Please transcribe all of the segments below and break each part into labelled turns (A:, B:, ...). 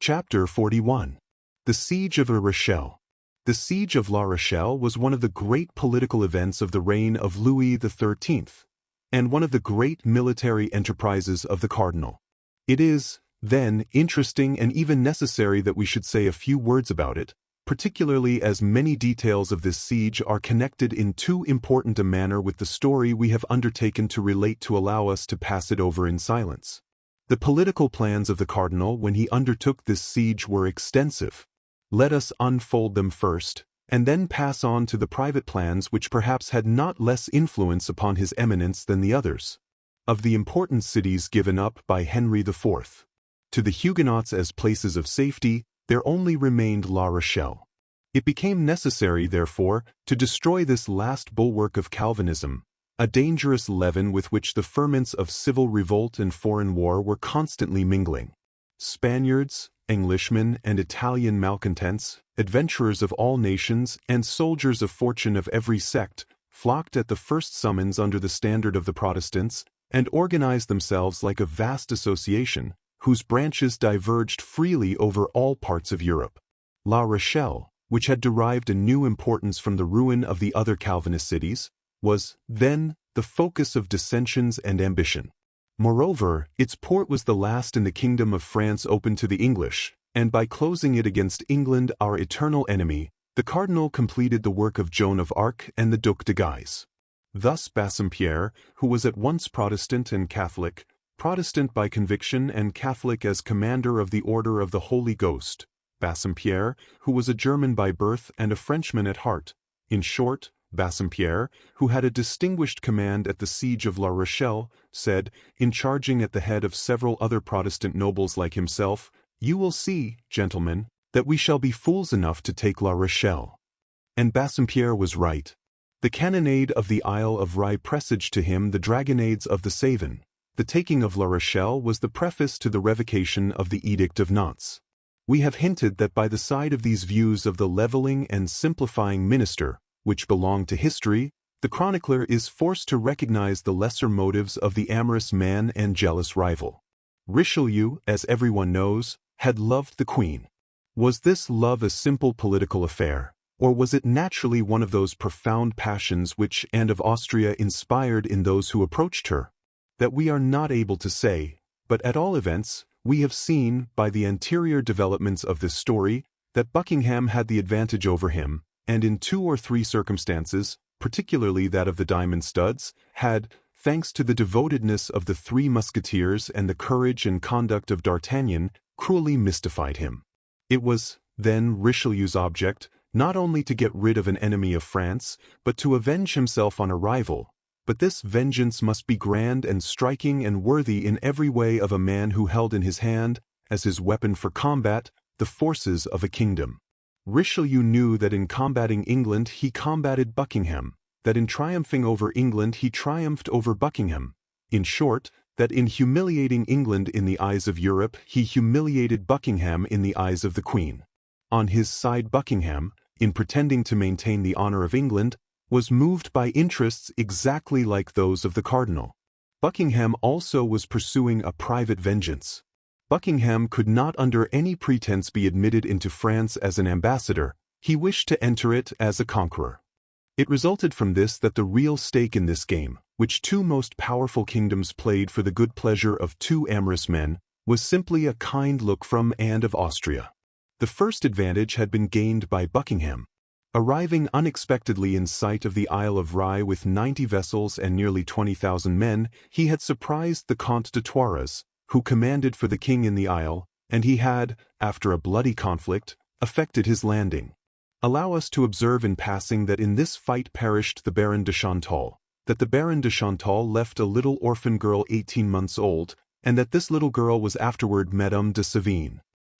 A: Chapter 41. The Siege of La Rochelle. The Siege of La Rochelle was one of the great political events of the reign of Louis XIII, and one of the great military enterprises of the cardinal. It is, then, interesting and even necessary that we should say a few words about it, particularly as many details of this siege are connected in too important a manner with the story we have undertaken to relate to allow us to pass it over in silence. The political plans of the cardinal when he undertook this siege were extensive. Let us unfold them first, and then pass on to the private plans which perhaps had not less influence upon his eminence than the others. Of the important cities given up by Henry IV to the Huguenots as places of safety, there only remained La Rochelle. It became necessary, therefore, to destroy this last bulwark of Calvinism, a dangerous leaven with which the ferments of civil revolt and foreign war were constantly mingling. Spaniards, Englishmen, and Italian malcontents, adventurers of all nations, and soldiers of fortune of every sect, flocked at the first summons under the standard of the Protestants, and organized themselves like a vast association, whose branches diverged freely over all parts of Europe. La Rochelle, which had derived a new importance from the ruin of the other Calvinist cities, was, then, the focus of dissensions and ambition. Moreover, its port was the last in the kingdom of France open to the English, and by closing it against England, our eternal enemy, the cardinal completed the work of Joan of Arc and the Duc de Guise. Thus Bassompierre, who was at once Protestant and Catholic, Protestant by conviction and Catholic as commander of the Order of the Holy Ghost, Bassompierre, who was a German by birth and a Frenchman at heart, in short, Bassompierre, who had a distinguished command at the siege of La Rochelle, said, in charging at the head of several other Protestant nobles like himself, "You will see, gentlemen, that we shall be fools enough to take La Rochelle." And Bassompierre was right. The cannonade of the Isle of Rye presaged to him the dragonnades of the Savon. The taking of La Rochelle was the preface to the revocation of the Edict of Nantes. We have hinted that by the side of these views of the leveling and simplifying minister, which belong to history, the chronicler is forced to recognize the lesser motives of the amorous man and jealous rival. Richelieu, as everyone knows, had loved the queen. Was this love a simple political affair, or was it naturally one of those profound passions which Anne of Austria inspired in those who approached her? That we are not able to say, but at all events, we have seen, by the anterior developments of this story, that Buckingham had the advantage over him, and in 2 or 3 circumstances, particularly that of the diamond studs, had, thanks to the devotedness of the 3 Musketeers and the courage and conduct of D'Artagnan, cruelly mystified him. It was, then, Richelieu's object, not only to get rid of an enemy of France, but to avenge himself on a rival. But this vengeance must be grand and striking and worthy in every way of a man who held in his hand, as his weapon for combat, the forces of a kingdom. Richelieu knew that in combating England he combated Buckingham, that in triumphing over England he triumphed over Buckingham. In short, that in humiliating England in the eyes of Europe he humiliated Buckingham in the eyes of the Queen. On his side Buckingham, in pretending to maintain the honor of England, was moved by interests exactly like those of the cardinal. Buckingham also was pursuing a private vengeance. Buckingham could not under any pretense be admitted into France as an ambassador. He wished to enter it as a conqueror. It resulted from this that the real stake in this game, which 2 most powerful kingdoms played for the good pleasure of 2 amorous men, was simply a kind look from Anne of Austria. The first advantage had been gained by Buckingham. Arriving unexpectedly in sight of the Isle of Rye with 90 vessels and nearly 20,000 men, he had surprised the Comte de Toiras, who commanded for the king in the isle, and he had, after a bloody conflict, effected his landing. Allow us to observe in passing that in this fight perished the Baron de Chantal, that the Baron de Chantal left a little orphan girl 18 months old, and that this little girl was afterward Madame de Sévigné.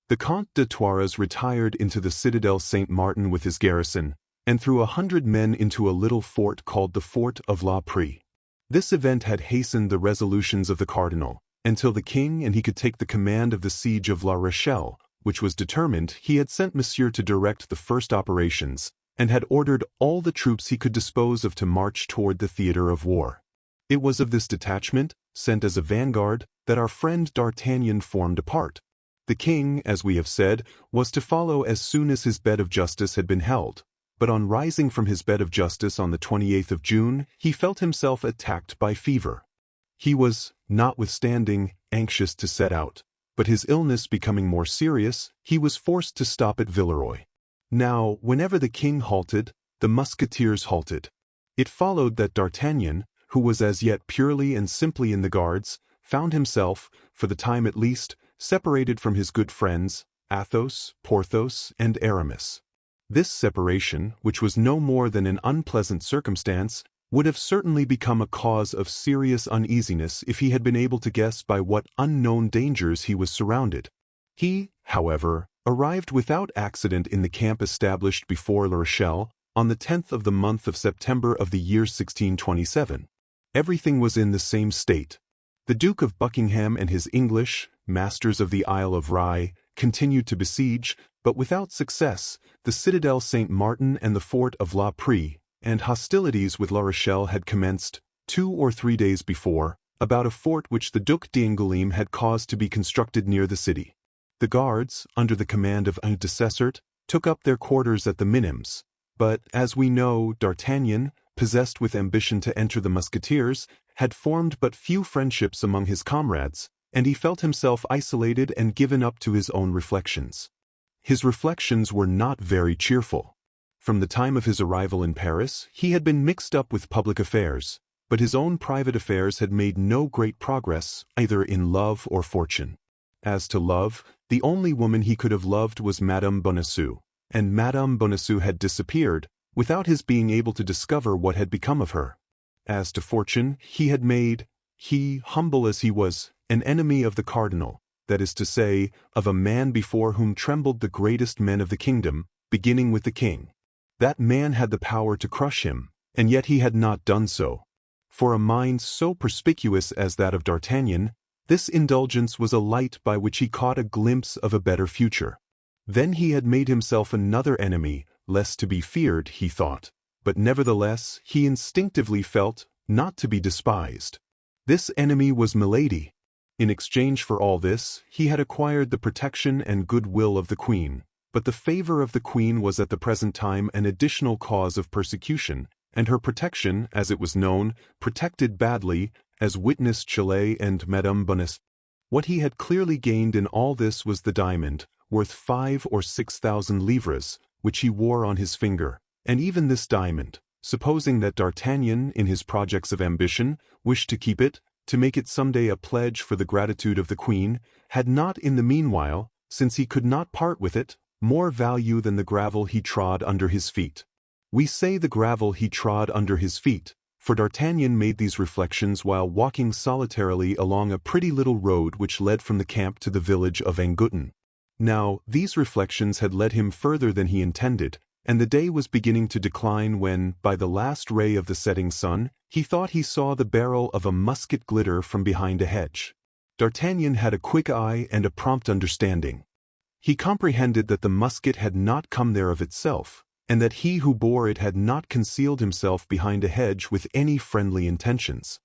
A: The Comte de Toiras retired into the citadel Saint Martin with his garrison, and threw 100 men into a little fort called the Fort of La Prée. This event had hastened the resolutions of the cardinal, until the king and he could take the command of the siege of La Rochelle, which was determined. He had sent Monsieur to direct the first operations, and had ordered all the troops he could dispose of to march toward the theater of war. It was of this detachment, sent as a vanguard, that our friend D'Artagnan formed a part. The king, as we have said, was to follow as soon as his bed of justice had been held. But on rising from his bed of justice on the 28th of June, he felt himself attacked by fever. He was, notwithstanding, anxious to set out, but his illness becoming more serious, he was forced to stop at Villeroy. Now, whenever the king halted, the Musketeers halted. It followed that D'Artagnan, who was as yet purely and simply in the Guards, found himself, for the time at least, separated from his good friends, Athos, Porthos, and Aramis. This separation, which was no more than an unpleasant circumstance, would have certainly become a cause of serious uneasiness if he had been able to guess by what unknown dangers he was surrounded. He, however, arrived without accident in the camp established before La Rochelle on the 10th of the month of September of the year 1627. Everything was in the same state. The Duke of Buckingham and his English, masters of the Isle of Rye, continued to besiege, but without success, the citadel Saint Martin and the fort of La Prée, and hostilities with La Rochelle had commenced, 2 or 3 days before, about a fort which the Duc d'Angoulême had caused to be constructed near the city. The Guards, under the command of de Cessert, took up their quarters at the Minims, but, as we know, D'Artagnan, possessed with ambition to enter the Musketeers, had formed but few friendships among his comrades, and he felt himself isolated and given up to his own reflections. His reflections were not very cheerful. From the time of his arrival in Paris, he had been mixed up with public affairs, but his own private affairs had made no great progress, either in love or fortune. As to love, the only woman he could have loved was Madame Bonacieux, and Madame Bonacieux had disappeared, without his being able to discover what had become of her. As to fortune, he had made, humble as he was, an enemy of the cardinal, that is to say, of a man before whom trembled the greatest men of the kingdom, beginning with the king. That man had the power to crush him, and yet he had not done so. For a mind so perspicuous as that of D'Artagnan, this indulgence was a light by which he caught a glimpse of a better future. Then he had made himself another enemy, less to be feared, he thought, but nevertheless he instinctively felt not to be despised. This enemy was Milady. In exchange for all this, he had acquired the protection and goodwill of the Queen, but the favor of the Queen was at the present time an additional cause of persecution, and her protection, as it was known, protected badly, as witnessed Chalais and Madame Bonacieux. What he had clearly gained in all this was the diamond, worth 5,000 or 6,000 livres, which he wore on his finger, and even this diamond, supposing that D'Artagnan, in his projects of ambition, wished to keep it, to make it someday a pledge for the gratitude of the Queen, had not in the meanwhile, since he could not part with it, more value than the gravel he trod under his feet. We say the gravel he trod under his feet, for D'Artagnan made these reflections while walking solitarily along a pretty little road which led from the camp to the village of Angoulême. Now, these reflections had led him further than he intended, and the day was beginning to decline when, by the last ray of the setting sun, he thought he saw the barrel of a musket glitter from behind a hedge. D'Artagnan had a quick eye and a prompt understanding. He comprehended that the musket had not come there of itself, and that he who bore it had not concealed himself behind a hedge with any friendly intentions.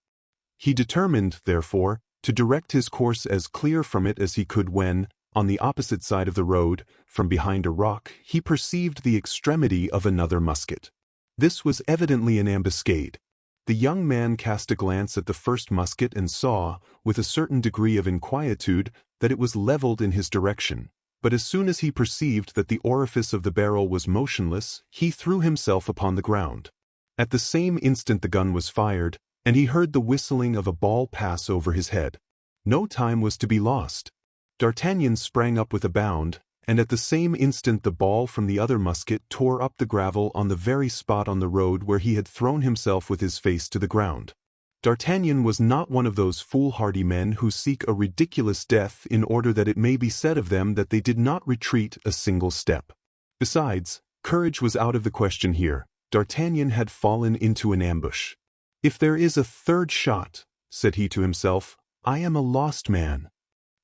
A: He determined, therefore, to direct his course as clear from it as he could when, on the opposite side of the road, from behind a rock, he perceived the extremity of another musket. This was evidently an ambuscade. The young man cast a glance at the first musket and saw, with a certain degree of inquietude, that it was leveled in his direction. But as soon as he perceived that the orifice of the barrel was motionless, he threw himself upon the ground. At the same instant the gun was fired, and he heard the whistling of a ball pass over his head. No time was to be lost. D'Artagnan sprang up with a bound, and at the same instant the ball from the other musket tore up the gravel on the very spot on the road where he had thrown himself with his face to the ground. D'Artagnan was not one of those foolhardy men who seek a ridiculous death in order that it may be said of them that they did not retreat a single step. Besides, courage was out of the question here. D'Artagnan had fallen into an ambush. "If there is a third shot," said he to himself, "I am a lost man."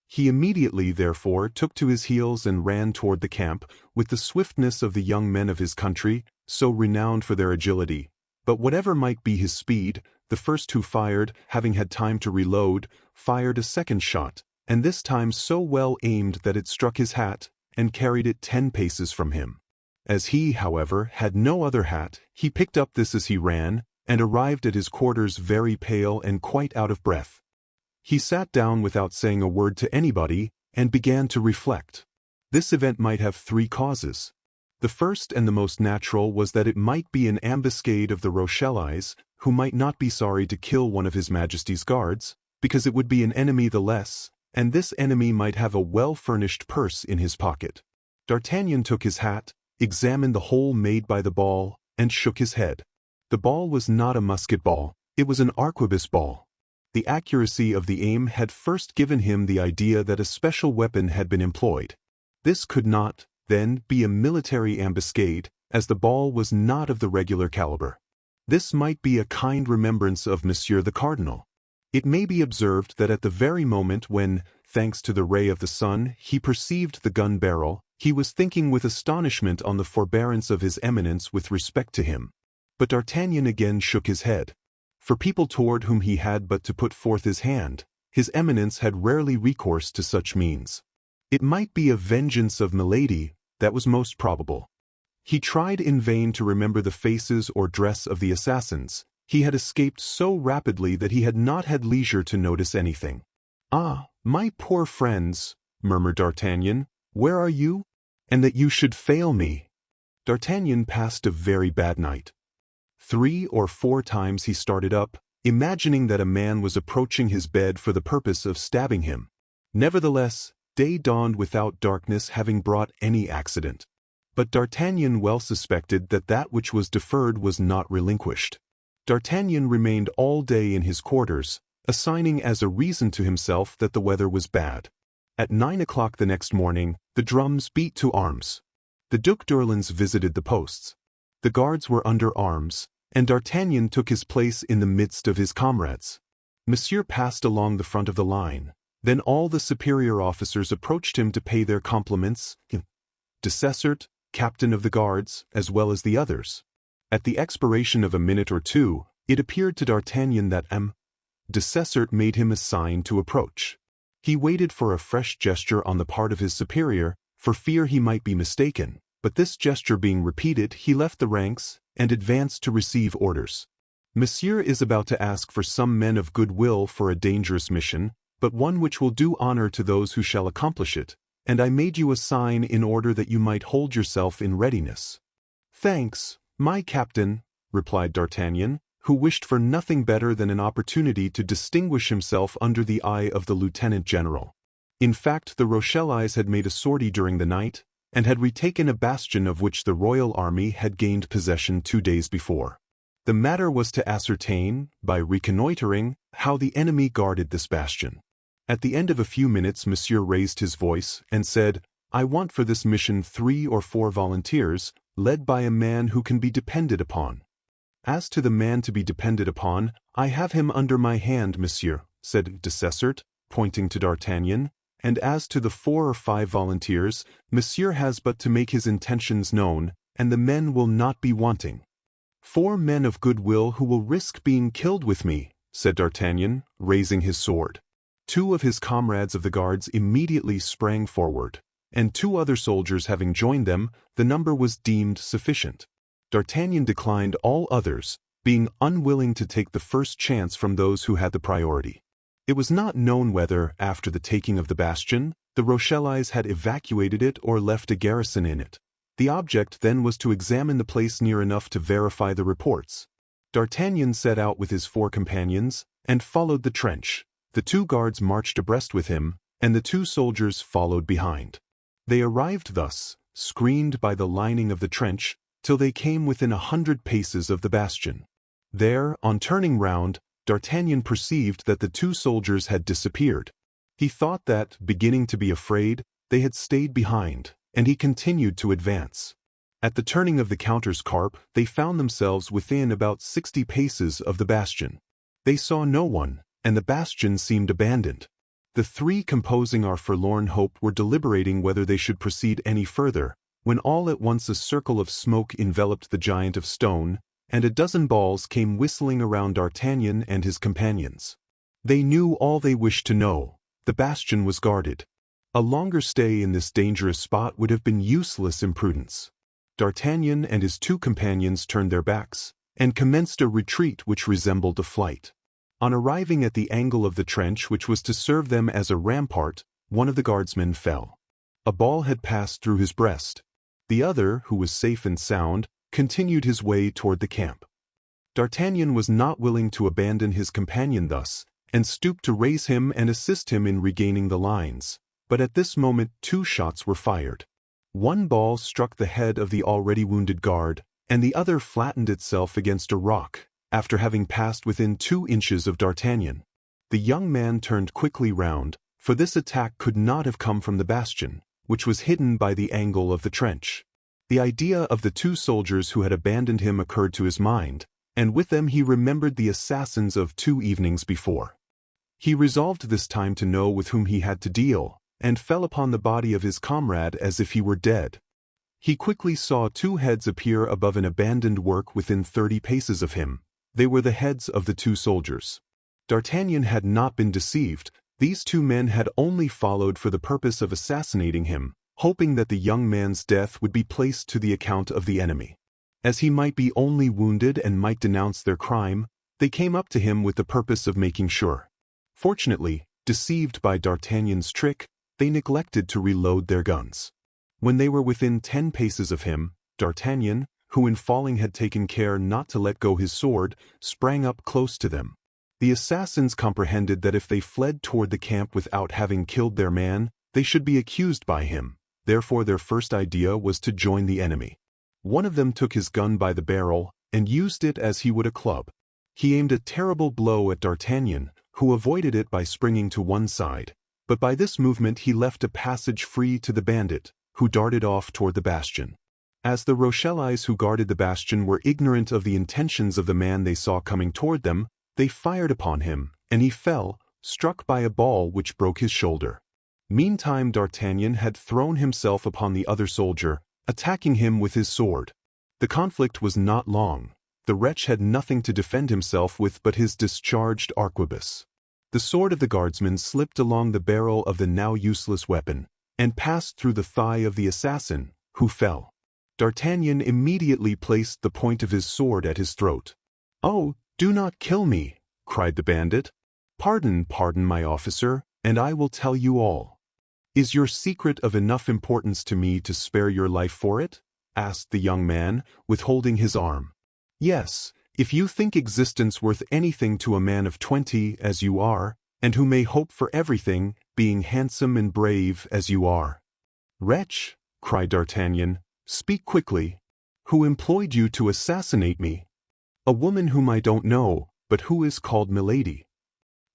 A: He immediately, therefore, took to his heels and ran toward the camp, with the swiftness of the young men of his country, so renowned for their agility. But whatever might be his speed, the first who fired, having had time to reload, fired a second shot, and this time so well aimed that it struck his hat, and carried it 10 paces from him. As he, however, had no other hat, he picked up this as he ran, and arrived at his quarters very pale and quite out of breath. He sat down without saying a word to anybody, and began to reflect. This event might have 3 causes. The first and the most natural was that it might be an ambuscade of the Rochellais, who might not be sorry to kill one of His Majesty's guards, because it would be an enemy the less, and this enemy might have a well-furnished purse in his pocket. D'Artagnan took his hat, examined the hole made by the ball, and shook his head. The ball was not a musket ball, it was an arquebus ball. The accuracy of the aim had first given him the idea that a special weapon had been employed. This could not, then, be a military ambuscade, as the ball was not of the regular caliber. This might be a kind remembrance of Monsieur the Cardinal. It may be observed that at the very moment when, thanks to the ray of the sun, he perceived the gun barrel, he was thinking with astonishment on the forbearance of His Eminence with respect to him. But D'Artagnan again shook his head. For people toward whom he had but to put forth his hand, His Eminence had rarely recourse to such means. It might be a vengeance of Milady, that was most probable. He tried in vain to remember the faces or dress of the assassins. He had escaped so rapidly that he had not had leisure to notice anything. "Ah, my poor friends," murmured D'Artagnan, "where are you? And that you should fail me." D'Artagnan passed a very bad night. 3 or 4 times he started up, imagining that a man was approaching his bed for the purpose of stabbing him. Nevertheless, day dawned without darkness having brought any accident. But D'Artagnan well suspected that that which was deferred was not relinquished. D'Artagnan remained all day in his quarters, assigning as a reason to himself that the weather was bad. At 9 o'clock the next morning, the drums beat to arms. The Duc d'Orléans visited the posts. The guards were under arms, and D'Artagnan took his place in the midst of his comrades. Monsieur passed along the front of the line. Then all the superior officers approached him to pay their compliments, Dessessart, captain of the guards, as well as the others. At the expiration of a minute or 2, it appeared to D'Artagnan that Dessessart made him a sign to approach. He waited for a fresh gesture on the part of his superior, for fear he might be mistaken, but this gesture being repeated, he left the ranks, and advanced to receive orders. "Monsieur is about to ask for some men of good will for a dangerous mission, but one which will do honor to those who shall accomplish it, and I made you a sign in order that you might hold yourself in readiness." "Thanks, my captain," replied D'Artagnan, who wished for nothing better than an opportunity to distinguish himself under the eye of the lieutenant general. In fact, the Rochellais had made a sortie during the night, and had retaken a bastion of which the royal army had gained possession 2 days before. The matter was to ascertain, by reconnoitering, how the enemy guarded this bastion. At the end of a few minutes Monsieur raised his voice, and said, "I want for this mission 3 or 4 volunteers, led by a man who can be depended upon." "As to the man to be depended upon, I have him under my hand, monsieur," said Dessessart, pointing to D'Artagnan, "and as to the 4 or 5 volunteers, monsieur has but to make his intentions known, and the men will not be wanting." "4 men of good will who will risk being killed with me," said D'Artagnan, raising his sword. 2 of his comrades of the guards immediately sprang forward, and 2 other soldiers having joined them, the number was deemed sufficient. D'Artagnan declined all others, being unwilling to take the first chance from those who had the priority. It was not known whether, after the taking of the bastion, the Rochellais had evacuated it or left a garrison in it. The object then was to examine the place near enough to verify the reports. D'Artagnan set out with his 4 companions, and followed the trench. The 2 guards marched abreast with him, and the 2 soldiers followed behind. They arrived thus, screened by the lining of the trench, till they came within 100 paces of the bastion. There, on turning round, D'Artagnan perceived that the 2 soldiers had disappeared. He thought that, beginning to be afraid, they had stayed behind, and he continued to advance. At the turning of the Countess Carpe, they found themselves within about 60 paces of the bastion. They saw no one, and the bastion seemed abandoned. The 3 composing our forlorn hope were deliberating whether they should proceed any further, when all at once a circle of smoke enveloped the giant of stone, and a dozen balls came whistling around D'Artagnan and his companions. They knew all they wished to know. The bastion was guarded. A longer stay in this dangerous spot would have been useless imprudence. D'Artagnan and his two companions turned their backs, and commenced a retreat which resembled a flight. On arriving at the angle of the trench which was to serve them as a rampart, one of the guardsmen fell. A ball had passed through his breast. The other, who was safe and sound, continued his way toward the camp. D'Artagnan was not willing to abandon his companion thus, and stooped to raise him and assist him in regaining the lines. But at this moment 2 shots were fired. One ball struck the head of the already wounded guard, and the other flattened itself against a rock, after having passed within 2 inches of D'Artagnan. The young man turned quickly round, for this attack could not have come from the bastion, which was hidden by the angle of the trench. The idea of the 2 soldiers who had abandoned him occurred to his mind, and with them he remembered the assassins of 2 evenings before. He resolved this time to know with whom he had to deal, and fell upon the body of his comrade as if he were dead. He quickly saw 2 heads appear above an abandoned work within 30 paces of him. They were the heads of the 2 soldiers. D'Artagnan had not been deceived. These 2 men had only followed for the purpose of assassinating him, hoping that the young man's death would be placed to the account of the enemy. As he might be only wounded and might denounce their crime, they came up to him with the purpose of making sure. Fortunately, deceived by D'Artagnan's trick, they neglected to reload their guns. When they were within 10 paces of him, D'Artagnan, who in falling had taken care not to let go his sword, sprang up close to them. The assassins comprehended that if they fled toward the camp without having killed their man, they should be accused by him. Therefore their first idea was to join the enemy. One of them took his gun by the barrel, and used it as he would a club. He aimed a terrible blow at D'Artagnan, who avoided it by springing to one side, but by this movement he left a passage free to the bandit, who darted off toward the bastion. As the Rochellais who guarded the bastion were ignorant of the intentions of the man they saw coming toward them, they fired upon him, and he fell, struck by a ball which broke his shoulder. Meantime D'Artagnan had thrown himself upon the other soldier, attacking him with his sword. The conflict was not long. The wretch had nothing to defend himself with but his discharged arquebus. The sword of the guardsman slipped along the barrel of the now useless weapon, and passed through the thigh of the assassin, who fell. D'Artagnan immediately placed the point of his sword at his throat. "Oh, do not kill me!" cried the bandit. Pardon, my officer, and I will tell you all." "Is your secret of enough importance to me to spare your life for it?" asked the young man, withholding his arm. "Yes, if you think existence worth anything to a man of 20 as you are, and who may hope for everything, being handsome and brave as you are." "Wretch," cried D'Artagnan, "speak quickly. Who employed you to assassinate me?" "A woman whom I don't know, but who is called Milady."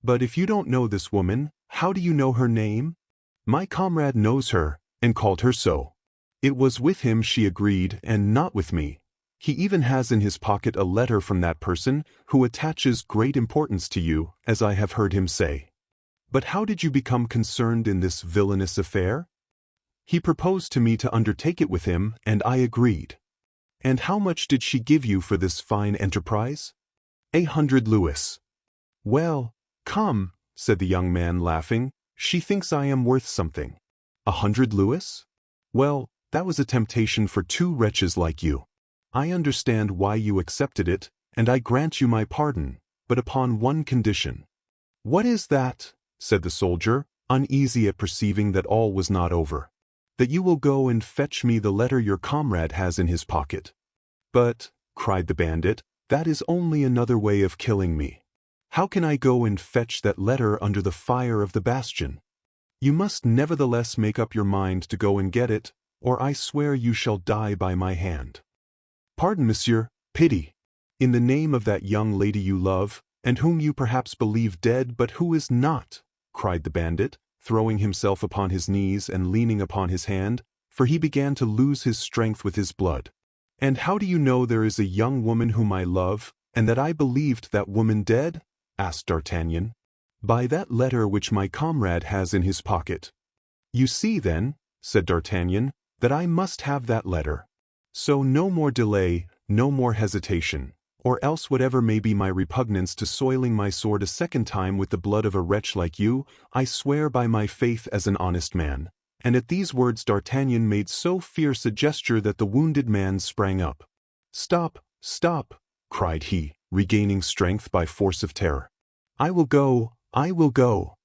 A: "But if you don't know this woman, how do you know her name?" "My comrade knows her, and called her so. It was with him she agreed, and not with me. He even has in his pocket a letter from that person, who attaches great importance to you, as I have heard him say." "But how did you become concerned in this villainous affair?" "He proposed to me to undertake it with him, and I agreed." "And how much did she give you for this fine enterprise?" 100 louis. "Well, come," said the young man, laughing, "she thinks I am worth something." 100 louis? Well, that was a temptation for 2 wretches like you. I understand why you accepted it, and I grant you my pardon, but upon one condition." "What is that?" said the soldier, uneasy at perceiving that all was not over. "That you will go and fetch me the letter your comrade has in his pocket." "But," cried the bandit, "that is only another way of killing me. How can I go and fetch that letter under the fire of the bastion? You must nevertheless make up your mind to go and get it, or I swear you shall die by my hand." "Pardon, monsieur, pity. In the name of that young lady you love, and whom you perhaps believe dead but who is not," cried the bandit, throwing himself upon his knees and leaning upon his hand, for he began to lose his strength with his blood. "And how do you know there is a young woman whom I love, and that I believed that woman dead?" asked D'Artagnan. "By that letter which my comrade has in his pocket." "You see, then," said D'Artagnan, "that I must have that letter. So no more delay, no more hesitation. or else whatever may be my repugnance to soiling my sword a second time with the blood of a wretch like you, I swear by my faith as an honest man." And at these words D'Artagnan made so fierce a gesture that the wounded man sprang up. "Stop, stop," cried he, regaining strength by force of terror. "I will go, I will go."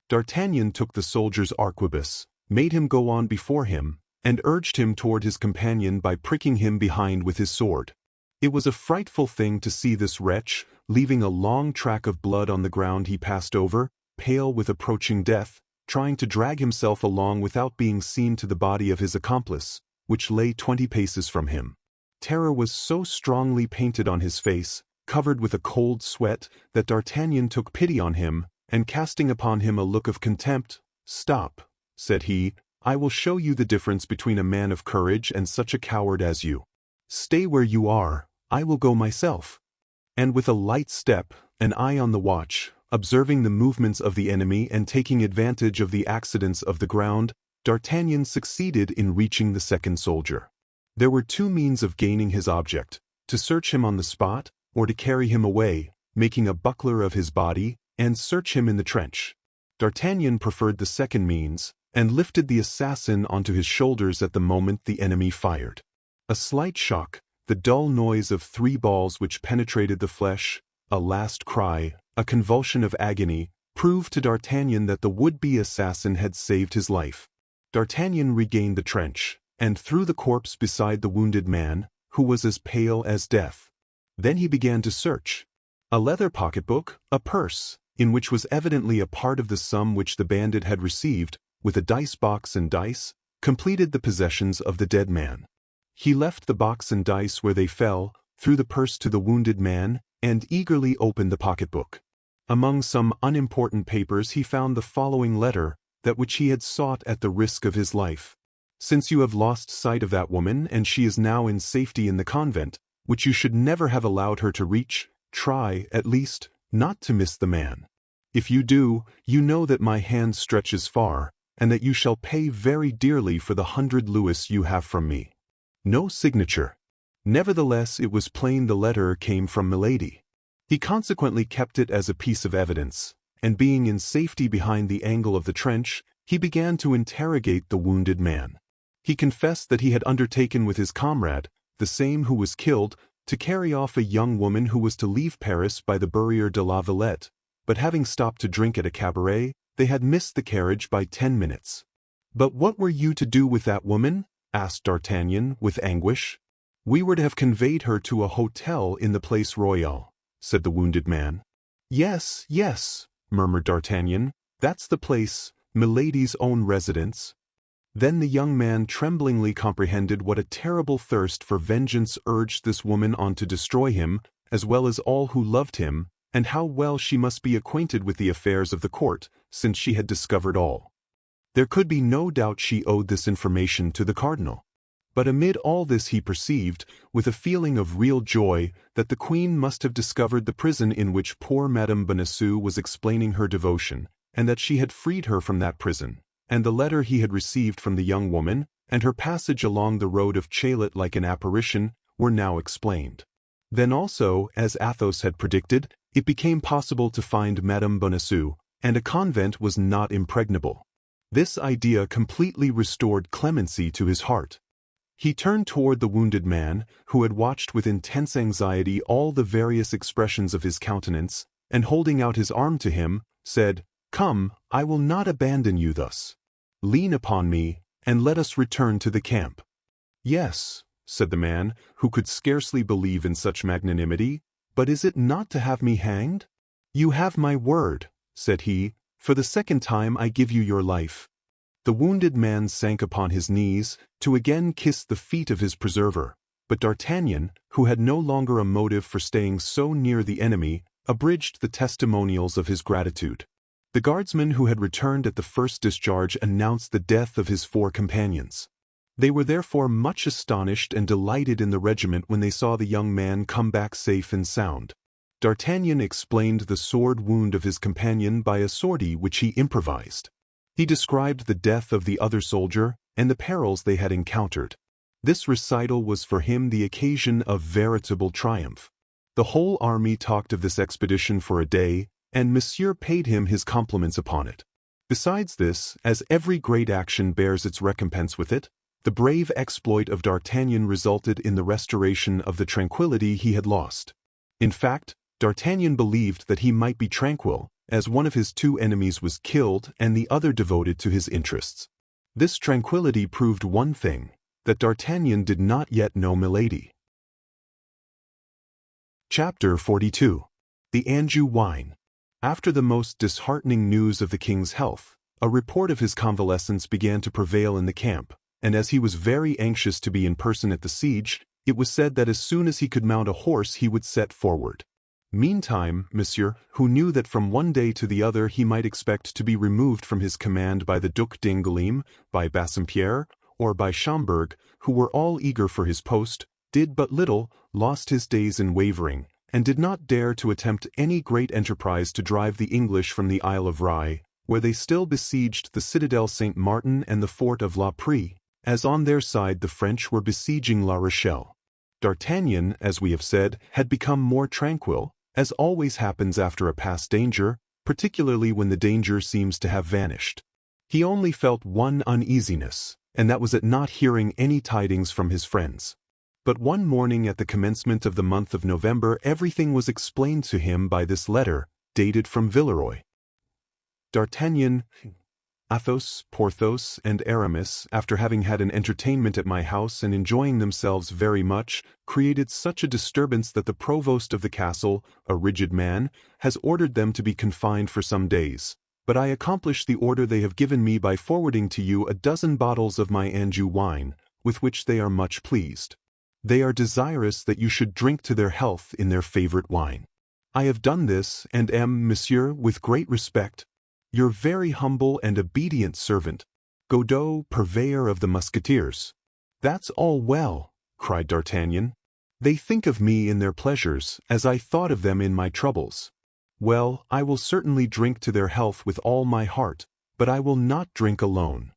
A: D'Artagnan took the soldier's arquebus, made him go on before him, and urged him toward his companion by pricking him behind with his sword. It was a frightful thing to see this wretch, leaving a long track of blood on the ground he passed over, pale with approaching death, trying to drag himself along without being seen to the body of his accomplice, which lay 20 paces from him. Terror was so strongly painted on his face, covered with a cold sweat, that D'Artagnan took pity on him, and casting upon him a look of contempt, "Stop," said he, "I will show you the difference between a man of courage and such a coward as you. Stay where you are, I will go myself." And with a light step, an eye on the watch, observing the movements of the enemy and taking advantage of the accidents of the ground, D'Artagnan succeeded in reaching the second soldier. There were two means of gaining his object: to search him on the spot, or to carry him away, making a buckler of his body, and search him in the trench. D'Artagnan preferred the second means, and lifted the assassin onto his shoulders at the moment the enemy fired. A slight shock, the dull noise of 3 balls which penetrated the flesh, a last cry, a convulsion of agony, proved to D'Artagnan that the would-be assassin had saved his life. D'Artagnan regained the trench, and threw the corpse beside the wounded man, who was as pale as death. Then he began to search. A leather pocketbook, a purse, in which was evidently a part of the sum which the bandit had received, with a dice box and dice, completed the possessions of the dead man. He left the box and dice where they fell, threw the purse to the wounded man, and eagerly opened the pocketbook. Among some unimportant papers he found the following letter, that which he had sought at the risk of his life. "Since you have lost sight of that woman and she is now in safety in the convent, which you should never have allowed her to reach, try, at least, not to miss the man. If you do, you know that my hand stretches far, and that you shall pay very dearly for the 100 louis you have from me." No signature. Nevertheless, it was plain the letter came from Milady. He consequently kept it as a piece of evidence, and being in safety behind the angle of the trench, he began to interrogate the wounded man. He confessed that he had undertaken with his comrade, the same who was killed, to carry off a young woman who was to leave Paris by the Barrière de la Villette, but having stopped to drink at a cabaret, they had missed the carriage by 10 minutes. "But what were you to do with that woman?" asked D'Artagnan, with anguish. "We were to have conveyed her to a hotel in the Place Royale," said the wounded man. "Yes, yes," murmured D'Artagnan, "that's the place, Milady's own residence." Then the young man tremblingly comprehended what a terrible thirst for vengeance urged this woman on to destroy him, as well as all who loved him, and how well she must be acquainted with the affairs of the court, since she had discovered all. There could be no doubt she owed this information to the cardinal. But amid all this he perceived, with a feeling of real joy, that the queen must have discovered the prison in which poor Madame Bonacieux was explaining her devotion, and that she had freed her from that prison, and the letter he had received from the young woman, and her passage along the road of Chaillot like an apparition, were now explained. Then also, as Athos had predicted, it became possible to find Madame Bonacieux, and a convent was not impregnable. This idea completely restored clemency to his heart. He turned toward the wounded man, who had watched with intense anxiety all the various expressions of his countenance, and holding out his arm to him, said, "Come, I will not abandon you thus. Lean upon me, and let us return to the camp." "Yes," said the man, who could scarcely believe in such magnanimity, "but is it not to have me hanged?" "You have my word," said he, "for the second time I give you your life." The wounded man sank upon his knees, to again kiss the feet of his preserver, but D'Artagnan, who had no longer a motive for staying so near the enemy, abridged the testimonials of his gratitude. The guardsman who had returned at the first discharge announced the death of his 4 companions. They were therefore much astonished and delighted in the regiment when they saw the young man come back safe and sound. D'Artagnan explained the sword wound of his companion by a sortie which he improvised. He described the death of the other soldier, and the perils they had encountered. This recital was for him the occasion of veritable triumph. The whole army talked of this expedition for a day, and Monsieur paid him his compliments upon it. Besides this, as every great action bears its recompense with it, the brave exploit of D'Artagnan resulted in the restoration of the tranquility he had lost. In fact, D'Artagnan believed that he might be tranquil, as one of his two enemies was killed and the other devoted to his interests. This tranquility proved one thing, that D'Artagnan did not yet know Milady. Chapter 42. The Anjou Wine. After the most disheartening news of the king's health, a report of his convalescence began to prevail in the camp, and as he was very anxious to be in person at the siege, it was said that as soon as he could mount a horse he would set forward. Meantime, Monsieur, who knew that from one day to the other he might expect to be removed from his command by the Duc d'Angoulême, by Bassompierre, or by Schomberg, who were all eager for his post, did but little, lost his days in wavering, and did not dare to attempt any great enterprise to drive the English from the Isle of Rye, where they still besieged the citadel Saint Martin and the fort of La Prée, as on their side the French were besieging La Rochelle. D'Artagnan, as we have said, had become more tranquil, as always happens after a past danger, particularly when the danger seems to have vanished. He only felt one uneasiness, and that was at not hearing any tidings from his friends. But one morning at the commencement of the month of November everything was explained to him by this letter, dated from Villeroy. D'Artagnan, Athos, Porthos, and Aramis, after having had an entertainment at my house and enjoying themselves very much, created such a disturbance that the provost of the castle, a rigid man, has ordered them to be confined for some days. But I accomplished the order they have given me by forwarding to you a dozen bottles of my Anjou wine, with which they are much pleased. They are desirous that you should drink to their health in their favorite wine. I have done this, and am, Monsieur, with great respect, your very humble and obedient servant, Godot, purveyor of the Musketeers. That's all well, cried D'Artagnan. They think of me in their pleasures, as I thought of them in my troubles. Well, I will certainly drink to their health with all my heart, but I will not drink alone.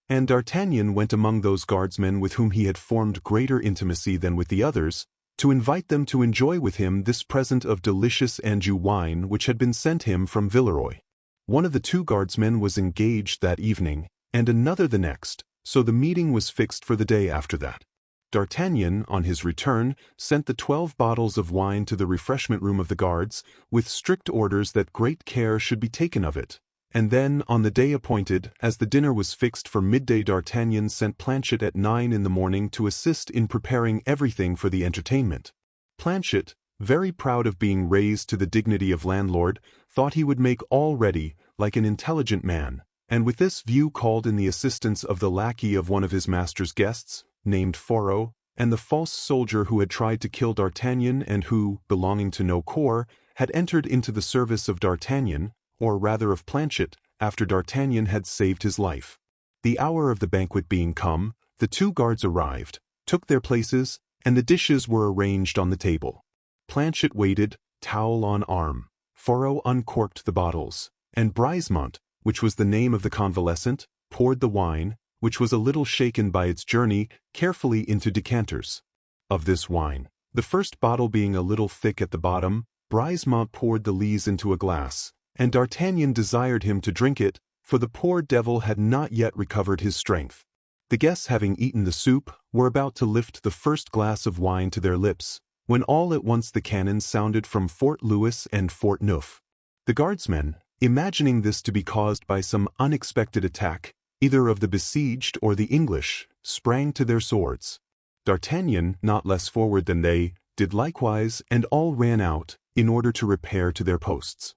A: And D'Artagnan went among those guardsmen with whom he had formed greater intimacy than with the others, to invite them to enjoy with him this present of delicious Anjou wine which had been sent him from Villeroy. One of the two guardsmen was engaged that evening, and another the next, so the meeting was fixed for the day after that. D'Artagnan, on his return, sent the 12 bottles of wine to the refreshment room of the guards, with strict orders that great care should be taken of it. And then, on the day appointed, as the dinner was fixed for midday, D'Artagnan sent Planchet at 9 in the morning to assist in preparing everything for the entertainment. Planchet, very proud of being raised to the dignity of landlord, thought he would make all ready, like an intelligent man, and with this view called in the assistance of the lackey of one of his master's guests, named Fourreau, and the false soldier who had tried to kill D'Artagnan and who, belonging to no corps, had entered into the service of D'Artagnan, or rather of Planchet, after D'Artagnan had saved his life. The hour of the banquet being come, the two guards arrived, took their places, and the dishes were arranged on the table. Planchet waited, towel on arm. Fourreau uncorked the bottles, and Brisemont, which was the name of the convalescent, poured the wine, which was a little shaken by its journey, carefully into decanters. Of this wine, the first bottle being a little thick at the bottom, Brisemont poured the lees into a glass, and D'Artagnan desired him to drink it, for the poor devil had not yet recovered his strength. The guests, having eaten the soup, were about to lift the first glass of wine to their lips, when all at once the cannon sounded from Fort Louis and Fort Neuf. The guardsmen, imagining this to be caused by some unexpected attack, either of the besieged or the English, sprang to their swords. D'Artagnan, not less forward than they, did likewise, and all ran out, in order to repair to their posts.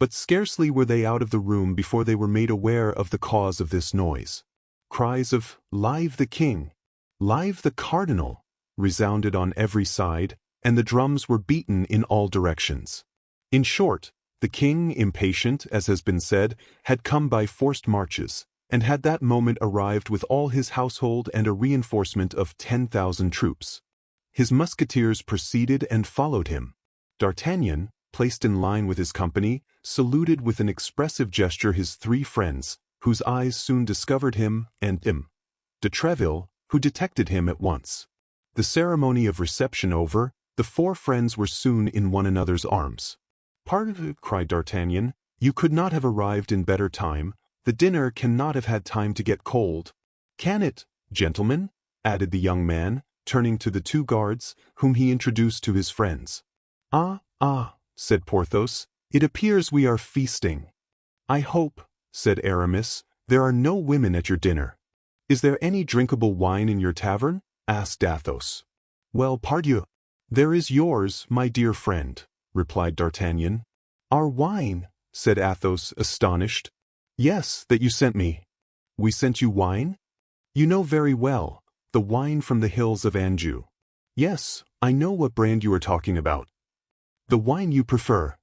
A: But scarcely were they out of the room before they were made aware of the cause of this noise. Cries of "Live the King! Live the Cardinal!" resounded on every side, and the drums were beaten in all directions. In short, the king, impatient, as has been said, had come by forced marches, and had that moment arrived with all his household and a reinforcement of 10,000 troops. His musketeers preceded and followed him. D'Artagnan, placed in line with his company, saluted with an expressive gesture his three friends, whose eyes soon discovered him, and de Treville, who detected him at once. The ceremony of reception over, The four friends were soon in one another's arms. "Pardon," cried D'Artagnan, "you could not have arrived in better time. The dinner cannot have had time to get cold." "Can it, gentlemen?" added the young man, turning to the two guards, whom he introduced to his friends. Ah, said Porthos, "it appears we are feasting." "I hope," said Aramis, "there are no women at your dinner." "Is there any drinkable wine in your tavern?" asked Athos. "Well, pardieu, there is yours, my dear friend," replied D'Artagnan. "Our wine?" said Athos, astonished. "Yes, that you sent me." "We sent you wine?" "You know very well, the wine from the hills of Anjou." "Yes, I know what brand you are talking about." "The wine you prefer."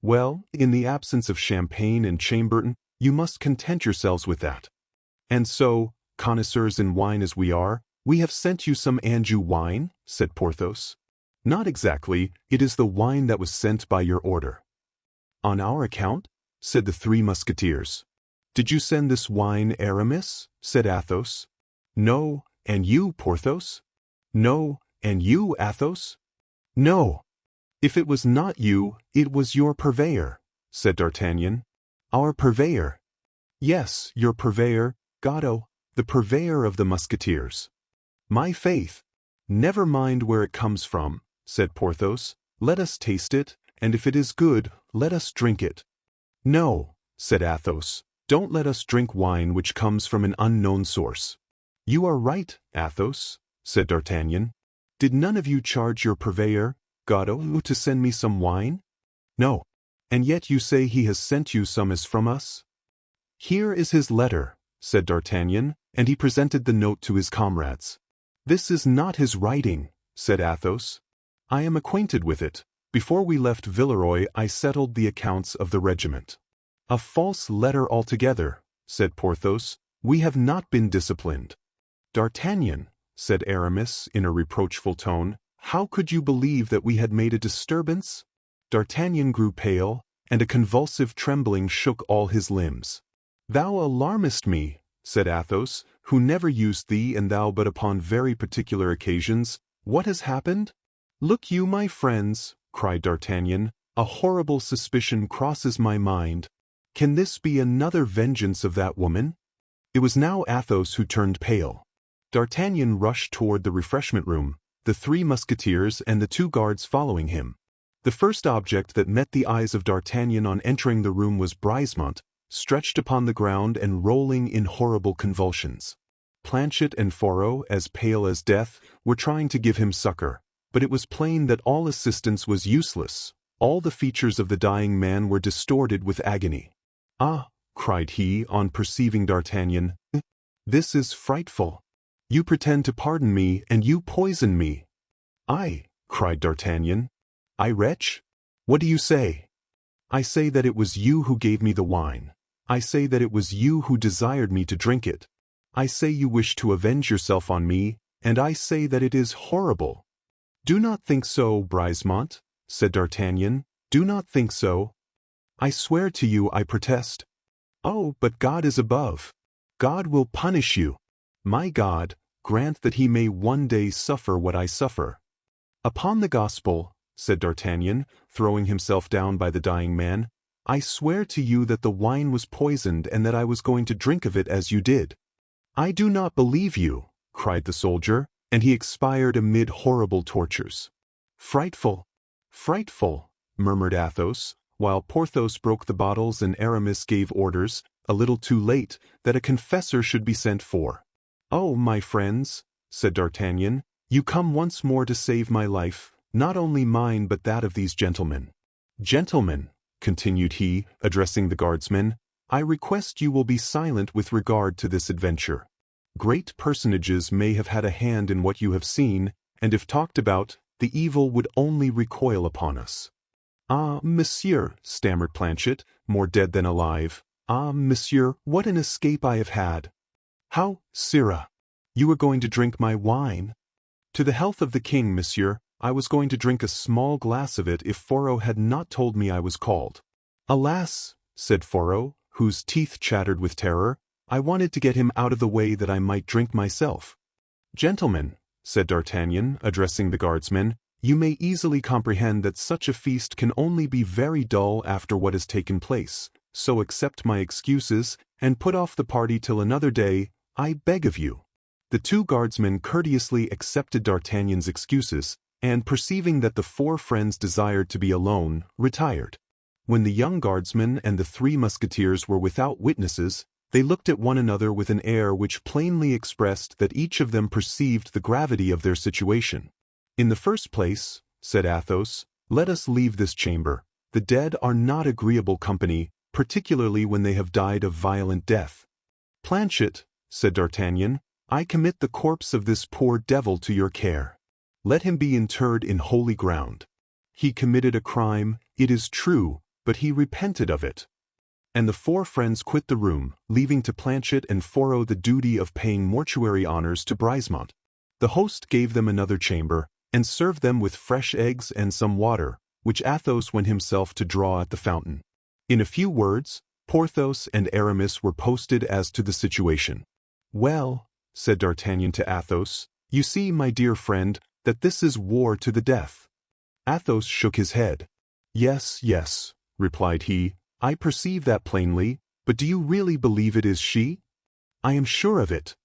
A: "Well, in the absence of champagne and Chambertin, you must content yourselves with that. And so, connoisseurs in wine as we are, we have sent you some Anjou wine?" said Porthos. "Not exactly, it is the wine that was sent by your order." "On our account?" said the three Musketeers. "Did you send this wine, Aramis?" said Athos. "No, and you, Porthos?" "No, and you, Athos?" "No. If it was not you, it was your purveyor," said D'Artagnan. "Our purveyor?" "Yes, your purveyor, Godot, the purveyor of the Musketeers." "My faith! Never mind where it comes from," said Porthos. "Let us taste it, and if it is good, let us drink it." "No," said Athos, "don't let us drink wine which comes from an unknown source." "You are right, Athos," said D'Artagnan. "Did none of you charge your purveyor, Godot, to send me some wine?" "No. And yet you say he has sent you some as from us?" "Here is his letter," said D'Artagnan, and he presented the note to his comrades. "This is not his writing," said Athos. "I am acquainted with it. Before we left Villeroy I settled the accounts of the regiment." "A false letter altogether," said Porthos. "We have not been disciplined." "D'Artagnan," said Aramis in a reproachful tone, "how could you believe that we had made a disturbance?" D'Artagnan grew pale, and a convulsive trembling shook all his limbs. "Thou alarmest me," said Athos, who never used thee and thou but upon very particular occasions. "What has happened?" "Look you, my friends," cried D'Artagnan, "a horrible suspicion crosses my mind. Can this be another vengeance of that woman?" It was now Athos who turned pale. D'Artagnan rushed toward the refreshment room, the three Musketeers and the two guards following him. The first object that met the eyes of D'Artagnan on entering the room was Brisemont, stretched upon the ground and rolling in horrible convulsions. Planchet and Fourreau, as pale as death, were trying to give him succor, but it was plain that all assistance was useless. All the features of the dying man were distorted with agony. "Ah," cried he on perceiving D'Artagnan, "this is frightful. You pretend to pardon me, and you poison me." "I," cried D'Artagnan. "I, wretch? What do you say?" "I say that it was you who gave me the wine. I say that it was you who desired me to drink it. I say you wish to avenge yourself on me, and I say that it is horrible." "Do not think so, Brisemont," said D'Artagnan. "Do not think so." "I swear to you, I protest." "Oh, but God is above. God will punish you. My God, grant that he may one day suffer what I suffer." "Upon the gospel," said D'Artagnan, throwing himself down by the dying man, "I swear to you that the wine was poisoned and that I was going to drink of it as you did." "I do not believe you," cried the soldier, and he expired amid horrible tortures. "Frightful, frightful," murmured Athos, while Porthos broke the bottles and Aramis gave orders, a little too late, that a confessor should be sent for. "Oh, my friends," said D'Artagnan, "you come once more to save my life, not only mine but that of these gentlemen. Gentlemen," continued he, addressing the guardsmen, "I request you will be silent with regard to this adventure. Great personages may have had a hand in what you have seen, and if talked about, the evil would only recoil upon us." "Ah, monsieur," stammered Planchet, more dead than alive. "Ah, monsieur, what an escape I have had." "How, sirrah? You were going to drink my wine?" "To the health of the king, monsieur. I was going to drink a small glass of it if Fourreau had not told me I was called." "Alas," said Fourreau, whose teeth chattered with terror, "I wanted to get him out of the way that I might drink myself." "Gentlemen," said D'Artagnan, addressing the guardsmen, You may easily comprehend that such a feast can only be very dull after what has taken place, so accept my excuses, and put off the party till another day, I beg of you." The two guardsmen courteously accepted D'Artagnan's excuses, and perceiving that the four friends desired to be alone, retired. When the young guardsman and the three musketeers were without witnesses, they looked at one another with an air which plainly expressed that each of them perceived the gravity of their situation. "In the first place," said Athos, "let us leave this chamber. The dead are not agreeable company, particularly when they have died a violent death." "Planchet," said D'Artagnan, "I commit the corpse of this poor devil to your care. Let him be interred in holy ground. He committed a crime, it is true, but he repented of it." And the four friends quit the room, leaving to Planchet and Fourreau the duty of paying mortuary honors to Brisemont. The host gave them another chamber, and served them with fresh eggs and some water, which Athos went himself to draw at the fountain. In a few words, Porthos and Aramis were posted as to the situation. "Well," said D'Artagnan to Athos, "you see, my dear friend, that this is war to the death." Athos shook his head. "Yes, yes," replied he, "I perceive that plainly, but do you really believe it is she?" "I am sure of it."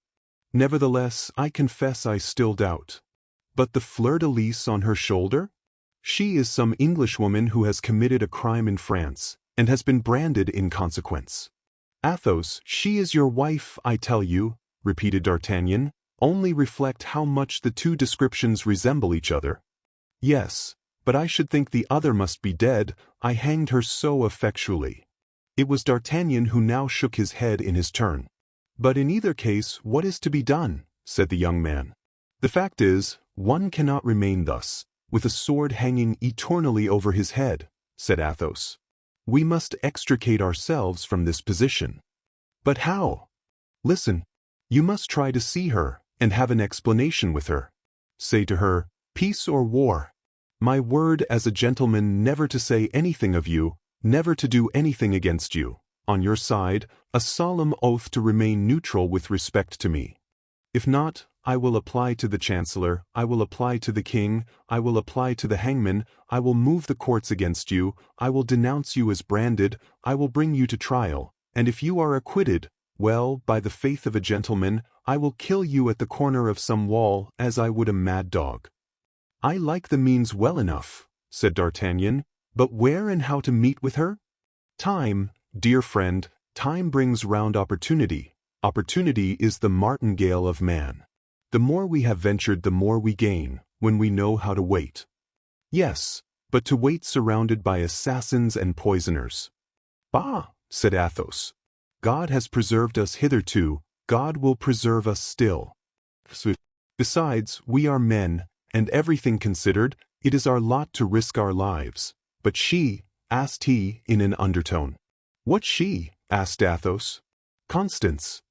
A: "Nevertheless, I confess I still doubt." "But the fleur-de-lis on her shoulder?" "She is some Englishwoman who has committed a crime in France, and has been branded in consequence." "Athos, she is your wife, I tell you," repeated D'Artagnan. "Only reflect how much the two descriptions resemble each other." "Yes, but I should think the other must be dead, I hanged her so effectually." It was D'Artagnan who now shook his head in his turn. "But in either case, what is to be done?" said the young man. "The fact is, one cannot remain thus, with a sword hanging eternally over his head," said Athos. "We must extricate ourselves from this position." "But how?" "Listen. You must try to see her, and have an explanation with her. Say to her, 'Peace or war?' My word as a gentleman never to say anything of you, never to do anything against you. On your side, a solemn oath to remain neutral with respect to me. If not, I will apply to the Chancellor, I will apply to the King, I will apply to the hangman, I will move the courts against you, I will denounce you as branded, I will bring you to trial, and if you are acquitted, well, by the faith of a gentleman, I will kill you at the corner of some wall as I would a mad dog." "I like the means well enough," said D'Artagnan, "but where and how to meet with her?" "Time, dear friend, time brings round opportunity. Opportunity is the martingale of man. The more we have ventured the more we gain, when we know how to wait." "Yes, but to wait surrounded by assassins and poisoners." "Bah," said Athos. "God has preserved us hitherto, God will preserve us still. Besides, we are men, and everything considered, it is our lot to risk our lives. But she?" asked he in an undertone. "What she?" asked Athos. "Constance."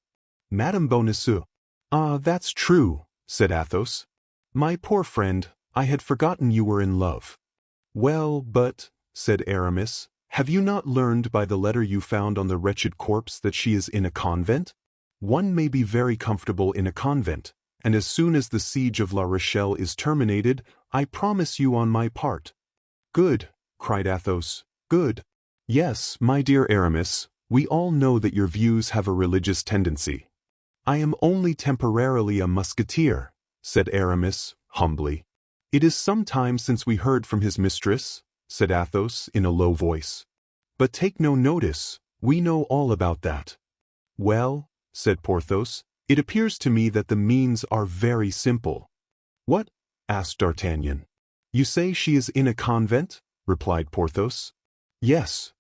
A: "Madame Bonacieux." "Ah, that's true," said Athos. "My poor friend, I had forgotten you were in love." "Well, but," said Aramis, "have you not learned by the letter you found on the wretched corpse that she is in a convent? One may be very comfortable in a convent, and as soon as the siege of La Rochelle is terminated, I promise you on my part—" "Good," cried Athos, "good. Yes, my dear Aramis, we all know that your views have a religious tendency." "I am only temporarily a musketeer," said Aramis, humbly. "It is some time since we heard from his mistress," said Athos in a low voice. "But take no notice, we know all about that." "Well," said Porthos, "it appears to me that the means are very simple." "What?" asked D'Artagnan. "You say she is in a convent?" replied Porthos. "Yes."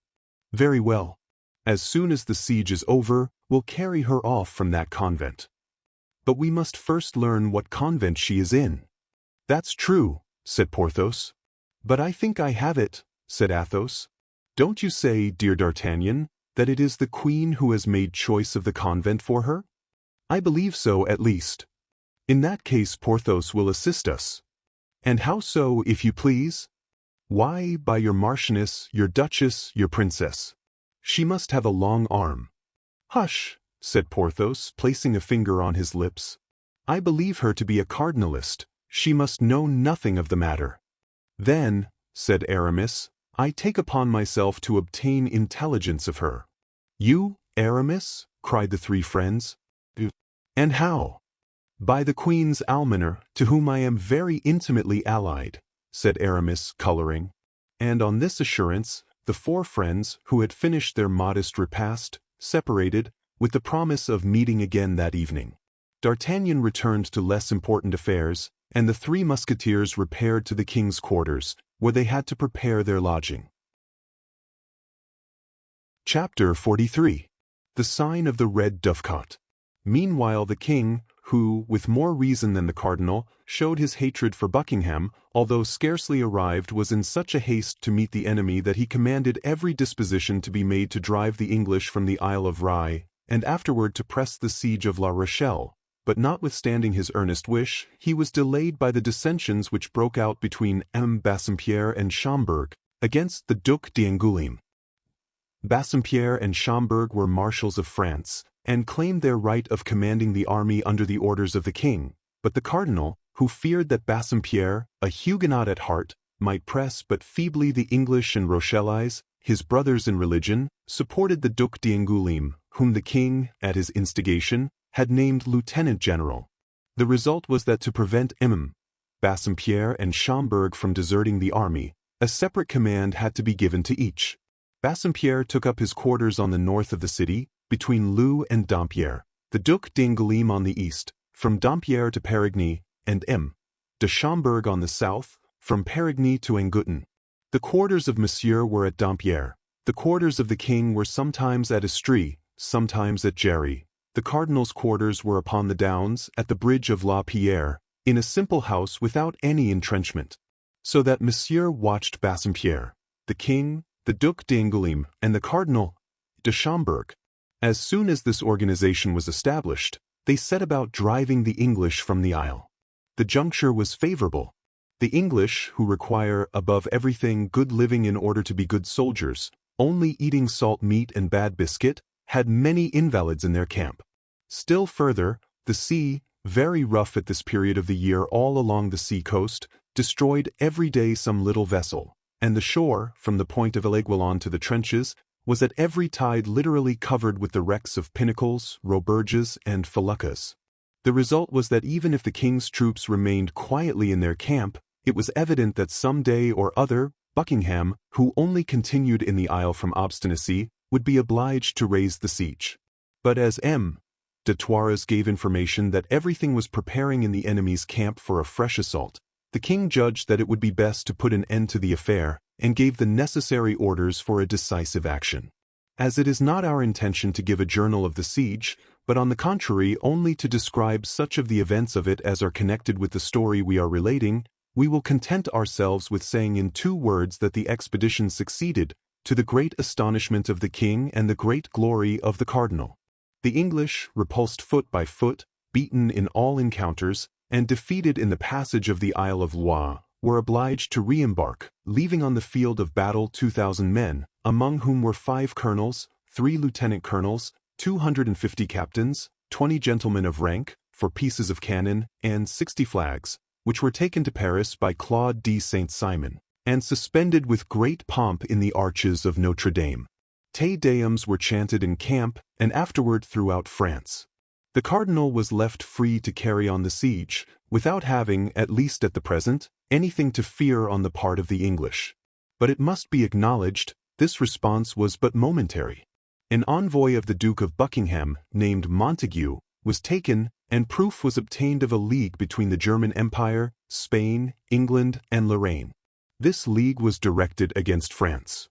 A: "Very well. As soon as the siege is over, we'll carry her off from that convent. But we must first learn what convent she is in." "That's true," said Porthos. "But I think I have it," said Athos. "Don't you say, dear D'Artagnan, that it is the queen who has made choice of the convent for her?" "I believe so, at least." "In that case Porthos will assist us." "And how so, if you please?" "Why, by your marchioness, your duchess, your princess. She must have a long arm." "Hush," said Porthos, placing a finger on his lips. "I believe her to be a cardinalist. She must know nothing of the matter." "Then," said Aramis, "I take upon myself to obtain intelligence of her." "You, Aramis?" cried the three friends. "And how?" "By the Queen's almoner, to whom I am very intimately allied," said Aramis, coloring. And on this assurance, the four friends, who had finished their modest repast, separated, with the promise of meeting again that evening. D'Artagnan returned to less important affairs, and the three Musketeers repaired to the king's quarters, where they had to prepare their lodging. Chapter 43. The Sign of the Red Dovecote. Meanwhile the king, who, with more reason than the cardinal, showed his hatred for Buckingham, although scarcely arrived, was in such a haste to meet the enemy that he commanded every disposition to be made to drive the English from the Isle of Rye, and afterward to press the siege of La Rochelle. But notwithstanding his earnest wish, he was delayed by the dissensions which broke out between Bassompierre and Schomberg, against the Duc d'Angoulême. Bassompierre and Schomberg were marshals of France, and claimed their right of commanding the army under the orders of the king, but the cardinal, who feared that Bassompierre, a Huguenot at heart, might press but feebly the English and Rochellese, his brothers in religion, supported the Duc d'Angoulême, whom the king, at his instigation, had named lieutenant general. The result was that to prevent Bassompierre and Schomberg from deserting the army, a separate command had to be given to each. Bassompierre took up his quarters on the north of the city, between Leu and Dampierre, the Duc d'Angoulême on the east, from Dampierre to Périgny, and de Schomberg on the south, from Périgny to Angoulême. The quarters of Monsieur were at Dampierre. The quarters of the king were sometimes at Estrie, sometimes at Jarry. The cardinal's quarters were upon the downs, at the bridge of La Pierre, in a simple house without any entrenchment. So that Monsieur watched Bassompierre, the king, the Duc d'Angoulême, and the cardinal de Schomberg. As soon as this organization was established, they set about driving the English from the Isle. The juncture was favorable. The English, who require, above everything, good living in order to be good soldiers, only eating salt meat and bad biscuit, had many invalids in their camp. Still further, the sea, very rough at this period of the year all along the sea coast, destroyed every day some little vessel, and the shore, from the point of Aiguillon to the trenches, was at every tide literally covered with the wrecks of pinnacles, roberges, and feluccas. The result was that even if the king's troops remained quietly in their camp, it was evident that some day or other, Buckingham, who only continued in the Isle from obstinacy, would be obliged to raise the siege. But as de Thouars gave information that everything was preparing in the enemy's camp for a fresh assault, the king judged that it would be best to put an end to the affair, and gave the necessary orders for a decisive action. As it is not our intention to give a journal of the siege, but on the contrary only to describe such of the events of it as are connected with the story we are relating, we will content ourselves with saying in 2 words that the expedition succeeded, to the great astonishment of the king and the great glory of the cardinal. The English, repulsed foot by foot, beaten in all encounters, and defeated in the passage of the Isle of Loire, were obliged to re-embark, leaving on the field of battle 2,000 men, among whom were 5 colonels, 3 lieutenant colonels, 250 captains, 20 gentlemen of rank, for pieces of cannon, and 60 flags, which were taken to Paris by Claude de Saint-Simon, and suspended with great pomp in the arches of Notre Dame. Te Deums were chanted in camp, and afterward throughout France. The cardinal was left free to carry on the siege, without having, at least at the present, anything to fear on the part of the English. But it must be acknowledged, this response was but momentary. An envoy of the Duke of Buckingham, named Montague, was taken, and proof was obtained of a league between the German Empire, Spain, England, and Lorraine. This league was directed against France.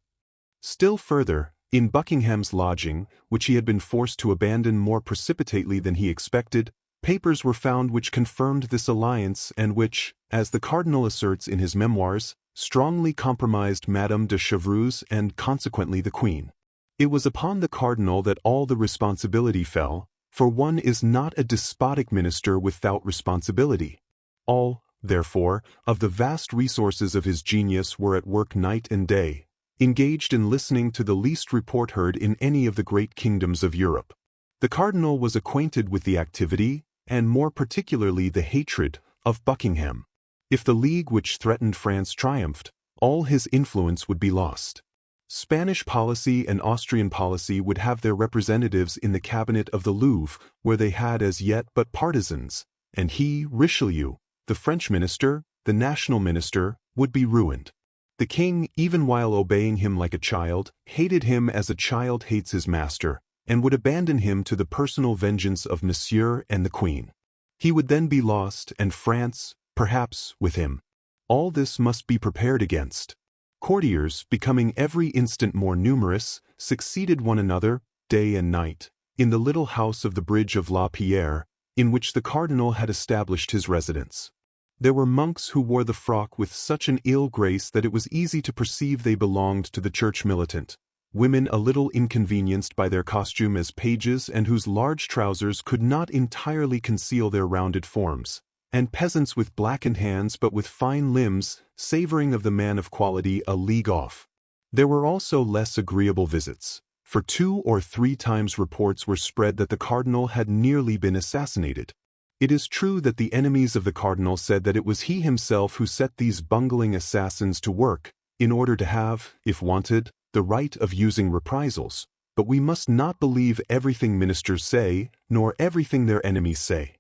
A: Still further, in Buckingham's lodging, which he had been forced to abandon more precipitately than he expected, papers were found which confirmed this alliance and which, as the cardinal asserts in his memoirs, strongly compromised Madame de Chevreuse and consequently the Queen. It was upon the cardinal that all the responsibility fell, for one is not a despotic minister without responsibility. All, therefore, of the vast resources of his genius were at work night and day, engaged in listening to the least report heard in any of the great kingdoms of Europe. The cardinal was acquainted with the activity, and more particularly the hatred, of Buckingham. If the league which threatened France triumphed, all his influence would be lost. Spanish policy and Austrian policy would have their representatives in the cabinet of the Louvre, where they had as yet but partisans, and he, Richelieu, the French minister, the national minister, would be ruined. The king, even while obeying him like a child, hated him as a child hates his master, and would abandon him to the personal vengeance of Monsieur and the Queen. He would then be lost, and France, perhaps, with him. All this must be prepared against. Courtiers, becoming every instant more numerous, succeeded one another, day and night, in the little house of the Bridge of La Pierre, in which the cardinal had established his residence. There were monks who wore the frock with such an ill grace that it was easy to perceive they belonged to the church militant, women a little inconvenienced by their costume as pages and whose large trousers could not entirely conceal their rounded forms, and peasants with blackened hands but with fine limbs, savoring of the man of quality a league off. There were also less agreeable visits, for 2 or 3 times reports were spread that the cardinal had nearly been assassinated. It is true that the enemies of the cardinal said that it was he himself who set these bungling assassins to work, in order to have, if wanted, the right of using reprisals, but we must not believe everything ministers say, nor everything their enemies say.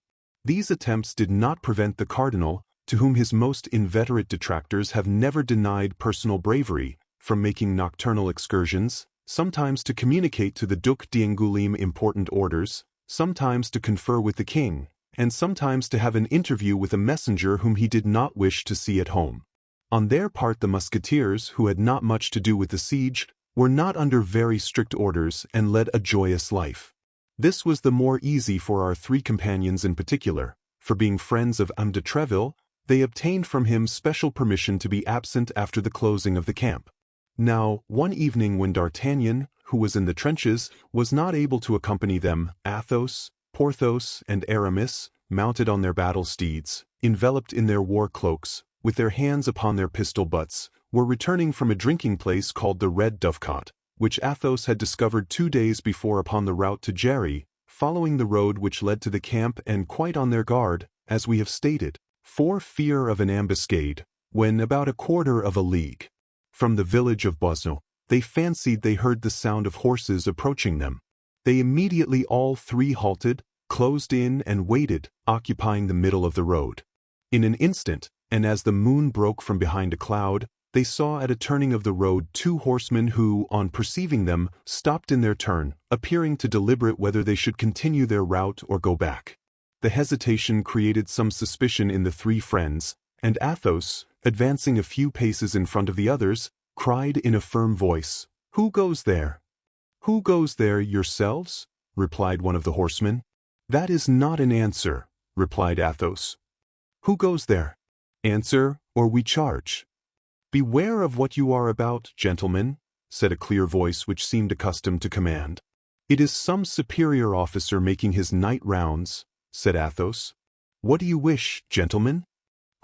A: These attempts did not prevent the cardinal, to whom his most inveterate detractors have never denied personal bravery, from making nocturnal excursions, sometimes to communicate to the Duc d'Angoulême important orders, sometimes to confer with the king, and sometimes to have an interview with a messenger whom he did not wish to see at home. On their part the Musketeers, who had not much to do with the siege, were not under very strict orders and led a joyous life. This was the more easy for our 3 companions in particular, for being friends of M. de Treville, they obtained from him special permission to be absent after the closing of the camp. Now, one evening when D'Artagnan, who was in the trenches, was not able to accompany them, Athos, Porthos, and Aramis, mounted on their battle steeds, enveloped in their war cloaks, with their hands upon their pistol butts, were returning from a drinking place called the Red Dovecot, which Athos had discovered 2 days before upon the route to Jerry, following the road which led to the camp and quite on their guard, as we have stated, for fear of an ambuscade, when about 1/4 of a league from the village of Bosno, they fancied they heard the sound of horses approaching them. They immediately all 3 halted, closed in and waited, occupying the middle of the road. In an instant, and as the moon broke from behind a cloud, they saw at a turning of the road 2 horsemen who, on perceiving them, stopped in their turn, appearing to deliberate whether they should continue their route or go back. The hesitation created some suspicion in the 3 friends, and Athos, advancing a few paces in front of the others, cried in a firm voice, "Who goes there?" "Who goes there, yourselves?" replied one of the horsemen. "That is not an answer," replied Athos. "Who goes there? Answer, or we charge." "Beware of what you are about, gentlemen," said a clear voice which seemed accustomed to command. "It is some superior officer making his night rounds," said Athos. "What do you wish, gentlemen?"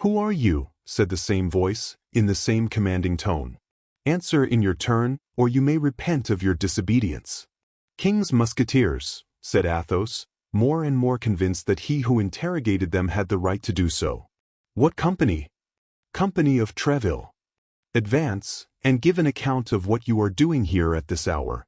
A: "Who are you?" said the same voice, in the same commanding tone. "Answer in your turn, or you may repent of your disobedience." "King's Musketeers," said Athos, more and more convinced that he who interrogated them had the right to do so. "What company?" "Company of Treville." "Advance, and give an account of what you are doing here at this hour."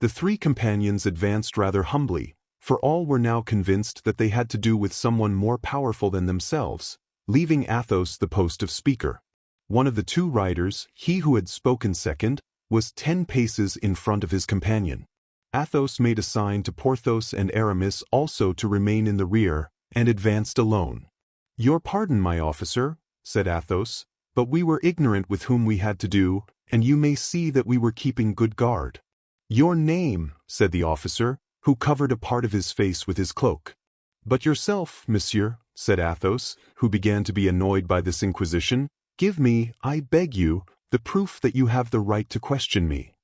A: The 3 companions advanced rather humbly, for all were now convinced that they had to do with someone more powerful than themselves, leaving Athos the post of speaker. One of the 2 riders, he who had spoken second, was 10 paces in front of his companion. Athos made a sign to Porthos and Aramis also to remain in the rear, and advanced alone. "Your pardon, my officer," said Athos, "but we were ignorant with whom we had to do, and you may see that we were keeping good guard." "Your name," said the officer, who covered a part of his face with his cloak. "But yourself, monsieur," said Athos, who began to be annoyed by this inquisition, "give me, I beg you, the proof that you have the right to question me."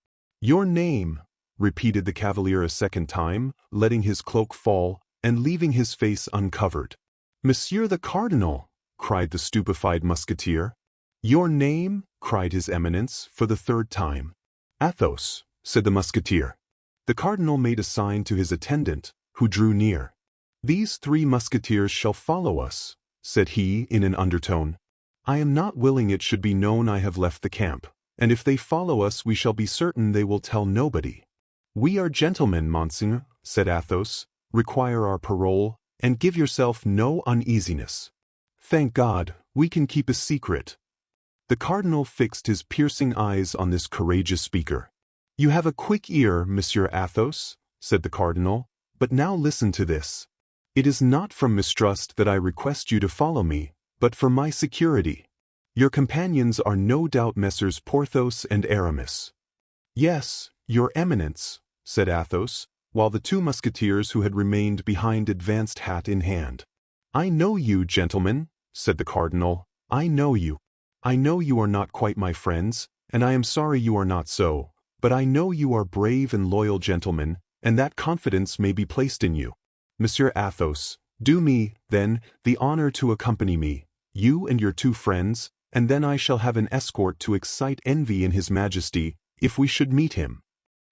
A: "Your name," repeated the cavalier a second time, letting his cloak fall, and leaving his face uncovered. "Monsieur the Cardinal," cried the stupefied Musketeer. "Your name?" cried his Eminence, for the 3rd time. "Athos," said the Musketeer. The Cardinal made a sign to his attendant, who drew near. "These 3 Musketeers shall follow us," said he in an undertone. I am not willing it should be known I have left the camp, and if they follow us we shall be certain they will tell nobody. We are gentlemen, Monseigneur, said Athos, require our parole, and give yourself no uneasiness. Thank God, we can keep a secret. The cardinal fixed his piercing eyes on this courageous speaker. You have a quick ear, Monsieur Athos, said the cardinal, but now listen to this. It is not from mistrust that I request you to follow me, but for my security. Your companions are no doubt Messrs. Porthos and Aramis. Yes, your Eminence, said Athos, while the two Musketeers who had remained behind advanced hat in hand. I know you, gentlemen, said the cardinal, I know you. I know you are not quite my friends, and I am sorry you are not so, but I know you are brave and loyal gentlemen, and that confidence may be placed in you. Monsieur Athos, do me, then, the honor to accompany me, you and your two friends, and then I shall have an escort to excite envy in His Majesty, if we should meet him.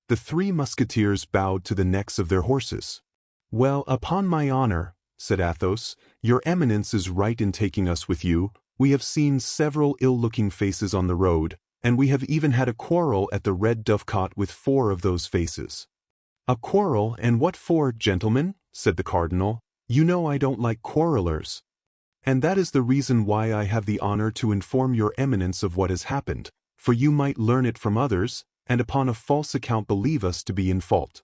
A: The three Musketeers bowed to the necks of their horses. Well, upon my honor, said Athos, your Eminence is right in taking us with you. We have seen several ill-looking faces on the road, and we have even had a quarrel at the Red Dovecot with 4 of those faces. A quarrel, and what for, gentlemen? Said the cardinal. You know I don't like quarrelers. And that is the reason why I have the honor to inform your Eminence of what has happened, for you might learn it from others, and upon a false account believe us to be in fault.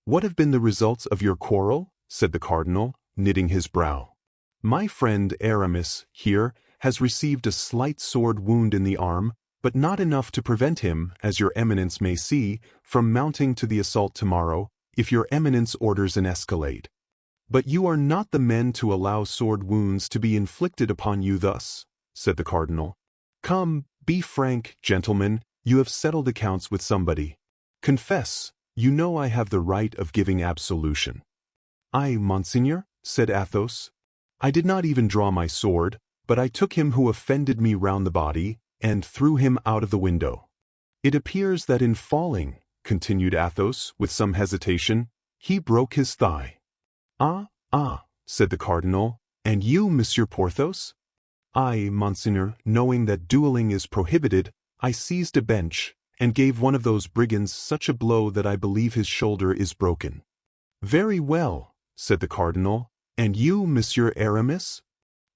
A: What have been the results of your quarrel? Said the cardinal, knitting his brow. My friend Aramis, here, has received a slight sword wound in the arm, but not enough to prevent him, as your Eminence may see, from mounting to the assault tomorrow, if your Eminence orders an escalade. But you are not the men to allow sword wounds to be inflicted upon you thus, said the cardinal. Come, be frank, gentlemen, you have settled accounts with somebody. Confess, you know I have the right of giving absolution. I, Monseigneur, said Athos. I did not even draw my sword, but I took him who offended me round the body, and threw him out of the window. It appears that in falling, continued Athos, with some hesitation, he broke his thigh. Ah, said the cardinal, and you, Monsieur Porthos? I, Monseigneur, knowing that dueling is prohibited, I seized a bench, and gave one of those brigands such a blow that I believe his shoulder is broken. Very well, said the cardinal, and you, Monsieur Aramis?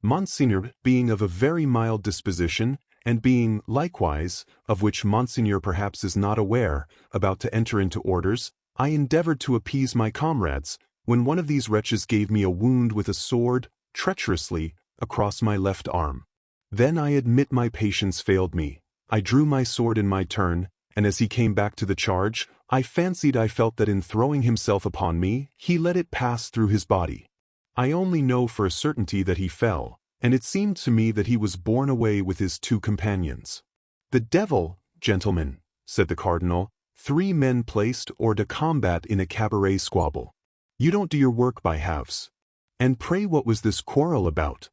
A: Monseigneur, being of a very mild disposition, and being, likewise, of which Monseigneur perhaps is not aware, about to enter into orders, I endeavored to appease my comrades, when one of these wretches gave me a wound with a sword, treacherously, across my left arm. Then I admit my patience failed me. I drew my sword in my turn, and as he came back to the charge, I fancied I felt that in throwing himself upon me, he let it pass through his body. I only know for a certainty that he fell, and it seemed to me that he was borne away with his 2 companions. The devil, gentlemen, said the cardinal, 3 men placed hors de combat in a cabaret squabble. You don't do your work by halves. And pray what was this quarrel about?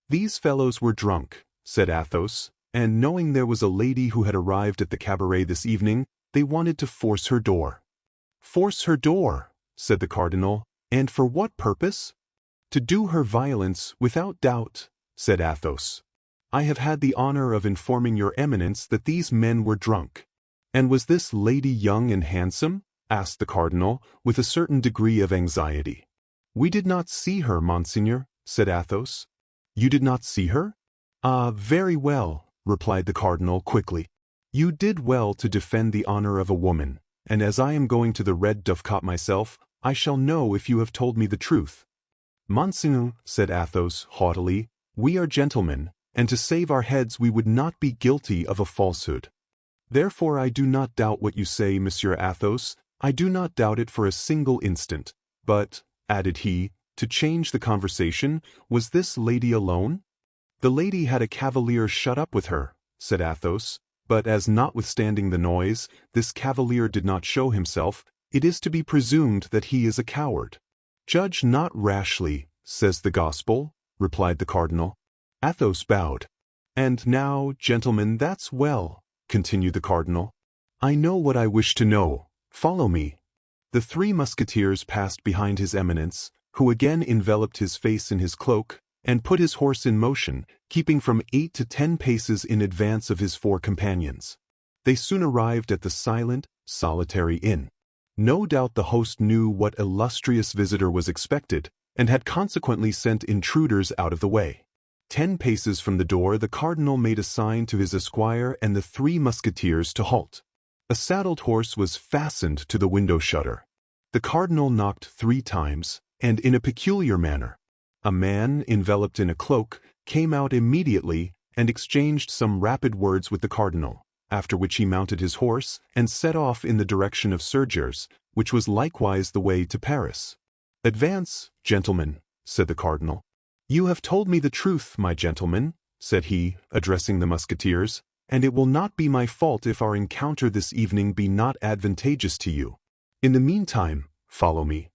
A: These fellows were drunk, said Athos, and knowing there was a lady who had arrived at the cabaret this evening, they wanted to force her door. Force her door, said the cardinal, and for what purpose? To do her violence, without doubt, said Athos. I have had the honor of informing your Eminence that these men were drunk. And was this lady young and handsome? Asked the cardinal, with a certain degree of anxiety. We did not see her, Monseigneur, said Athos. You did not see her? Ah, very well, replied the cardinal quickly. You did well to defend the honor of a woman, and as I am going to the Red Dovecot myself, I shall know if you have told me the truth. Monseigneur, said Athos haughtily, we are gentlemen, and to save our heads we would not be guilty of a falsehood. Therefore I do not doubt what you say, Monsieur Athos, I do not doubt it for a single instant. But, added he, to change the conversation, was this lady alone? The lady had a cavalier shut up with her, said Athos, but as notwithstanding the noise, this cavalier did not show himself, it is to be presumed that he is a coward. Judge not rashly, says the Gospel, replied the cardinal. Athos bowed. And now, gentlemen, that's well, continued the cardinal. I know what I wish to know. Follow me. The 3 Musketeers passed behind his Eminence, who again enveloped his face in his cloak, and put his horse in motion, keeping from 8 to 10 paces in advance of his 4 companions. They soon arrived at the silent, solitary inn. No doubt the host knew what illustrious visitor was expected, and had consequently sent intruders out of the way. 10 paces from the door the cardinal made a sign to his esquire and the 3 musketeers to halt. A saddled horse was fastened to the window shutter. The cardinal knocked 3 times, and in a peculiar manner. A man, enveloped in a cloak, came out immediately and exchanged some rapid words with the cardinal, after which he mounted his horse and set off in the direction of Surgères, which was likewise the way to Paris. "Advance, gentlemen," said the cardinal. "You have told me the truth, my gentlemen," said he, addressing the musketeers, "and it will not be my fault if our encounter this evening be not advantageous to you. In the meantime, follow me."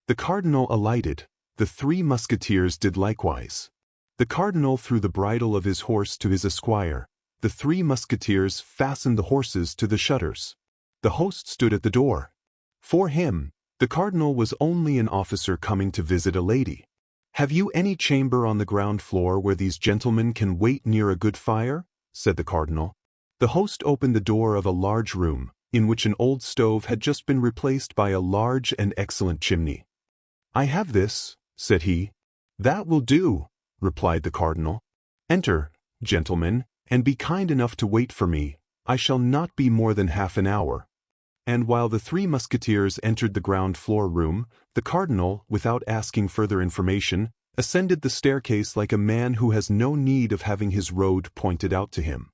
A: The cardinal alighted. The 3 musketeers did likewise. The cardinal threw the bridle of his horse to his esquire. The 3 musketeers fastened the horses to the shutters. The host stood at the door. For him, the cardinal was only an officer coming to visit a lady. "Have you any chamber on the ground floor where these gentlemen can wait near a good fire?" said the cardinal. The host opened the door of a large room, in which an old stove had just been replaced by a large and excellent chimney. "I have this," said he. "That will do," replied the cardinal. "Enter, gentlemen, and be kind enough to wait for me. I shall not be more than half an hour." And while the 3 musketeers entered the ground floor room, the cardinal, without asking further information, ascended the staircase like a man who has no need of having his road pointed out to him.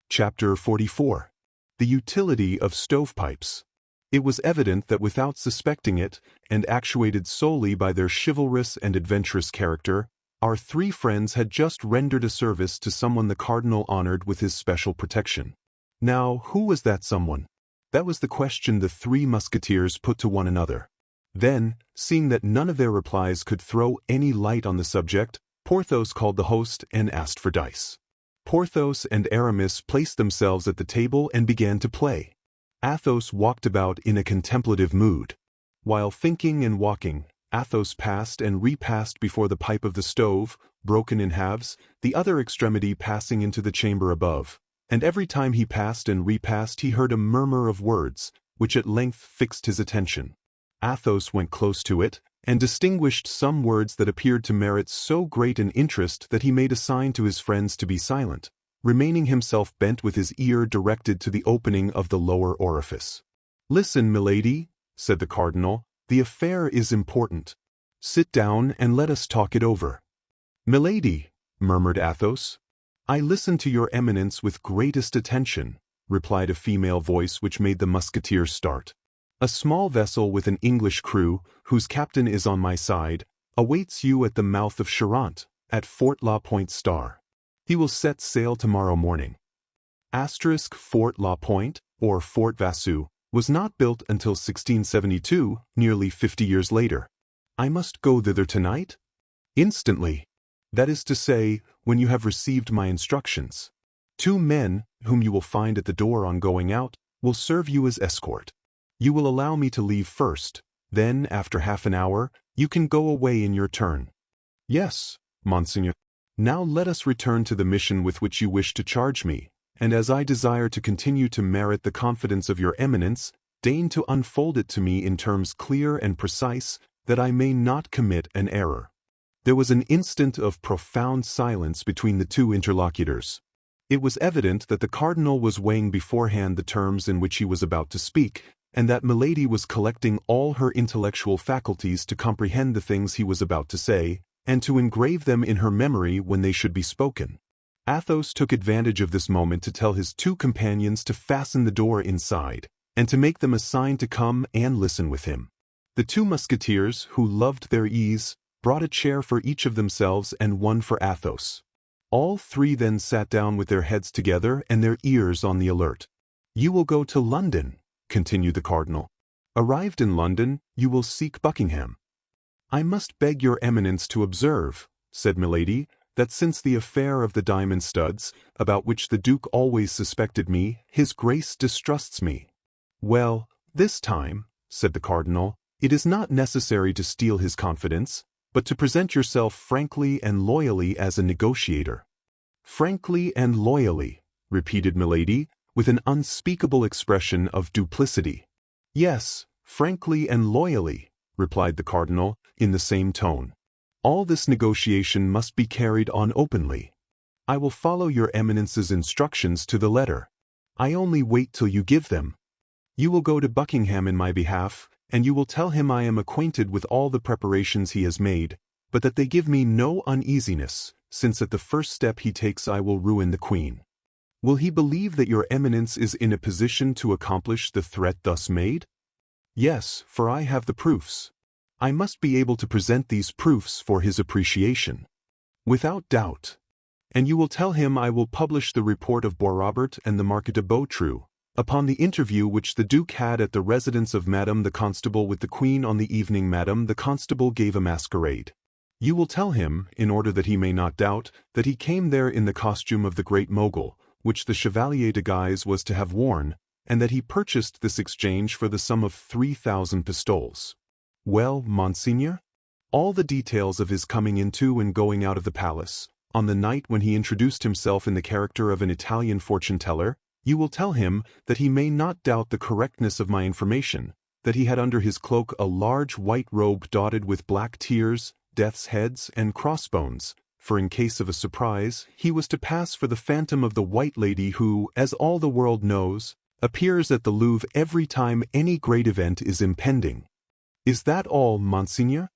A: Chapter 44. The Utility of Stovepipes. It was evident that without suspecting it, and actuated solely by their chivalrous and adventurous character, our 3 friends had just rendered a service to someone the cardinal honored with his special protection. Now, who was that someone? That was the question the 3 musketeers put to one another. Then, seeing that none of their replies could throw any light on the subject, Porthos called the host and asked for dice. Porthos and Aramis placed themselves at the table and began to play. Athos walked about in a contemplative mood. While thinking and walking, Athos passed and repassed before the pipe of the stove, broken in halves, the other extremity passing into the chamber above, and every time he passed and repassed he heard a murmur of words, which at length fixed his attention. Athos went close to it, and distinguished some words that appeared to merit so great an interest that he made a sign to his friends to be silent, remaining himself bent with his ear directed to the opening of the lower orifice. "Listen, milady," said the cardinal, "the affair is important. Sit down and let us talk it over." "Milady," murmured Athos. "I listen to your eminence with greatest attention," replied a female voice which made the musketeers start. "A small vessel with an English crew, whose captain is on my side, awaits you at the mouth of Charente, at Fort La Pointe Star. He will set sail tomorrow morning." Fort La Pointe, or Fort Vassou, was not built until 1672, nearly 50 years later. "I must go thither tonight?" "Instantly. That is to say, when you have received my instructions. 2 men, whom you will find at the door on going out, will serve you as escort. You will allow me to leave first, then, after half an hour, you can go away in your turn." "Yes, monseigneur." "Now let us return to the mission with which you wish to charge me, and as I desire to continue to merit the confidence of your eminence, deign to unfold it to me in terms clear and precise, that I may not commit an error." There was an instant of profound silence between the 2 interlocutors. It was evident that the cardinal was weighing beforehand the terms in which he was about to speak, and that Milady was collecting all her intellectual faculties to comprehend the things he was about to say, and to engrave them in her memory when they should be spoken. Athos took advantage of this moment to tell his 2 companions to fasten the door inside, and to make them a sign to come and listen with him. The 2 musketeers, who loved their ease, brought a chair for each of themselves and one for Athos. All 3 then sat down with their heads together and their ears on the alert. "You will go to London," continued the cardinal. "Arrived in London, you will seek Buckingham. I must beg your eminence to observe," said Milady, "that since the affair of the diamond studs, about which the Duke always suspected me, his Grace distrusts me." "Well, this time," said the cardinal, "it is not necessary to steal his confidence. but to present yourself frankly and loyally as a negotiator." "Frankly and loyally," repeated Milady, with an unspeakable expression of duplicity. "Yes, frankly and loyally," replied the cardinal, in the same tone. "All this negotiation must be carried on openly. I will follow your Eminence's instructions to the letter. I only wait till you give them. You will go to Buckingham in my behalf, and you will tell him I am acquainted with all the preparations he has made, but that they give me no uneasiness, since at the first step he takes I will ruin the Queen. Will he believe that your Eminence is in a position to accomplish the threat thus made?" "Yes, for I have the proofs. I must be able to present these proofs for his appreciation." "Without doubt. And you will tell him I will publish the report of Boisrobert and the Marquis de Beautru, upon the interview which the Duke had at the residence of Madame the Constable with the Queen on the evening Madame the Constable gave a masquerade. You will tell him, in order that he may not doubt, that he came there in the costume of the Great Mogul, which the Chevalier de Guise was to have worn, and that he purchased this exchange for the sum of 3,000 pistoles. Well, Monseigneur? All the details of his coming into and going out of the palace, on the night when he introduced himself in the character of an Italian fortune-teller, you will tell him that he may not doubt the correctness of my information, that he had under his cloak a large white robe dotted with black tears, death's heads, and crossbones, for in case of a surprise, he was to pass for the phantom of the White Lady who, as all the world knows, appears at the Louvre every time any great event is impending. Is that all, Monseigneur?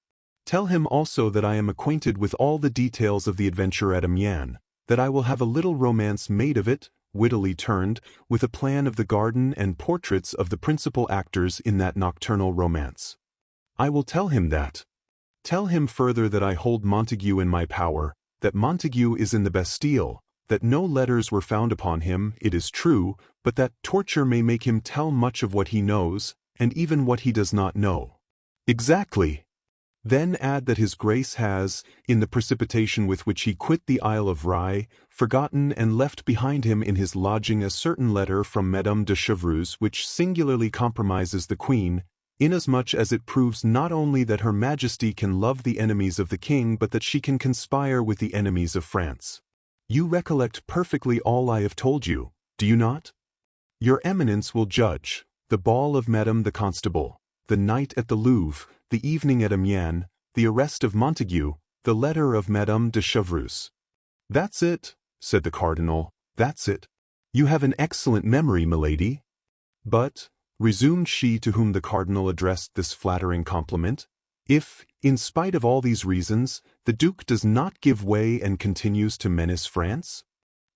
A: Tell him also that I am acquainted with all the details of the adventure at Amiens, that I will have a little romance made of it, wittily turned, with a plan of the garden and portraits of the principal actors in that nocturnal romance. I will tell him that. Tell him further that I hold Montague in my power, that Montague is in the Bastille, that no letters were found upon him, it is true, but that torture may make him tell much of what he knows, and even what he does not know. Exactly. Then add that his Grace has, in the precipitation with which he quit the Isle of Rye, forgotten and left behind him in his lodging a certain letter from Madame de Chevreuse which singularly compromises the Queen, inasmuch as it proves not only that Her Majesty can love the enemies of the King but that she can conspire with the enemies of France. You recollect perfectly all I have told you, do you not? Your Eminence will judge, the ball of Madame the Constable, the night at the Louvre, the evening at Amiens, the arrest of Montague, the letter of Madame de Chevreuse. That's it, said the cardinal, that's it. You have an excellent memory, milady. But, resumed she to whom the cardinal addressed this flattering compliment, if, in spite of all these reasons, the Duke does not give way and continues to menace France?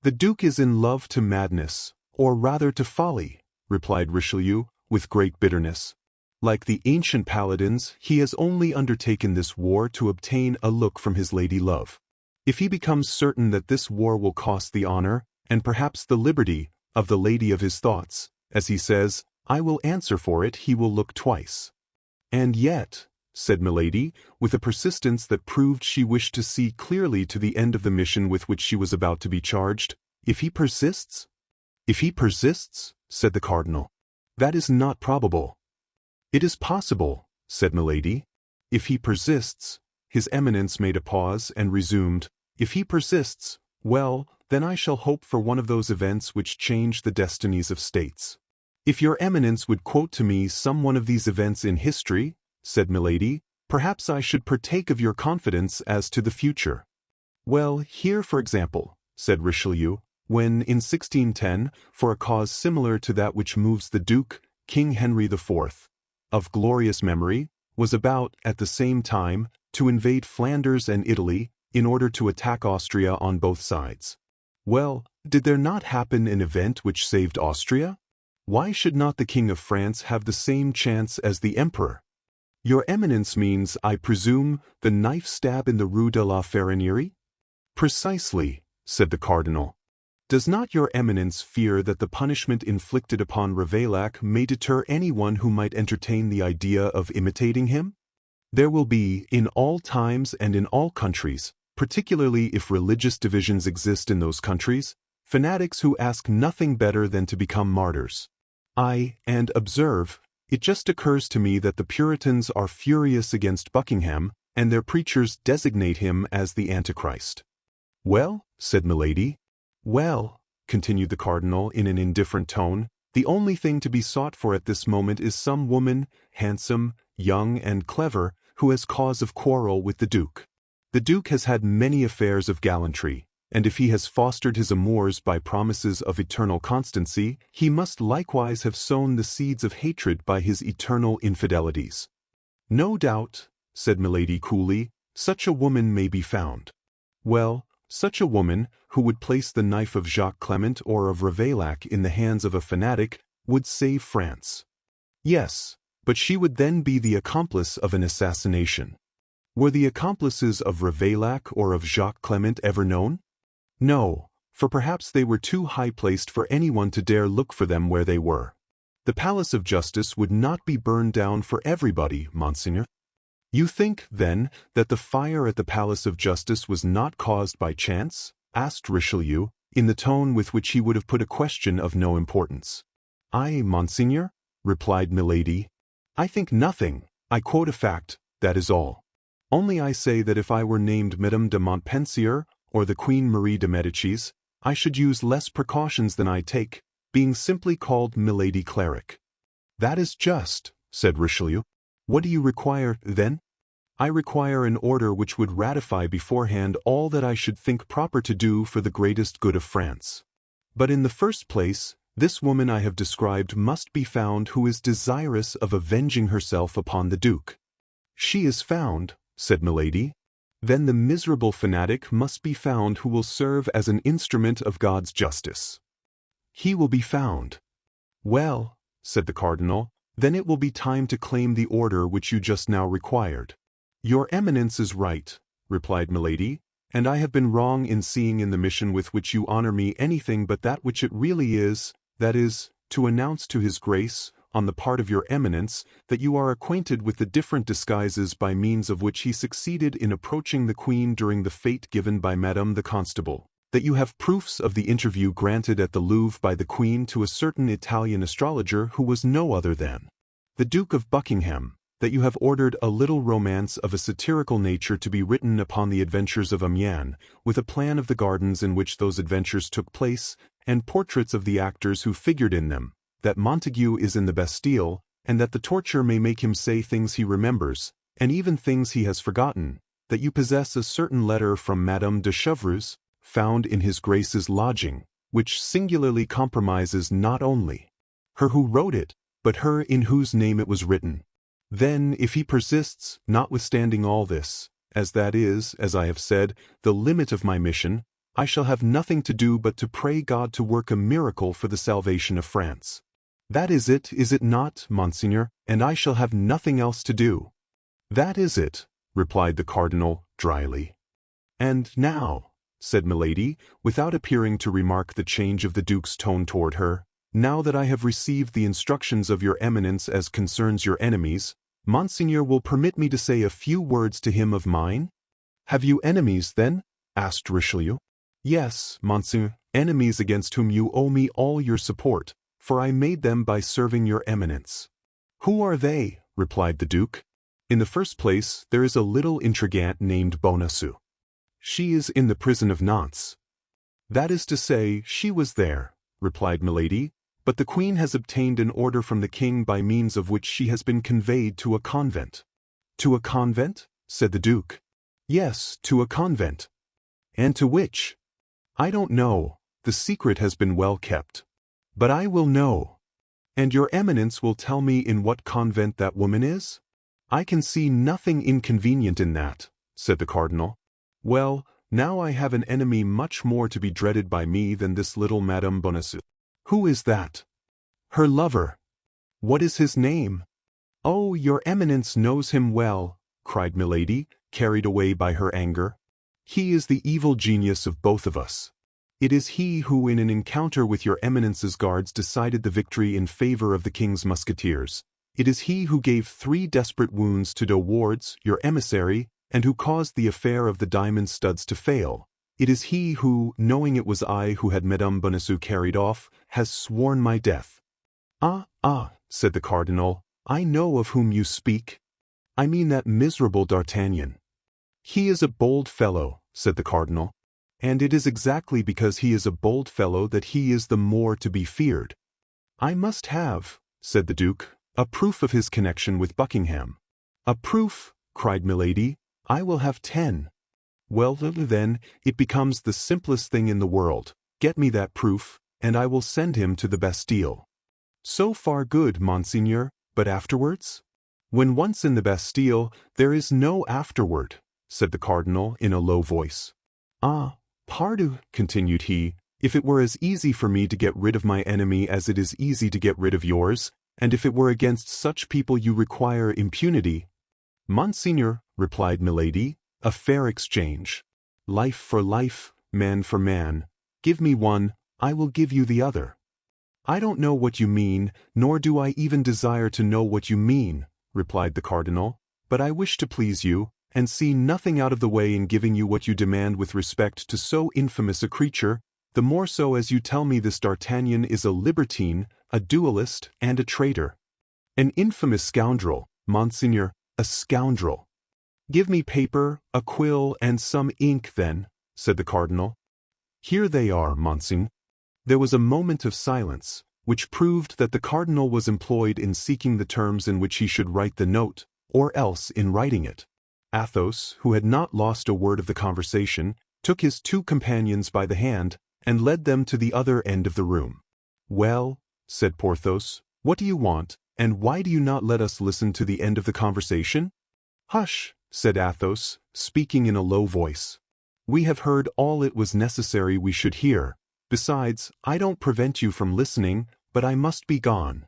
A: The Duke is in love to madness, or rather to folly, replied Richelieu, with great bitterness. Like the ancient paladins, he has only undertaken this war to obtain a look from his lady love. If he becomes certain that this war will cost the honor, and perhaps the liberty, of the lady of his thoughts, as he says, I will answer for it he will look twice. And yet, said Milady, with a persistence that proved she wished to see clearly to the end of the mission with which she was about to be charged, if he persists? If he persists, said the cardinal, that is not probable. It is possible, said Milady. If he persists, His Eminence made a pause and resumed, if he persists, well, then I shall hope for one of those events which change the destinies of states. If your Eminence would quote to me some one of these events in history, said Milady, perhaps I should partake of your confidence as to the future. Well, here for example, said Richelieu, when in 1610, for a cause similar to that which moves the Duke, King Henry IV, of glorious memory, was about, at the same time, to invade Flanders and Italy, in order to attack Austria on both sides. Well, did there not happen an event which saved Austria? Why should not the King of France have the same chance as the Emperor? Your Eminence means, I presume, the knife stab in the Rue de la Ferronnerie? Precisely, said the cardinal. Does not your Eminence fear that the punishment inflicted upon Ravaillac may deter anyone who might entertain the idea of imitating him? There will be, in all times and in all countries, particularly if religious divisions exist in those countries, fanatics who ask nothing better than to become martyrs. And observe, it just occurs to me that the Puritans are furious against Buckingham, and their preachers designate him as the Antichrist. Well, said Milady. Well, continued the cardinal in an indifferent tone, the only thing to be sought for at this moment is some woman, handsome, young, and clever, who has cause of quarrel with the Duke. The Duke has had many affairs of gallantry, and if he has fostered his amours by promises of eternal constancy, he must likewise have sown the seeds of hatred by his eternal infidelities. No doubt, said Milady coolly, such a woman may be found. Well, such a woman, who would place the knife of Jacques Clement or of Ravaillac in the hands of a fanatic, would save France. Yes, but she would then be the accomplice of an assassination. Were the accomplices of Ravaillac or of Jacques Clement ever known? No, for perhaps they were too high-placed for anyone to dare look for them where they were. The Palace of Justice would not be burned down for everybody, Monseigneur. You think, then, that the fire at the Palace of Justice was not caused by chance? Asked Richelieu, in the tone with which he would have put a question of no importance. I, Monseigneur, replied Milady. I think nothing. I quote a fact, that is all. Only I say that if I were named Madame de Montpensier, or the Queen Marie de Medicis, I should use less precautions than I take, being simply called Milady Cleric. That is just, said Richelieu. What do you require, then? I require an order which would ratify beforehand all that I should think proper to do for the greatest good of France. But in the first place, this woman I have described must be found who is desirous of avenging herself upon the Duke. She is found, said Milady. Then the miserable fanatic must be found who will serve as an instrument of God's justice. He will be found. Well, said the cardinal, then it will be time to claim the order which you just now required. Your Eminence is right, replied Milady, and I have been wrong in seeing in the mission with which you honor me anything but that which it really is, that is, to announce to His Grace, on the part of your Eminence, that you are acquainted with the different disguises by means of which he succeeded in approaching the Queen during the fête given by Madame the Constable, that you have proofs of the interview granted at the Louvre by the Queen to a certain Italian astrologer who was no other than the Duke of Buckingham, that you have ordered a little romance of a satirical nature to be written upon the adventures of Amiens, with a plan of the gardens in which those adventures took place, and portraits of the actors who figured in them, that Montague is in the Bastille, and that the torture may make him say things he remembers, and even things he has forgotten, that you possess a certain letter from Madame de Chevreuse, found in His Grace's lodging, which singularly compromises not only her who wrote it, but her in whose name it was written. Then, if he persists, notwithstanding all this, as that is, as I have said, the limit of my mission, I shall have nothing to do but to pray God to work a miracle for the salvation of France. That is it not, Monseigneur, and I shall have nothing else to do. That is it, replied the cardinal, dryly. And now, said Milady, without appearing to remark the change of the Duke's tone toward her, now that I have received the instructions of your Eminence as concerns your enemies, Monseigneur will permit me to say a few words to him of mine? Have you enemies, then? Asked Richelieu. Yes, Monseigneur, enemies against whom you owe me all your support, for I made them by serving your Eminence. Who are they? Replied the Duke. In the first place, there is a little intrigante named Bonacieux. She is in the prison of Nantes. That is to say, she was there, replied Milady, but the Queen has obtained an order from the King by means of which she has been conveyed to a convent. To a convent? Said the Duke. Yes, to a convent. And to which? I don't know. The secret has been well kept. But I will know. And your Eminence will tell me in what convent that woman is? I can see nothing inconvenient in that, said the cardinal. Well, now I have an enemy much more to be dreaded by me than this little Madame Bonacieux. Who is that? Her lover. What is his name? Oh, your Eminence knows him well, cried Milady, carried away by her anger. He is the evil genius of both of us. It is he who in an encounter with your Eminence's guards decided the victory in favor of the King's Musketeers. It is he who gave 3 desperate wounds to De Wardes, your emissary, and who caused the affair of the diamond studs to fail. It is he who, knowing it was I who had Madame Bonacieux carried off, has sworn my death. Ah, said the cardinal, I know of whom you speak. I mean that miserable D'Artagnan, "He is a bold fellow," said the cardinal. "And it is exactly because he is a bold fellow that he is the more to be feared." "I must have," said the duke, "a proof of his connection with Buckingham." "A proof?" cried Milady. "I will have 10. "Well, then, it becomes the simplest thing in the world. Get me that proof, and I will send him to the Bastille." "So far good, monseigneur, but afterwards?" "When once in the Bastille, there is no afterward," said the cardinal in a low voice. "Ah, pardon," continued he, "if it were as easy for me to get rid of my enemy as it is easy to get rid of yours, and if it were against such people you require impunity." "Monseigneur," replied Milady, "a fair exchange. Life for life, man for man. Give me one, I will give you the other." "I don't know what you mean, nor do I even desire to know what you mean," replied the cardinal, "but I wish to please you, and see nothing out of the way in giving you what you demand with respect to so infamous a creature, the more so as you tell me this D'Artagnan is a libertine, a duellist, and a traitor." "An infamous scoundrel, monseigneur, a scoundrel." "Give me paper, a quill, and some ink, then," said the cardinal. "Here they are, monseigneur." There was a moment of silence, which proved that the cardinal was employed in seeking the terms in which he should write the note, or else in writing it. Athos, who had not lost a word of the conversation, took his 2 companions by the hand, and led them to the other end of the room. "Well," said Porthos, "what do you want, and why do you not let us listen to the end of the conversation?" "Hush," said Athos, speaking in a low voice. "We have heard all it was necessary we should hear. Besides, I don't prevent you from listening, but I must be gone."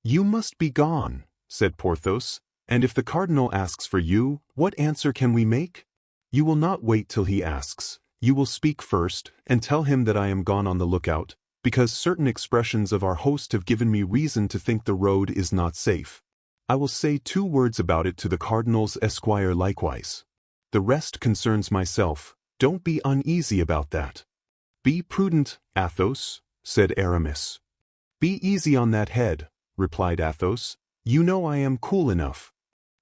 A: "You must be gone," said Porthos, "and if the cardinal asks for you, what answer can we make?" "You will not wait till he asks. You will speak first, and tell him that I am gone on the lookout, because certain expressions of our host have given me reason to think the road is not safe. I will say 2 words about it to the cardinal's esquire likewise. The rest concerns myself. Don't be uneasy about that." "Be prudent, Athos," said Aramis. "Be easy on that head," replied Athos. "You know I am cool enough."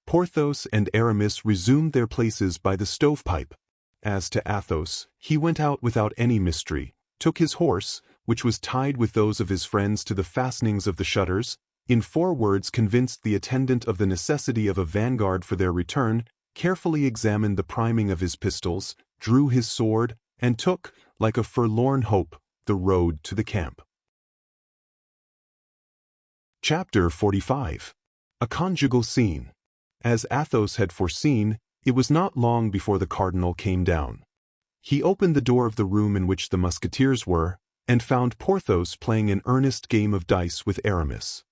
A: Porthos and Aramis resumed their places by the stovepipe. As to Athos, he went out without any mystery, took his horse, which was tied with those of his friends to the fastenings of the shutters, in 4 words convinced the attendant of the necessity of a vanguard for their return, carefully examined the priming of his pistols, drew his sword, and took, like a forlorn hope, the road to the camp. Chapter 45. A conjugal scene. As Athos had foreseen, it was not long before the cardinal came down. He opened the door of the room in which the Musketeers were, and found Porthos playing an earnest game of dice with Aramis.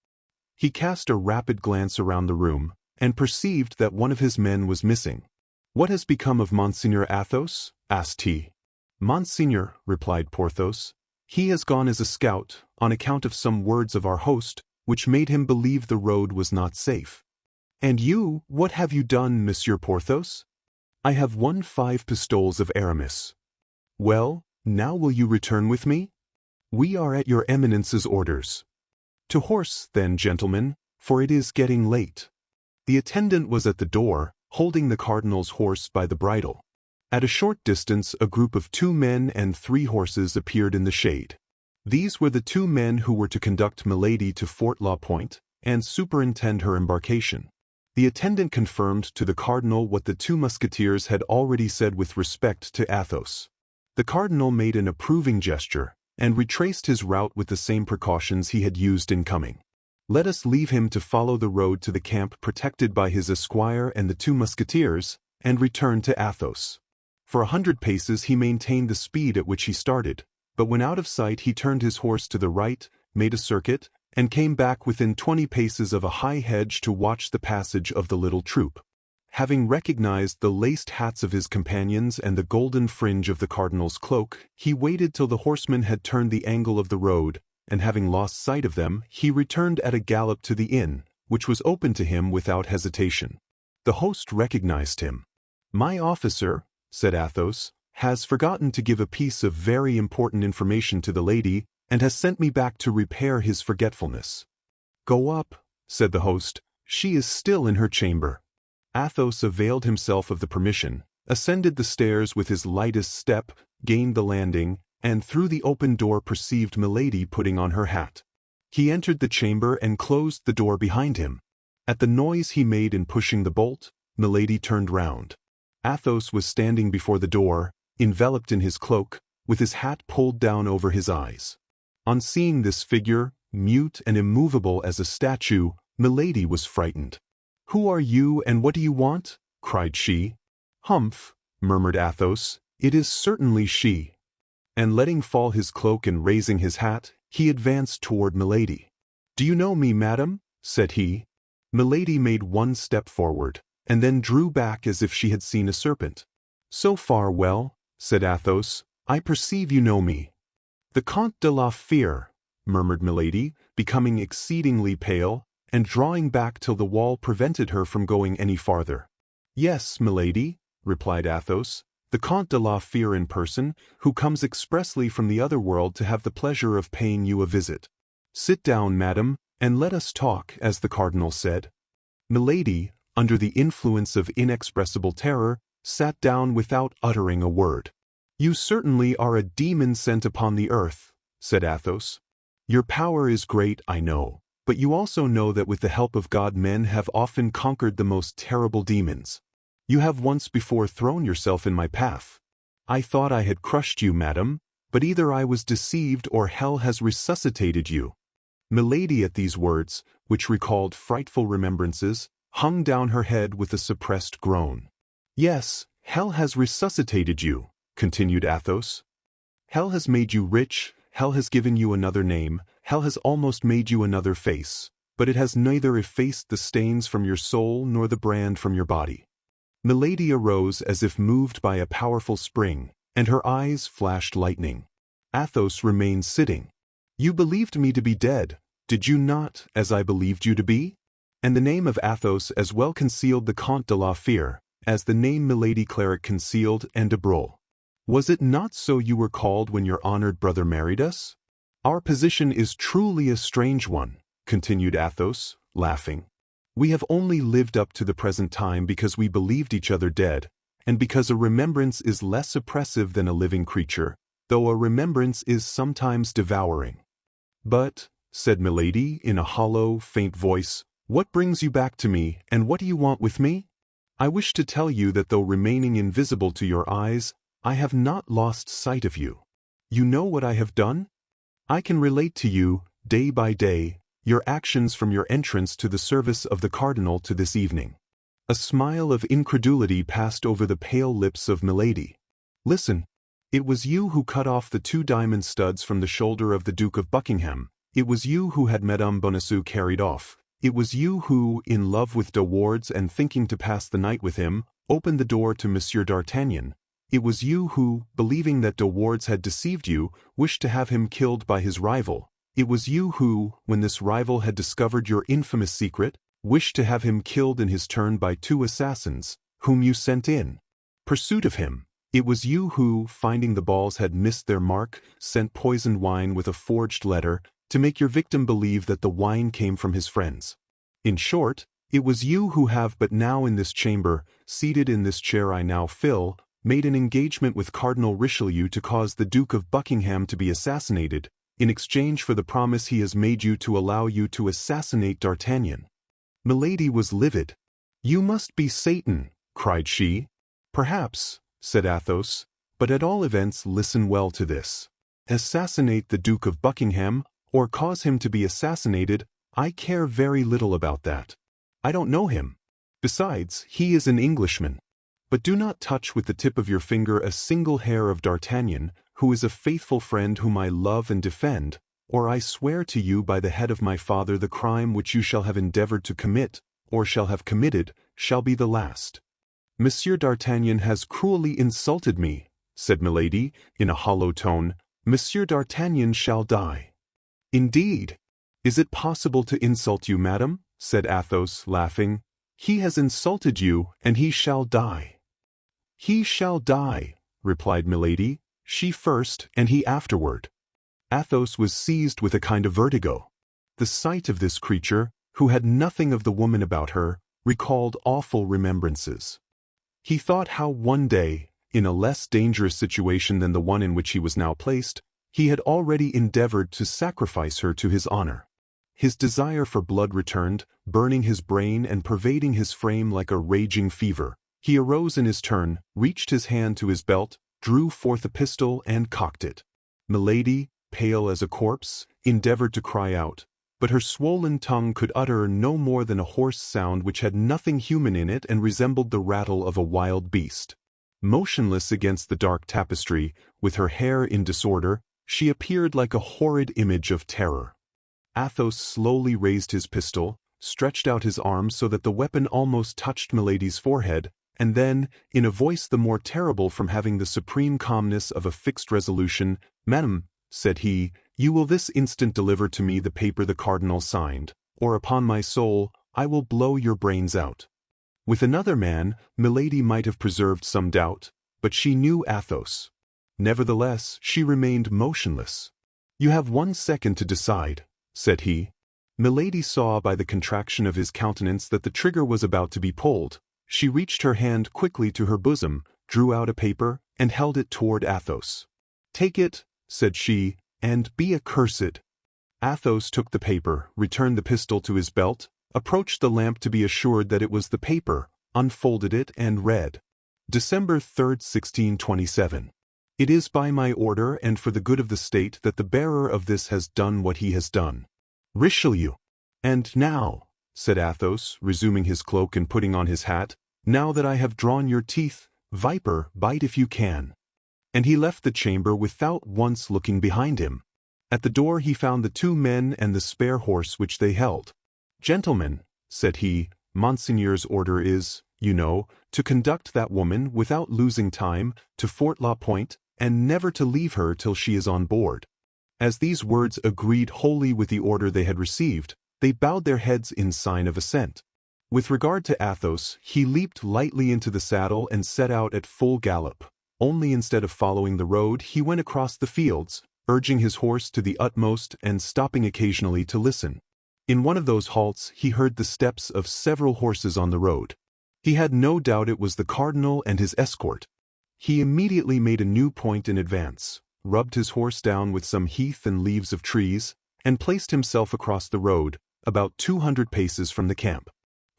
A: He cast a rapid glance around the room, and perceived that one of his men was missing. "What has become of Monseigneur Athos?" asked he. "Monseigneur," replied Porthos, "he has gone as a scout, on account of some words of our host, which made him believe the road was not safe." "And you, what have you done, Monsieur Porthos?" "I have won 5 pistoles of Aramis." "Well, now will you return with me?" "We are at your Eminence's orders." "To horse, then, gentlemen, for it is getting late." The attendant was at the door, holding the cardinal's horse by the bridle. At a short distance a group of 2 men and 3 horses appeared in the shade. These were the 2 men who were to conduct Milady to Fort La Pointe, and superintend her embarkation. The attendant confirmed to the cardinal what the 2 musketeers had already said with respect to Athos. The cardinal made an approving gesture, and retraced his route with the same precautions he had used in coming. Let us leave him to follow the road to the camp protected by his esquire and the 2 musketeers, and return to Athos. For 100 paces he maintained the speed at which he started, but when out of sight he turned his horse to the right, made a circuit, and came back within 20 paces of a high hedge to watch the passage of the little troop. Having recognized the laced hats of his companions and the golden fringe of the cardinal's cloak, he waited till the horsemen had turned the angle of the road, and having lost sight of them, he returned at a gallop to the inn, which was open to him without hesitation. The host recognized him. "My officer," said Athos, "has forgotten to give a piece of very important information to the lady, and has sent me back to repair his forgetfulness." "Go up," said the host. "She is still in her chamber." Athos availed himself of the permission, ascended the stairs with his lightest step, gained the landing, and through the open door perceived Milady putting on her hat. He entered the chamber and closed the door behind him. At the noise he made in pushing the bolt, Milady turned round. Athos was standing before the door, enveloped in his cloak, with his hat pulled down over his eyes. On seeing this figure, mute and immovable as a statue, Milady was frightened. "Who are you and what do you want?" cried she. "Humph," murmured Athos, "it is certainly she." And letting fall his cloak and raising his hat, he advanced toward Milady. "Do you know me, madam?" said he. Milady made one step forward, and then drew back as if she had seen a serpent. "So far well," said Athos, "I perceive you know me." "The Comte de la Fère," murmured Milady, becoming exceedingly pale, and drawing back till the wall prevented her from going any farther. "Yes, Milady," replied Athos, "the Comte de la Fère in person, who comes expressly from the other world to have the pleasure of paying you a visit. Sit down, madam, and let us talk, as the cardinal said." Milady, under the influence of inexpressible terror, sat down without uttering a word. "You certainly are a demon sent upon the earth," said Athos. "Your power is great, I know, but you also know that with the help of God men have often conquered the most terrible demons. You have once before thrown yourself in my path. I thought I had crushed you, madam, but either I was deceived or hell has resuscitated you." Milady at these words, which recalled frightful remembrances, hung down her head with a suppressed groan. "Yes, hell has resuscitated you," continued Athos. "Hell has made you rich, hell has given you another name, hell has almost made you another face, but it has neither effaced the stains from your soul nor the brand from your body." Milady arose as if moved by a powerful spring, and her eyes flashed lightning. Athos remained sitting. "You believed me to be dead, did you not, as I believed you to be?" And the name of Athos as well concealed the Comte de la Fère, as the name Milady Claret concealed and de Broglie. "Was it not so you were called when your honored brother married us? Our position is truly a strange one," continued Athos, laughing. "We have only lived up to the present time because we believed each other dead, and because a remembrance is less oppressive than a living creature, though a remembrance is sometimes devouring." "But," said Milady in a hollow, faint voice, "what brings you back to me, and what do you want with me? I wish to tell you that though remaining invisible to your eyes, I have not lost sight of you. You know what I have done? I can relate to you, day by day, your actions from your entrance to the service of the cardinal to this evening." A smile of incredulity passed over the pale lips of Milady. "Listen. It was you who cut off the 2 diamond studs from the shoulder of the Duke of Buckingham. It was you who had Madame Bonacieux carried off. It was you who, in love with De Wardes and thinking to pass the night with him, opened the door to Monsieur d'Artagnan. It was you who, believing that De Wardes had deceived you, wished to have him killed by his rival. It was you who, when this rival had discovered your infamous secret, wished to have him killed in his turn by 2 assassins, whom you sent in pursuit of him. It was you who, finding the balls had missed their mark, sent poisoned wine with a forged letter, to make your victim believe that the wine came from his friends. In short, it was you who have but now in this chamber, seated in this chair I now fill, made an engagement with Cardinal Richelieu to cause the Duke of Buckingham to be assassinated, in exchange for the promise he has made you to allow you to assassinate D'Artagnan." Milady was livid. "You must be Satan," cried she. "Perhaps," said Athos, "but at all events listen well to this. Assassinate the Duke of Buckingham, or cause him to be assassinated, I care very little about that. I don't know him. Besides, he is an Englishman. But do not touch with the tip of your finger a single hair of D'Artagnan, who is a faithful friend whom I love and defend, or I swear to you by the head of my father the crime which you shall have endeavored to commit, or shall have committed, shall be the last." "Monsieur d'Artagnan has cruelly insulted me," said Milady, in a hollow tone. "Monsieur d'Artagnan shall die." "Indeed! Is it possible to insult you, madam?" said Athos, laughing. "He has insulted you, and he shall die." "He shall die," replied Milady, "she first, and he afterward." Athos was seized with a kind of vertigo. The sight of this creature, who had nothing of the woman about her, recalled awful remembrances. He thought how one day, in a less dangerous situation than the one in which he was now placed, he had already endeavored to sacrifice her to his honor. His desire for blood returned, burning his brain and pervading his frame like a raging fever. He arose in his turn, reached his hand to his belt, drew forth a pistol and cocked it. Milady, pale as a corpse, endeavored to cry out, but her swollen tongue could utter no more than a hoarse sound which had nothing human in it and resembled the rattle of a wild beast. Motionless against the dark tapestry, with her hair in disorder, she appeared like a horrid image of terror. Athos slowly raised his pistol, stretched out his arm so that the weapon almost touched Milady's forehead, and then, in a voice the more terrible from having the supreme calmness of a fixed resolution, "Madame," said he, "you will this instant deliver to me the paper the cardinal signed, or upon my soul, I will blow your brains out." With another man, Milady might have preserved some doubt, but she knew Athos. Nevertheless, she remained motionless. "You have 1 second to decide," said he. Milady saw by the contraction of his countenance that the trigger was about to be pulled. She reached her hand quickly to her bosom, drew out a paper, and held it toward Athos. "Take it," said she, "and be accursed." Athos took the paper, returned the pistol to his belt, approached the lamp to be assured that it was the paper, unfolded it and read. December 3, 1627. "It is by my order and for the good of the state that the bearer of this has done what he has done. Richelieu." "And now," said Athos, resuming his cloak and putting on his hat, "now that I have drawn your teeth, viper, bite if you can." And he left the chamber without once looking behind him. At the door he found the 2 men and the spare horse which they held. "Gentlemen," said he, "Monseigneur's order is, you know, to conduct that woman, without losing time, to Fort La Pointe, and never to leave her till she is on board." As these words agreed wholly with the order they had received, they bowed their heads in sign of assent. With regard to Athos, he leaped lightly into the saddle and set out at full gallop. Only instead of following the road, he went across the fields, urging his horse to the utmost and stopping occasionally to listen. In one of those halts he heard the steps of several horses on the road. He had no doubt it was the cardinal and his escort. He immediately made a new point in advance, rubbed his horse down with some heath and leaves of trees, and placed himself across the road, about 200 paces from the camp.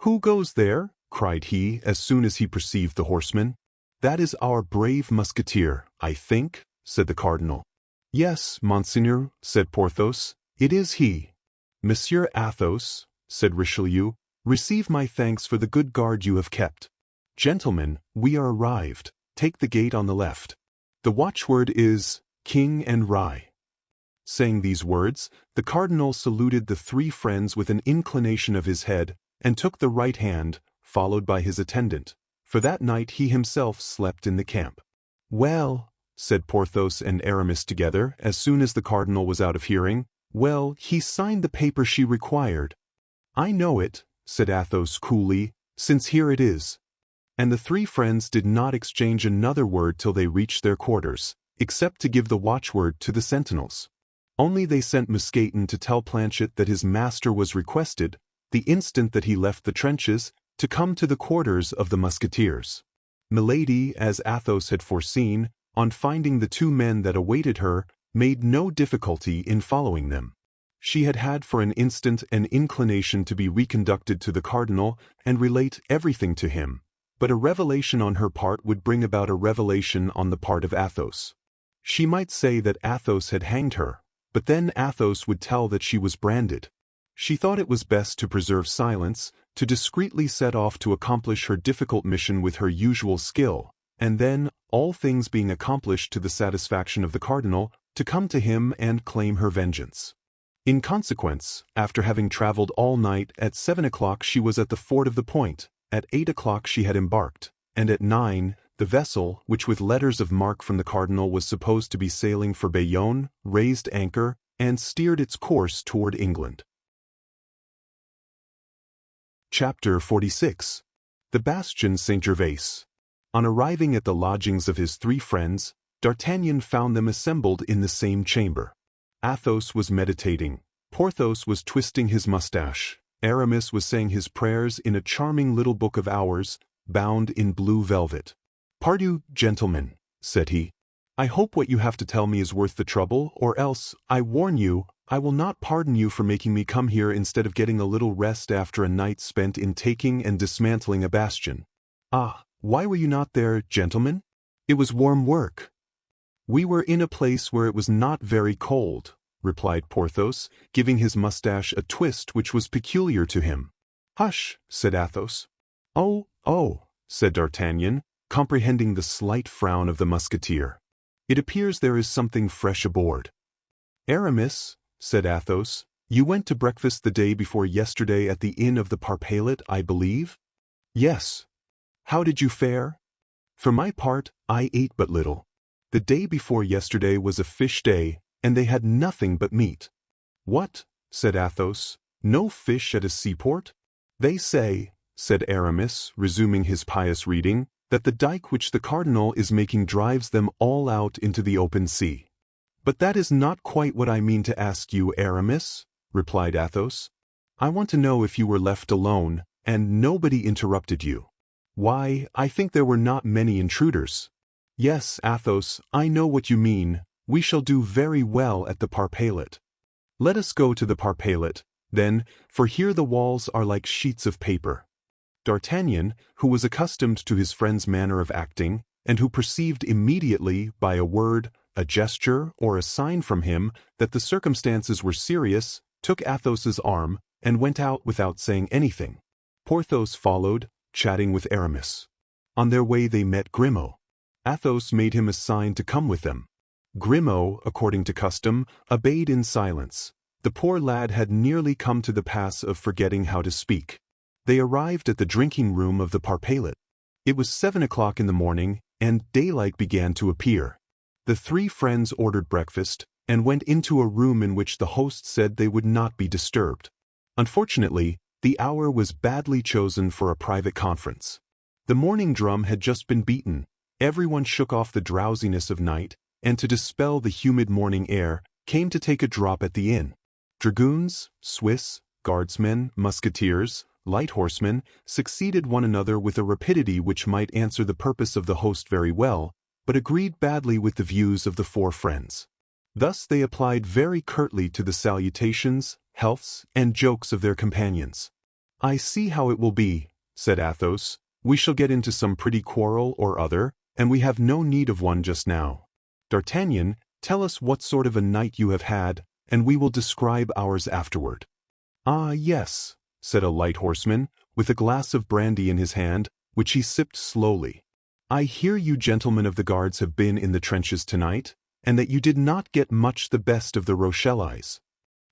A: "Who goes there?" cried he as soon as he perceived the horseman. "That is our brave Musketeer, I think," said the cardinal. "Yes, Monseigneur," said Porthos, "it is he." "Monsieur Athos," said Richelieu, "receive my thanks for the good guard you have kept. Gentlemen, we are arrived. Take the gate on the left. The watchword is, King and Rye." Saying these words, the cardinal saluted the 3 friends with an inclination of his head, and took the right hand, followed by his attendant. For that night he himself slept in the camp. "Well," said Porthos and Aramis together, as soon as the cardinal was out of hearing, "well, he signed the paper she required." "I know it," said Athos coolly, "since here it is." And the 3 friends did not exchange another word till they reached their quarters, except to give the watchword to the sentinels. Only they sent Mousqueton to tell Planchet that his master was requested, the instant that he left the trenches, to come to the quarters of the Musketeers. Milady, as Athos had foreseen, on finding the 2 men that awaited her, made no difficulty in following them. She had had for an instant an inclination to be reconducted to the cardinal and relate everything to him, but a revelation on her part would bring about a revelation on the part of Athos. She might say that Athos had hanged her, but then Athos would tell that she was branded. She thought it was best to preserve silence, to discreetly set off to accomplish her difficult mission with her usual skill, and then, all things being accomplished to the satisfaction of the cardinal, to come to him and claim her vengeance. In consequence, after having traveled all night, at 7 o'clock she was at the fort of the Point, at 8 o'clock she had embarked, and at 9, the vessel, which with letters of marque from the cardinal was supposed to be sailing for Bayonne, raised anchor, and steered its course toward England. Chapter 46. The Bastion Saint-Gervais. On arriving at the lodgings of his 3 friends, D'Artagnan found them assembled in the same chamber. Athos was meditating, Porthos was twisting his mustache, Aramis was saying his prayers in a charming little book of hours, bound in blue velvet. "Pardon, gentlemen," said he. "I hope what you have to tell me is worth the trouble, or else, I warn you, I will not pardon you for making me come here instead of getting a little rest after a night spent in taking and dismantling a bastion." "Ah, why were you not there, gentlemen?" "It was warm work." "We were in a place where it was not very cold," replied Porthos, giving his mustache a twist which was peculiar to him. "Hush," said Athos. "Oh, said D'Artagnan, comprehending the slight frown of the Musketeer. "It appears there is something fresh aboard." "Aramis," said Athos, "you went to breakfast the day before yesterday at the inn of the Parpaillot, I believe?" "Yes." "How did you fare?" "For my part, I ate but little. The day before yesterday was a fish day, and they had nothing but meat." "What?" said Athos. "No fish at a seaport?" "They say," said Aramis, resuming his pious reading, "that the dike which the cardinal is making drives them all out into the open sea." "But that is not quite what I mean to ask you, Aramis," replied Athos. "I want to know if you were left alone, and nobody interrupted you." "Why, I think there were not many intruders." "Yes, Athos, I know what you mean. We shall do very well at the Parpaillot." "Let us go to the Parpaillot, then, for here the walls are like sheets of paper." D'Artagnan, who was accustomed to his friend's manner of acting, and who perceived immediately, by a word, a gesture, or a sign from him, that the circumstances were serious, took Athos's arm, and went out without saying anything. Porthos followed, chatting with Aramis. On their way they met Grimaud. Athos made him a sign to come with them. Grimaud, according to custom, obeyed in silence. The poor lad had nearly come to the pass of forgetting how to speak. They arrived at the drinking room of the Parpaillot. It was 7 o'clock in the morning, and daylight began to appear. The three friends ordered breakfast, and went into a room in which the host said they would not be disturbed. Unfortunately, the hour was badly chosen for a private conference. The morning drum had just been beaten, everyone shook off the drowsiness of night, and to dispel the humid morning air, came to take a drop at the inn. Dragoons, Swiss, guardsmen, musketeers, light horsemen, succeeded one another with a rapidity which might answer the purpose of the host very well, but agreed badly with the views of the four friends. Thus they applied very curtly to the salutations, healths, and jokes of their companions. "I see how it will be," said Athos. "We shall get into some pretty quarrel or other, and we have no need of one just now. D'Artagnan, tell us what sort of a night you have had, and we will describe ours afterward." "Ah, yes," said a light horseman, with a glass of brandy in his hand, which he sipped slowly. "I hear you gentlemen of the guards have been in the trenches tonight, and that you did not get much the best of the Rochellais."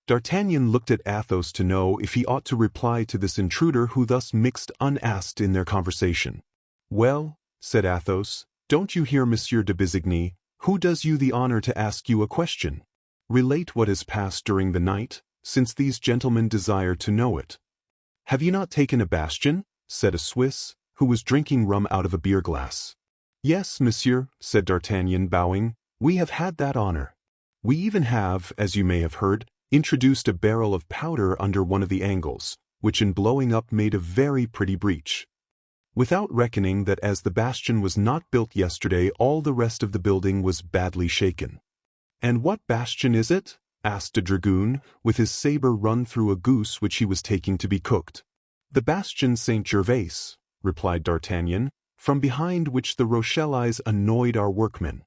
A: D'Artagnan looked at Athos to know if he ought to reply to this intruder who thus mixed unasked in their conversation. "Well," said Athos, "don't you hear Monsieur de Busigny, who does you the honor to ask you a question? Relate what has passed during the night, since these gentlemen desire to know it." "Have you not taken a bastion?" said a Swiss, who was drinking rum out of a beer glass. "Yes, monsieur," said D'Artagnan, bowing, "we have had that honor. We even have, as you may have heard, introduced a barrel of powder under one of the angles, which in blowing up made a very pretty breach. Without reckoning that as the bastion was not built yesterday, all the rest of the building was badly shaken." "And what bastion is it?" asked a dragoon, with his saber run through a goose which he was taking to be cooked. "The bastion Saint-Gervais," replied D'Artagnan, "from behind which the Rochellais annoyed our workmen."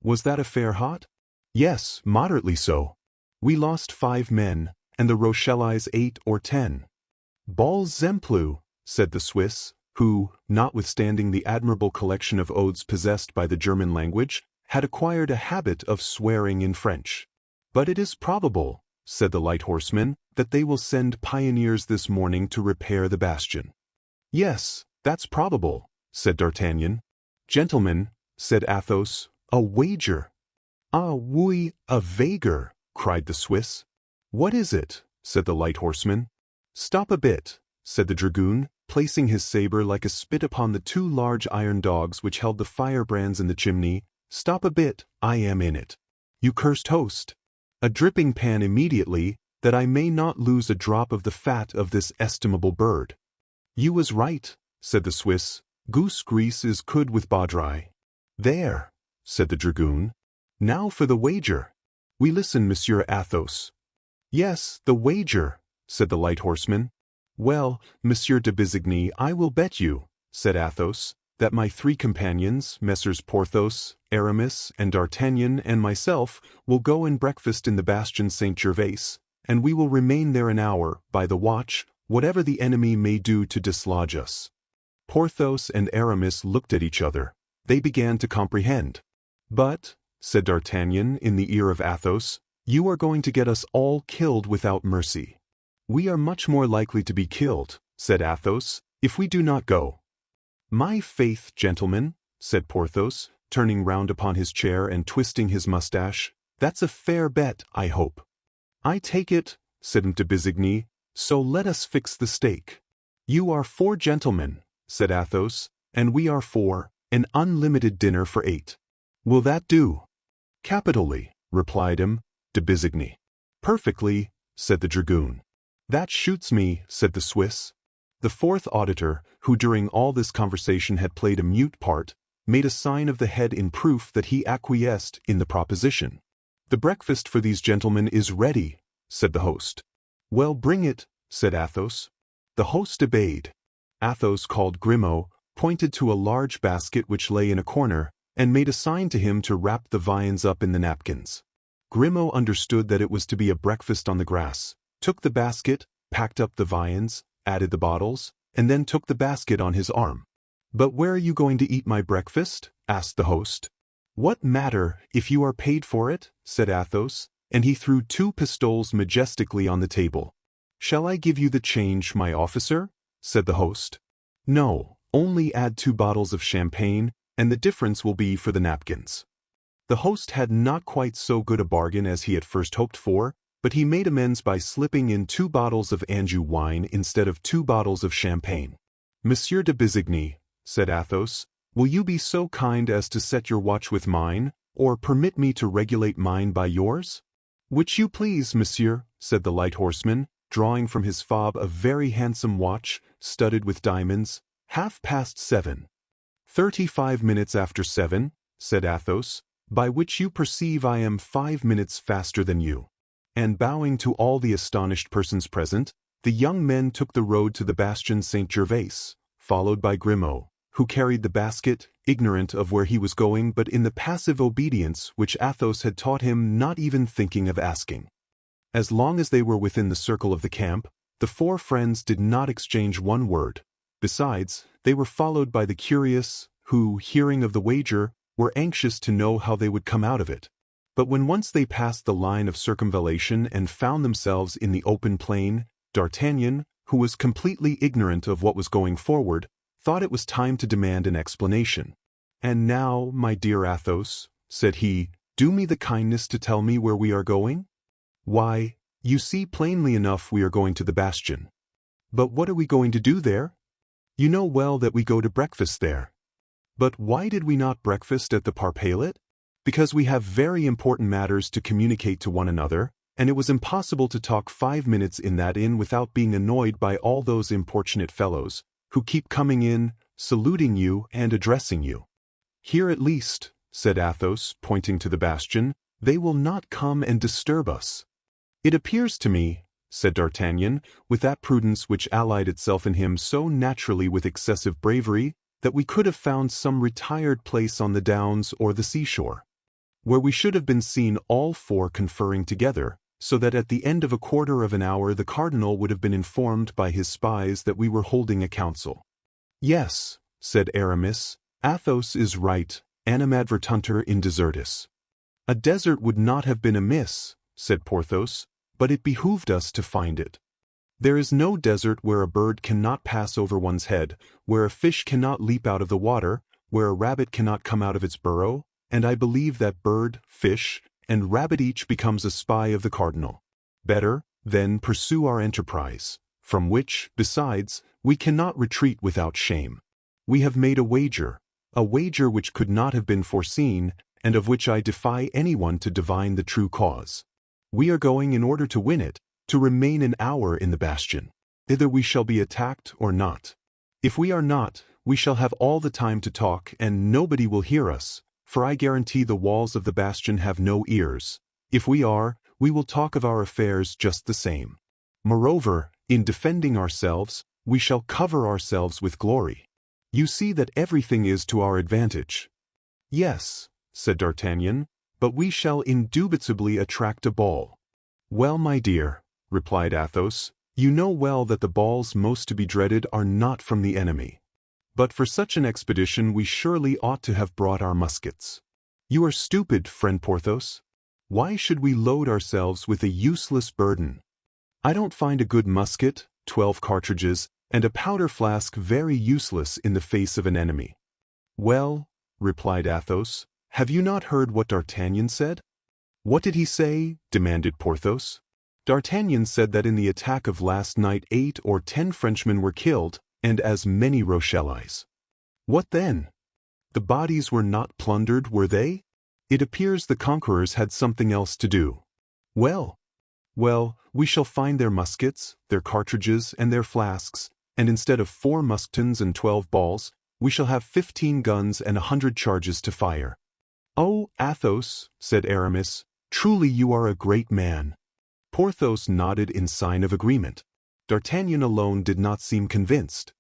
A: "Was that affair hot?" "Yes, moderately so. We lost 5 men, and the Rochellais 8 or 10. "Balzemplu," said the Swiss, who, notwithstanding the admirable collection of odes possessed by the German language, had acquired a habit of swearing in French. "But it is probable," said the light horseman, "that they will send pioneers this morning to repair the bastion." "Yes, that's probable," said D'Artagnan. "Gentlemen," said Athos, "a wager." "Ah, oui, a wager," cried the Swiss. "What is it?" said the light horseman. "Stop a bit," said the dragoon, placing his saber like a spit upon the 2 large iron dogs which held the firebrands in the chimney. "Stop a bit, I am in it. You cursed host. A dripping pan immediately, that I may not lose a drop of the fat of this estimable bird." "You was right," said the Swiss, Goose grease is good with Baudry. There, said the dragoon. Now for the wager. We listen, Monsieur Athos. Yes, the wager, said the light horseman. Well, Monsieur de Bissigny, I will bet you, said Athos, that my 3 companions, Messrs. Porthos, Aramis, and D'Artagnan, and myself, will go and breakfast in the Bastion Saint-Gervais, and we will remain there an hour, by the watch, whatever the enemy may do to dislodge us. Porthos and Aramis looked at each other. They began to comprehend. But, said D'Artagnan in the ear of Athos, you are going to get us all killed without mercy. We are much more likely to be killed, said Athos, if we do not go. My faith, gentlemen, said Porthos, turning round upon his chair and twisting his mustache, that's a fair bet, I hope. I take it, said M. de Bissigny, so let us fix the stake. You are 4 gentlemen, said Athos, and we are 4, an unlimited dinner for 8. Will that do? Capitally, replied M. de Bissigny. Perfectly, said the dragoon. That shoots me, said the Swiss. The 4th auditor, who during all this conversation had played a mute part, made a sign of the head in proof that he acquiesced in the proposition. The breakfast for these gentlemen is ready, said the host. Well, bring it, said Athos. The host obeyed. Athos called Grimaud, pointed to a large basket which lay in a corner, and made a sign to him to wrap the viands up in the napkins. Grimaud understood that it was to be a breakfast on the grass, took the basket, packed up the viands, added the bottles, and then took the basket on his arm. But where are you going to eat my breakfast? Asked the host. What matter, if you are paid for it? Said Athos, and he threw 2 pistoles majestically on the table. Shall I give you the change, my officer? Said the host. No, only add 2 bottles of champagne, and the difference will be for the napkins. The host had not quite so good a bargain as he had first hoped for, but he made amends by slipping in 2 bottles of Anjou wine instead of 2 bottles of champagne. Monsieur de Bissigny, said Athos, will you be so kind as to set your watch with mine, or permit me to regulate mine by yours? Which you please, monsieur, said the light horseman, drawing from his fob a very handsome watch, studded with diamonds. 7:30. 35 minutes after 7, said Athos, by which you perceive I am 5 minutes faster than you. And bowing to all the astonished persons present, the young men took the road to the Bastion Saint-Gervais, followed by Grimaud, who carried the basket, ignorant of where he was going but in the passive obedience which Athos had taught him, not even thinking of asking. As long as they were within the circle of the camp, the 4 friends did not exchange one word. Besides, they were followed by the curious, who, hearing of the wager, were anxious to know how they would come out of it. But when once they passed the line of circumvallation and found themselves in the open plain, D'Artagnan, who was completely ignorant of what was going forward, thought it was time to demand an explanation. And now, my dear Athos, said he, do me the kindness to tell me where we are going? Why, you see plainly enough we are going to the Bastion. But what are we going to do there? You know well that we go to breakfast there. But why did we not breakfast at the Parpaillot? Because we have very important matters to communicate to one another, and it was impossible to talk 5 minutes in that inn without being annoyed by all those importunate fellows, who keep coming in, saluting you and addressing you. Here at least, said Athos, pointing to the bastion, they will not come and disturb us. It appears to me, said D'Artagnan, with that prudence which allied itself in him so naturally with excessive bravery, that we could have found some retired place on the downs or the seashore, where we should have been seen all 4 conferring together, so that at the end of a quarter of an hour the cardinal would have been informed by his spies that we were holding a council. Yes, said Aramis, Athos is right, animadvertuntur in desertis. A desert would not have been amiss, said Porthos, but it behooved us to find it. There is no desert where a bird cannot pass over one's head, where a fish cannot leap out of the water, where a rabbit cannot come out of its burrow, and I believe that bird, fish, and rabbit each becomes a spy of the cardinal. Better, then, pursue our enterprise, from which, besides, we cannot retreat without shame. We have made a wager which could not have been foreseen, and of which I defy anyone to divine the true cause. We are going in order to win it, to remain an hour in the bastion. Thither we shall be attacked or not. If we are not, We shall have all the time to talk, and nobody will hear us, for I guarantee the walls of the bastion have no ears. If we will talk of our affairs just the same. Moreover, in defending ourselves, we shall cover ourselves with glory. You see that everything is to our advantage." "Yes," said D'Artagnan, "but we shall indubitably attract a ball." "Well, my dear," replied Athos, "you know well that the balls most to be dreaded are not from the enemy. But for such an expedition we surely ought to have brought our muskets." "You are stupid, friend Porthos. Why should we load ourselves with a useless burden? I don't find a good musket, 12 cartridges, and a powder flask very useless in the face of an enemy." "Well," replied Athos, "have you not heard what D'Artagnan said?" "What did he say?" demanded Porthos. "D'Artagnan said that in the attack of last night 8 or 10 Frenchmen were killed, and as many Rochellais." "What then? The bodies were not plundered, were they? It appears the conquerors had something else to do." Well, we shall find their muskets, their cartridges, and their flasks, and instead of 4 musktons and 12 balls, we shall have 15 guns and 100 charges to fire." "Oh, Athos," said Aramis, "truly you are a great man." Porthos nodded in sign of agreement. D'Artagnan alone did not seem convinced.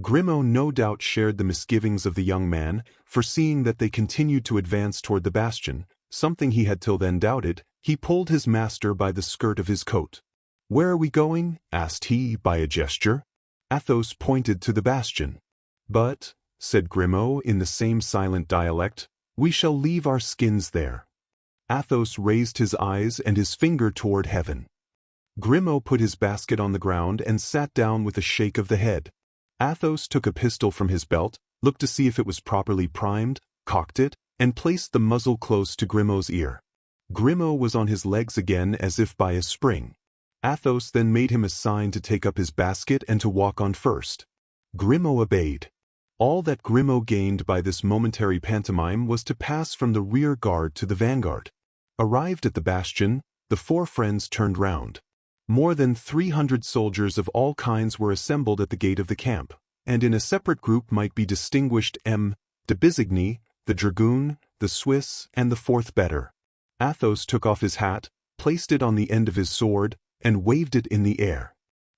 A: Grimaud no doubt shared the misgivings of the young man, foreseeing that they continued to advance toward the bastion, something he had till then doubted. He pulled his master by the skirt of his coat. "Where are we going?" asked he by a gesture. Athos pointed to the bastion. "But," said Grimaud in the same silent dialect, "we shall leave our skins there." Athos raised his eyes and his finger toward heaven. Grimaud put his basket on the ground and sat down with a shake of the head. Athos took a pistol from his belt, looked to see if it was properly primed, cocked it, and placed the muzzle close to Grimaud's ear. Grimaud was on his legs again as if by a spring. Athos then made him a sign to take up his basket and to walk on first. Grimaud obeyed. All that Grimaud gained by this momentary pantomime was to pass from the rear guard to the vanguard. Arrived at the bastion, the 4 friends turned round. More than 300 soldiers of all kinds were assembled at the gate of the camp, and in a separate group might be distinguished de Bissigny, the dragoon, the Swiss, and the 4th better. Athos took off his hat, placed it on the end of his sword, and waved it in the air.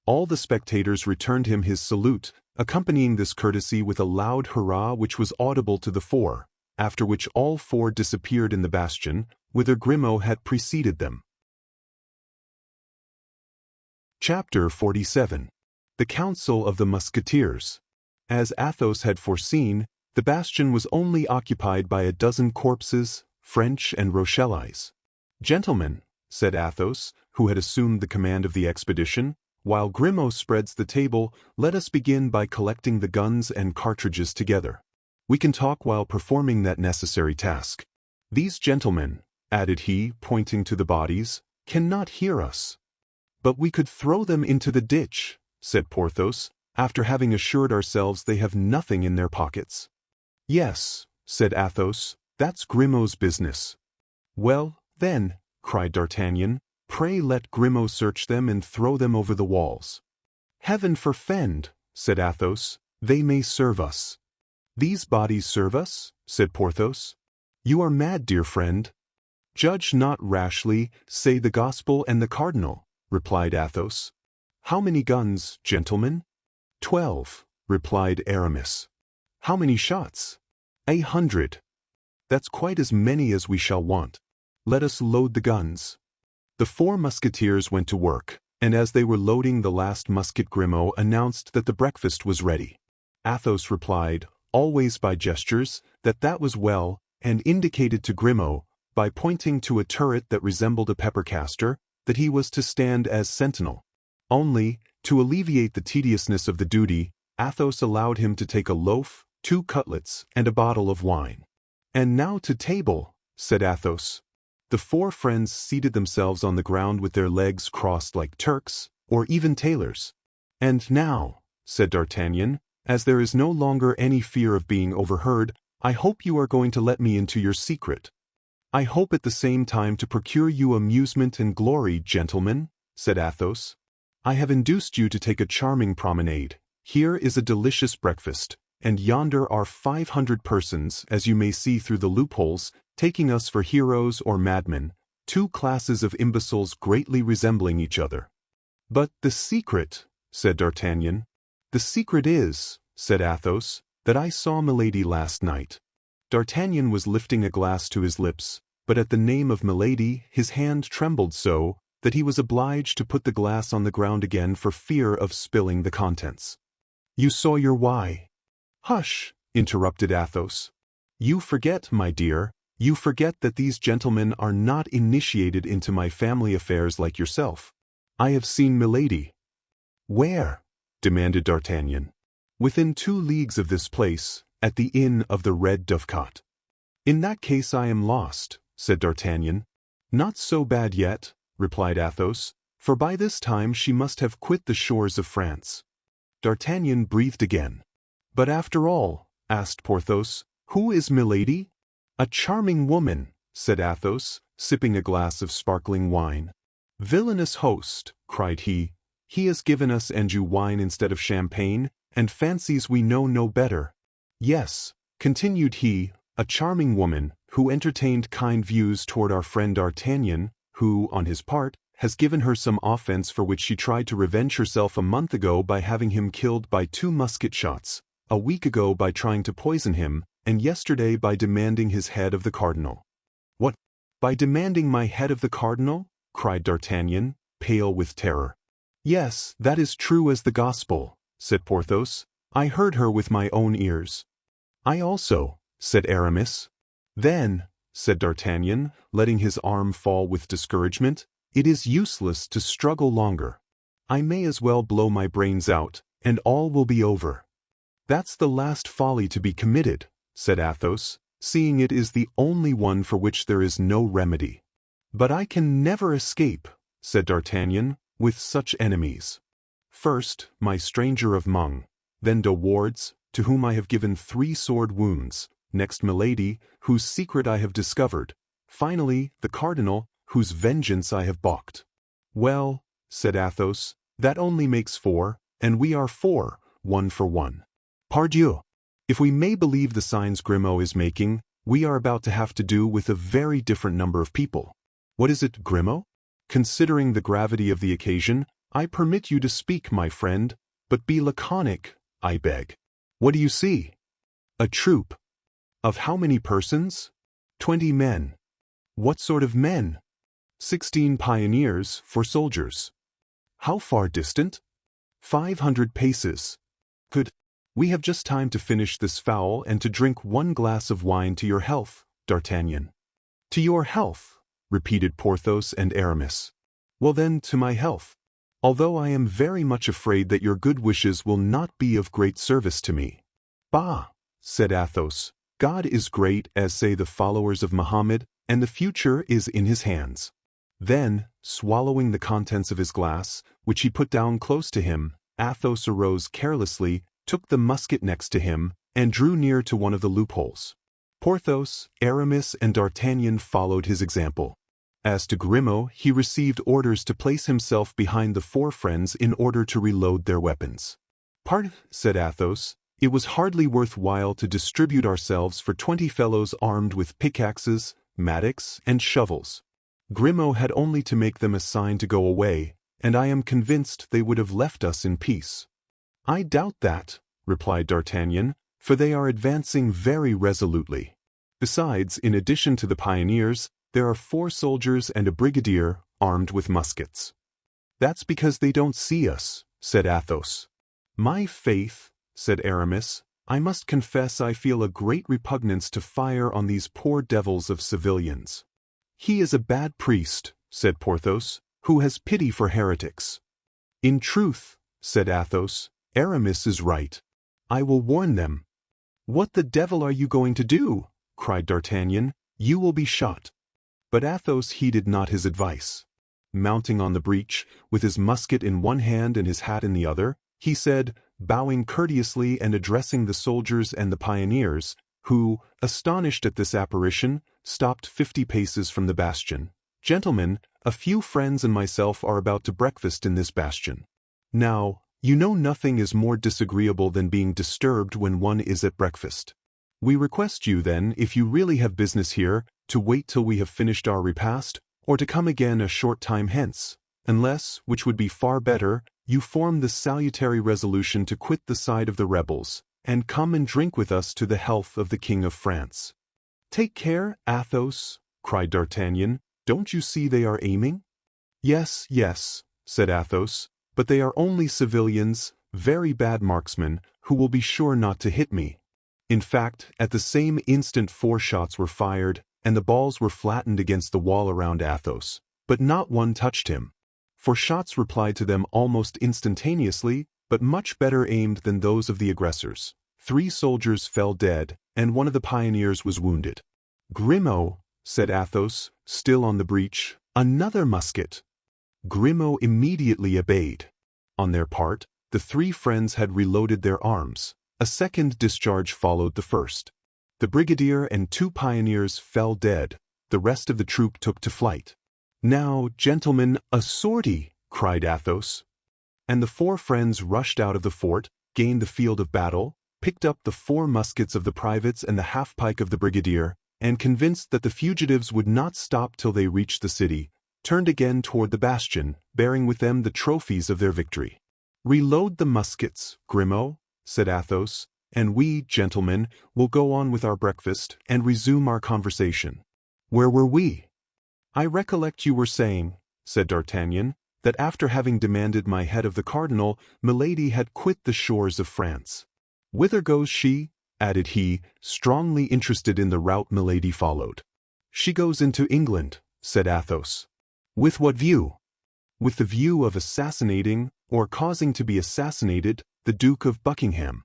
A: All the spectators returned him his salute, accompanying this courtesy with a loud hurrah which was audible to the 4, after which all 4 disappeared in the bastion, whither Grimaud had preceded them. Chapter 47. The Council of the Musketeers. As Athos had foreseen, the bastion was only occupied by a dozen corpses, French and Rochellais. "Gentlemen," said Athos, who had assumed the command of the expedition, "while Grimaud spreads the table, let us begin by collecting the guns and cartridges together. We can talk while performing that necessary task. These gentlemen," added he, pointing to the bodies, "cannot hear us." "But we could throw them into the ditch," said Porthos, "after having assured ourselves they have nothing in their pockets." "Yes," said Athos, "that's Grimaud's business." "Well, then," cried D'Artagnan, "pray let Grimaud search them and throw them over the walls." "Heaven forfend," said Athos, "they may serve us." "These bodies serve us?" said Porthos. "You are mad, dear friend." "Judge not rashly, say the gospel and the cardinal," replied Athos. "How many guns, gentlemen?" 12, replied Aramis. "How many shots?" 100. "That's quite as many as we shall want. Let us load the guns." The 4 musketeers went to work, and as they were loading the last musket Grimaud announced that the breakfast was ready. Athos replied, always by gestures, that was well, and indicated to Grimaud, by pointing to a turret that resembled a pepper caster, that he was to stand as sentinel. Only, to alleviate the tediousness of the duty, Athos allowed him to take a loaf, 2 cutlets, and a bottle of wine. "And now to table," said Athos. The 4 friends seated themselves on the ground with their legs crossed like Turks, or even tailors. "And now," said D'Artagnan, "as there is no longer any fear of being overheard, I hope you are going to let me into your secret." "I hope at the same time to procure you amusement and glory, gentlemen," said Athos. "I have induced you to take a charming promenade. Here is a delicious breakfast. and yonder are 500 persons, as you may see through the loopholes, taking us for heroes or madmen, two classes of imbeciles greatly resembling each other. But the secret, said D'Artagnan. The secret is, said Athos, that I saw Milady last night. D'Artagnan was lifting a glass to his lips, but at the name of Milady his hand trembled so that he was obliged to put the glass on the ground again for fear of spilling the contents. You saw your why? Hush, interrupted Athos. You forget, my dear, you forget that these gentlemen are not initiated into my family affairs like yourself. I have seen Milady. Where? Demanded D'Artagnan. Within 2 leagues of this place, at the inn of the Red Dovecot. In that case I am lost, said D'Artagnan. Not so bad yet, replied Athos, for by this time she must have quit the shores of France. D'Artagnan breathed again. But after all, asked Porthos, who is Milady? A charming woman, said Athos, sipping a glass of sparkling wine. Villainous host, cried he has given us Anjou wine instead of champagne, and fancies we know no better. Yes, continued he, a charming woman, who entertained kind views toward our friend D'Artagnan, who, on his part, has given her some offense for which she tried to revenge herself a month ago by having him killed by 2 musket shots, a week ago by trying to poison him, and yesterday by demanding his head of the cardinal. What? By demanding my head of the cardinal? Cried D'Artagnan, pale with terror. Yes, that is true as the gospel, said Porthos. I heard her with my own ears. I also, said Aramis. Then, said D'Artagnan, letting his arm fall with discouragement, it is useless to struggle longer. I may as well blow my brains out, and all will be over. That's the last folly to be committed, said Athos, seeing it is the only one for which there is no remedy. But I can never escape, said D'Artagnan, with such enemies. First, my stranger of Meung, then De Wardes, to whom I have given 3 sword wounds, next Milady, whose secret I have discovered, finally the cardinal, whose vengeance I have balked. Well, said Athos, that only makes 4, and we are 4, 1 for 1. Pardieu! If we may believe the signs Grimaud is making, we are about to have to do with a very different number of people. What is it, Grimaud? Considering the gravity of the occasion, I permit you to speak, my friend, but be laconic, I beg. What do you see? A troop. Of how many persons? 20 men. What sort of men? 16 pioneers for soldiers. How far distant? 500 paces. Good. We have just time to finish this fowl and to drink 1 glass of wine to your health, D'Artagnan. To your health, repeated Porthos and Aramis. Well then, to my health. Although I am very much afraid that your good wishes will not be of great service to me. Bah, said Athos, God is great, as say the followers of Mohammed, and the future is in his hands. Then, swallowing the contents of his glass, which he put down close to him, Athos arose carelessly, took the musket next to him, and drew near to one of the loopholes. Porthos, Aramis, and D'Artagnan followed his example. As to Grimaud, he received orders to place himself behind the 4 friends in order to reload their weapons. Said Athos, it was hardly worth while to distribute ourselves for 20 fellows armed with pickaxes, mattocks, and shovels. Grimaud had only to make them a sign to go away, and I am convinced they would have left us in peace. I doubt that, replied D'Artagnan, for they are advancing very resolutely. Besides, in addition to the pioneers, there are 4 soldiers and a brigadier armed with muskets. That's because they don't see us, said Athos. My faith, said Aramis, I must confess I feel a great repugnance to fire on these poor devils of civilians. He is a bad priest, said Porthos, who has pity for heretics. In truth, said Athos, Aramis is right. I will warn them. What the devil are you going to do? Cried D'Artagnan. You will be shot. But Athos heeded not his advice. Mounting on the breach, with his musket in one hand and his hat in the other, he said, bowing courteously and addressing the soldiers and the pioneers, who, astonished at this apparition, stopped 50 paces from the bastion. Gentlemen, a few friends and myself are about to breakfast in this bastion. Now, You know nothing is more disagreeable than being disturbed when one is at breakfast. We request you then, if you really have business here, to wait till we have finished our repast, or to come again a short time hence, unless, which would be far better, you form the salutary resolution to quit the side of the rebels, and come and drink with us to the health of the King of France. Take care, Athos, cried D'Artagnan, don't you see they are aiming? Yes, yes, said Athos, but they are only civilians, very bad marksmen, who will be sure not to hit me. In fact, at the same instant 4 shots were fired, and the balls were flattened against the wall around Athos, but not one touched him. 4 shots replied to them almost instantaneously, but much better aimed than those of the aggressors. 3 soldiers fell dead, and one of the pioneers was wounded. Grimaud, said Athos, still on the breach, another musket. Grimaud immediately obeyed. On their part, the 3 friends had reloaded their arms. A second discharge followed the first. The brigadier and 2 pioneers fell dead. The rest of the troop took to flight. Now, gentlemen, a sortie, cried Athos. And the 4 friends rushed out of the fort, gained the field of battle, picked up the 4 muskets of the privates and the half-pike of the brigadier, and convinced that the fugitives would not stop till they reached the city, turned again toward the bastion, bearing with them the trophies of their victory. Reload the muskets, Grimaud, said Athos, and we, gentlemen, will go on with our breakfast and resume our conversation. Where were we? I recollect you were saying, said D'Artagnan, that after having demanded my head of the cardinal, Milady had quit the shores of France. Whither goes she? Added he, strongly interested in the route Milady followed. She goes into England, said Athos. With what view? With the view of assassinating, or causing to be assassinated, the Duke of Buckingham.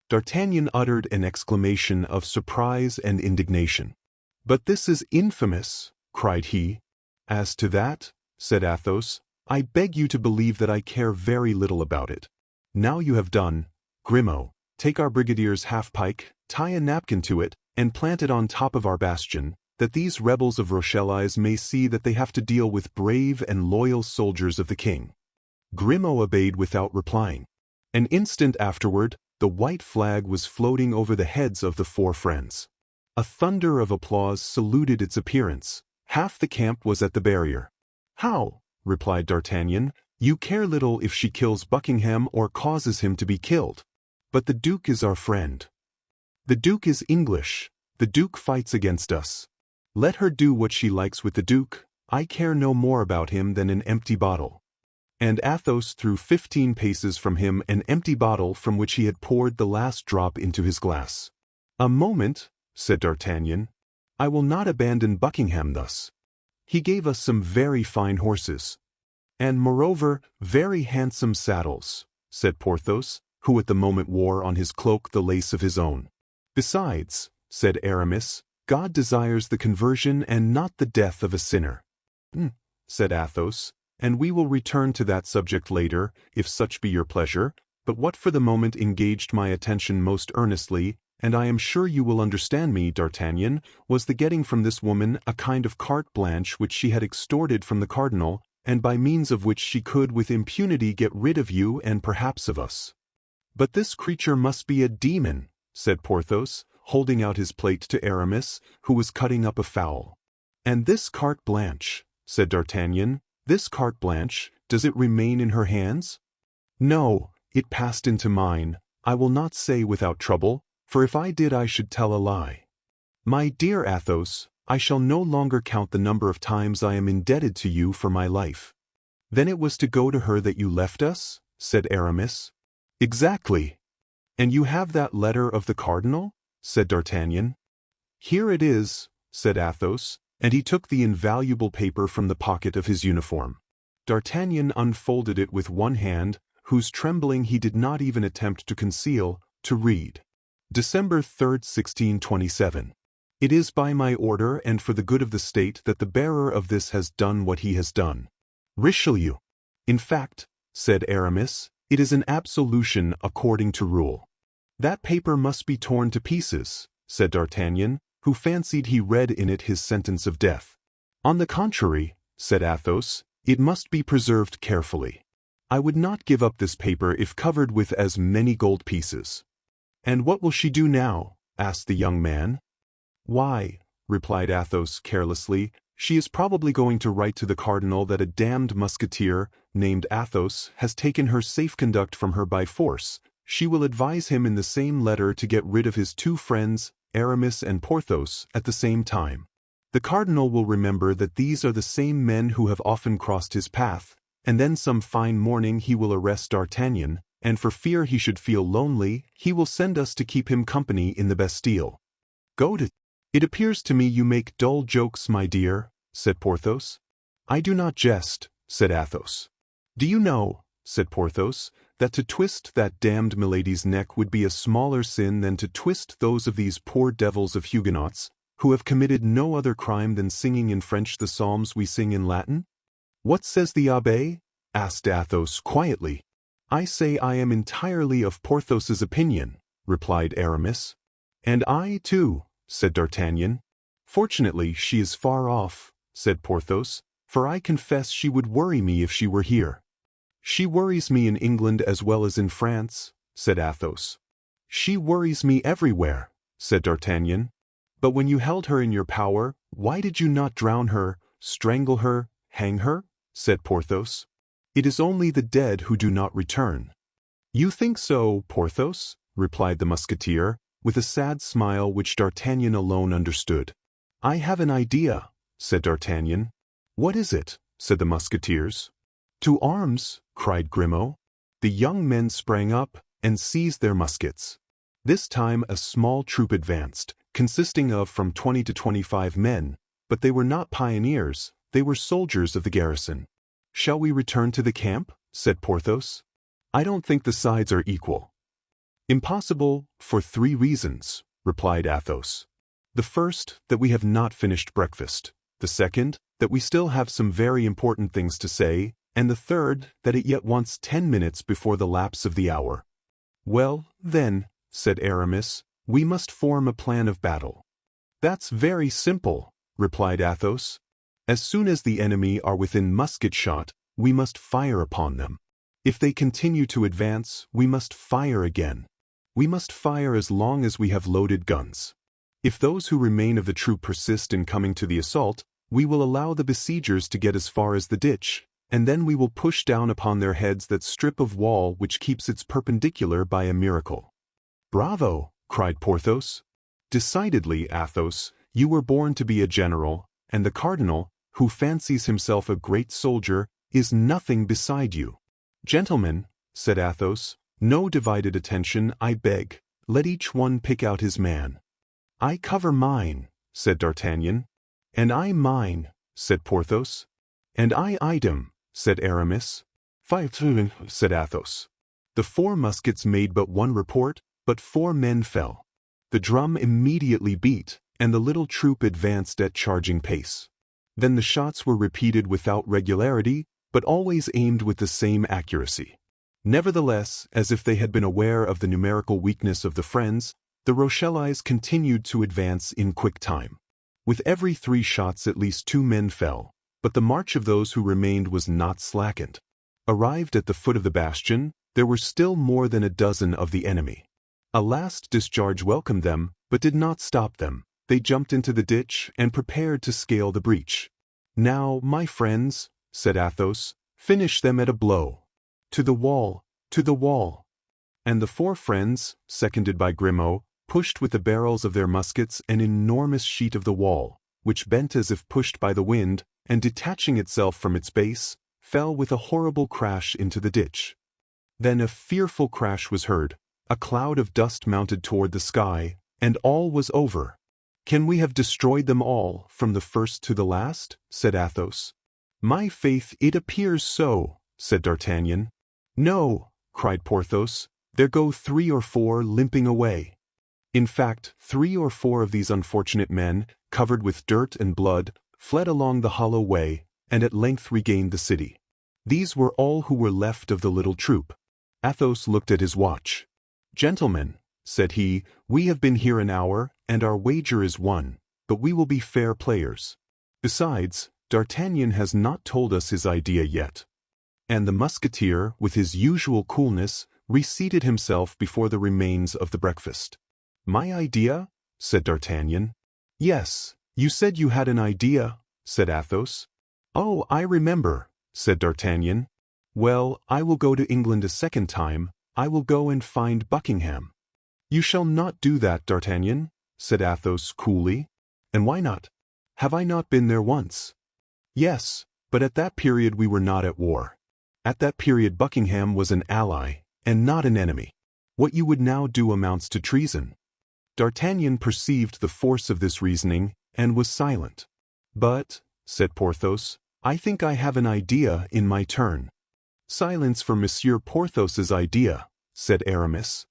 A: D'Artagnan uttered an exclamation of surprise and indignation. But this is infamous, cried he. As to that, said Athos, I beg you to believe that I care very little about it. Now you have done, Grimaud, take our brigadier's half-pike, tie a napkin to it, and plant it on top of our bastion, that these rebels of Rochellese may see that they have to deal with brave and loyal soldiers of the king. Grimaud obeyed without replying. An instant afterward, the white flag was floating over the heads of the 4 friends. A thunder of applause saluted its appearance. Half the camp was at the barrier. How? Replied D'Artagnan. You care little if she kills Buckingham or causes him to be killed. But the Duke is our friend. The Duke is English. The Duke fights against us. Let her do what she likes with the Duke. I care no more about him than an empty bottle. And Athos threw 15 paces from him an empty bottle from which he had poured the last drop into his glass. A moment, said D'Artagnan. I will not abandon Buckingham thus. He gave us some very fine horses. And moreover, very handsome saddles, said Porthos, who at the moment wore on his cloak the lace of his own. Besides, said Aramis, God desires the conversion and not the death of a sinner. Said Athos, and we will return to that subject later, if such be your pleasure, but what for the moment engaged my attention most earnestly, and I am sure you will understand me, D'Artagnan, was the getting from this woman a kind of carte blanche which she had extorted from the cardinal, and by means of which she could with impunity get rid of you and perhaps of us. But this creature must be a demon, said Porthos, holding out his plate to Aramis, who was cutting up a fowl. And this carte blanche, said D'Artagnan, this carte blanche, does it remain in her hands? No, it passed into mine. I will not say without trouble, for if I did I should tell a lie. My dear Athos, I shall no longer count the number of times I am indebted to you for my life. Then it was to go to her that you left us? Said Aramis. Exactly. And you have that letter of the cardinal? Said D'Artagnan. Here it is, said Athos, and he took the invaluable paper from the pocket of his uniform. D'Artagnan unfolded it with one hand, whose trembling he did not even attempt to conceal, to read. December 3rd, 1627. It is by my order and for the good of the state that the bearer of this has done what he has done. Richelieu. In fact, said Aramis, it is an absolution according to rule. That paper must be torn to pieces, said D'Artagnan, who fancied he read in it his sentence of death. On the contrary, said Athos, it must be preserved carefully. I would not give up this paper if covered with as many gold pieces." "And what will she do now?" asked the young man. "Why," replied Athos carelessly, "she is probably going to write to the cardinal that a damned musketeer, named Athos, has taken her safe-conduct from her by force. She will advise him in the same letter to get rid of his two friends, Aramis and Porthos, at the same time. The cardinal will remember that these are the same men who have often crossed his path, and then some fine morning he will arrest D'Artagnan, and for fear he should feel lonely, he will send us to keep him company in the Bastille. Go to—" "It appears to me you make dull jokes, my dear," said Porthos. "I do not jest," said Athos. "Do you know," said Porthos, "that to twist that damned Milady's neck would be a smaller sin than to twist those of these poor devils of Huguenots, who have committed no other crime than singing in French the psalms we sing in Latin?" "What says the abbé?" asked Athos quietly. "I say I am entirely of Porthos's opinion," replied Aramis. "And I, too," said D'Artagnan. "Fortunately she is far off," said Porthos, "for I confess she would worry me if she were here." "She worries me in England as well as in France," said Athos. "She worries me everywhere," said D'Artagnan. "But when you held her in your power, why did you not drown her, strangle her, hang her?" said Porthos. "It is only the dead who do not return." "You think so, Porthos?" replied the Musketeer, with a sad smile which D'Artagnan alone understood. "I have an idea," said D'Artagnan. "What is it?" said the Musketeers. "To arms!" cried Grimaud. The young men sprang up and seized their muskets. This time a small troop advanced, consisting of from 20 to 25 men, but they were not pioneers, they were soldiers of the garrison. "Shall we return to the camp?" said Porthos. "I don't think the sides are equal." "Impossible, for 3 reasons," replied Athos. "The first, that we have not finished breakfast. The second, that we still have some very important things to say, and the third, that it yet wants 10 minutes before the lapse of the hour." "Well, then," said Aramis, "we must form a plan of battle." "That's very simple," replied Athos. "As soon as the enemy are within musket shot, we must fire upon them. If they continue to advance, we must fire again. We must fire as long as we have loaded guns. If those who remain of the troop persist in coming to the assault, we will allow the besiegers to get as far as the ditch, and then we will push down upon their heads that strip of wall which keeps its perpendicular by a miracle." "Bravo!" cried Porthos. "Decidedly, Athos, you were born to be a general, and the cardinal, who fancies himself a great soldier, is nothing beside you." "Gentlemen," said Athos, "no divided attention, I beg. Let each one pick out his man." "I cover mine," said D'Artagnan. "And I mine," said Porthos. "And I item," said Aramis. "Five," said Athos. The 4 muskets made but one report, but 4 men fell. The drum immediately beat, and the little troop advanced at charging pace. Then the shots were repeated without regularity, but always aimed with the same accuracy. Nevertheless, as if they had been aware of the numerical weakness of the friends, the Rochellais continued to advance in quick time. With every 3 shots at least 2 men fell, but the march of those who remained was not slackened. Arrived at the foot of the bastion, there were still more than a dozen of the enemy. A last discharge welcomed them, but did not stop them. They jumped into the ditch and prepared to scale the breach. "Now, my friends," said Athos, "finish them at a blow. To the wall, to the wall." And the 4 friends, seconded by Grimaud, pushed with the barrels of their muskets an enormous sheet of the wall, which bent as if pushed by the wind, and detaching itself from its base, fell with a horrible crash into the ditch. Then a fearful crash was heard, a cloud of dust mounted toward the sky, and all was over. "Can we have destroyed them all, from the first to the last?" said Athos. "My faith, it appears so," said D'Artagnan. "No," cried Porthos, "there go 3 or 4 limping away." In fact, 3 or 4 of these unfortunate men, covered with dirt and blood, fled along the hollow way, and at length regained the city. These were all who were left of the little troop. Athos looked at his watch. "Gentlemen," said he, "we have been here an hour, and our wager is won, but we will be fair players. Besides, D'Artagnan has not told us his idea yet." And the Musketeer, with his usual coolness, reseated himself before the remains of the breakfast. "My idea?" said D'Artagnan. "Yes, you said you had an idea," said Athos. "Oh, I remember," said D'Artagnan. "Well, I will go to England a second time. I will go and find Buckingham." "You shall not do that, D'Artagnan," said Athos coolly. "And why not? Have I not been there once?" "Yes, but at that period we were not at war. At that period Buckingham was an ally, and not an enemy. What you would now do amounts to treason." D'Artagnan perceived the force of this reasoning, and was silent. "But," said Porthos, "I think I have an idea in my turn." "Silence for Monsieur Porthos's idea," said Aramis.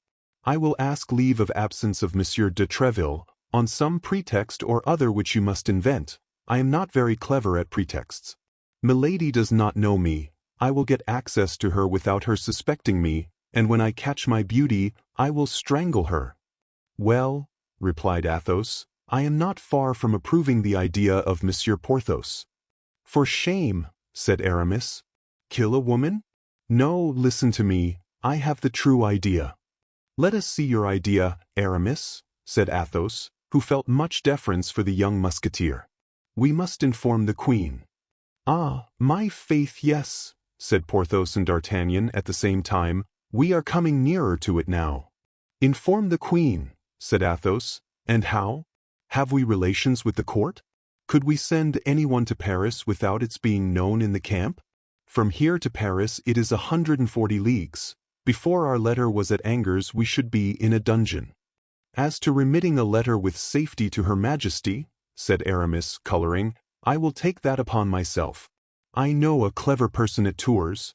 A: "I will ask leave of absence of Monsieur de Tréville, on some pretext or other which you must invent. I am not very clever at pretexts. Milady does not know me. I will get access to her without her suspecting me, and when I catch my beauty, I will strangle her." "Well," replied Athos, "I am not far from approving the idea of Monsieur Porthos." "For shame," said Aramis. "Kill a woman? No, listen to me, I have the true idea." "Let us see your idea, Aramis," said Athos, who felt much deference for the young Musketeer. "We must inform the queen." "Ah, my faith, yes," said Porthos and D'Artagnan at the same time. "We are coming nearer to it now." "Inform the queen," said Athos. "And how? Have we relations with the court? Could we send anyone to Paris without its being known in the camp? From here to Paris it is 140 leagues. Before our letter was at Angers we should be in a dungeon." "As to remitting a letter with safety to Her Majesty," said Aramis, coloring, "I will take that upon myself. I know a clever person at Tours."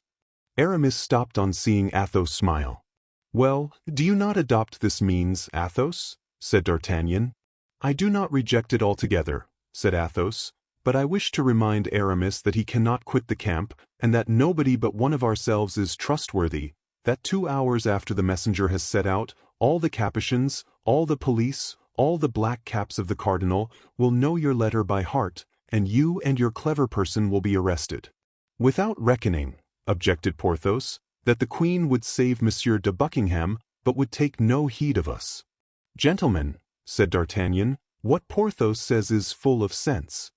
A: Aramis stopped on seeing Athos smile. "Well, do you not adopt this means, Athos?" said D'Artagnan. "I do not reject it altogether," said Athos, "but I wish to remind Aramis that he cannot quit the camp, and that nobody but one of ourselves is trustworthy, that 2 hours after the messenger has set out, all the Capuchins, all the police, all the black caps of the cardinal, will know your letter by heart, and you and your clever person will be arrested." "Without reckoning," objected Porthos, "that the queen would save Monsieur de Buckingham, but would take no heed of us." "Gentlemen," said D'Artagnan, "what Porthos says is full of sense."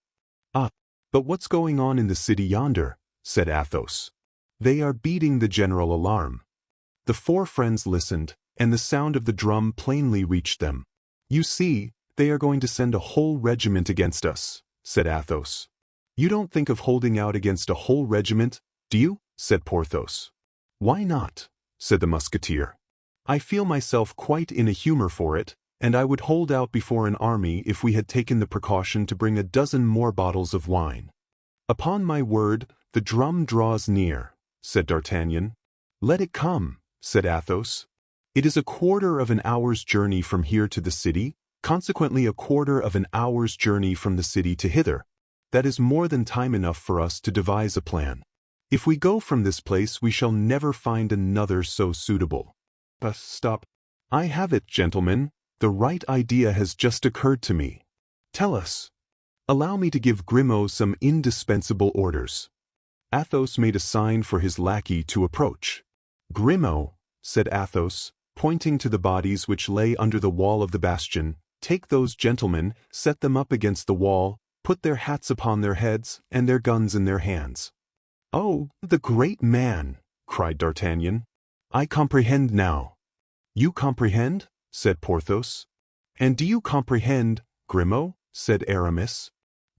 A: "Ah, but what's going on in the city yonder?" said Athos. "They are beating the general alarm." The four friends listened, and the sound of the drum plainly reached them. "You see, they are going to send a whole regiment against us," said Athos. "You don't think of holding out against a whole regiment, do you?" said Porthos. "Why not?" said the Musketeer. "I feel myself quite in a humor for it, and I would hold out before an army if we had taken the precaution to bring a dozen more bottles of wine." "Upon my word, the drum draws near," said D'Artagnan. "Let it come," said Athos. "It is a quarter of an hour's journey from here to the city, consequently a quarter of an hour's journey from the city to hither. That is more than time enough for us to devise a plan. If we go from this place we shall never find another so suitable." Stop. "I have it, gentlemen. The right idea has just occurred to me." "Tell us." "Allow me to give Grimaud some indispensable orders." Athos made a sign for his lackey to approach. "Grimaud," said Athos, pointing to the bodies which lay under the wall of the bastion, "take those gentlemen, set them up against the wall, put their hats upon their heads, and their guns in their hands." "Oh, the great man!" cried D'Artagnan. "I comprehend now." "You comprehend?" said Porthos. "And do you comprehend, Grimaud?" said Aramis.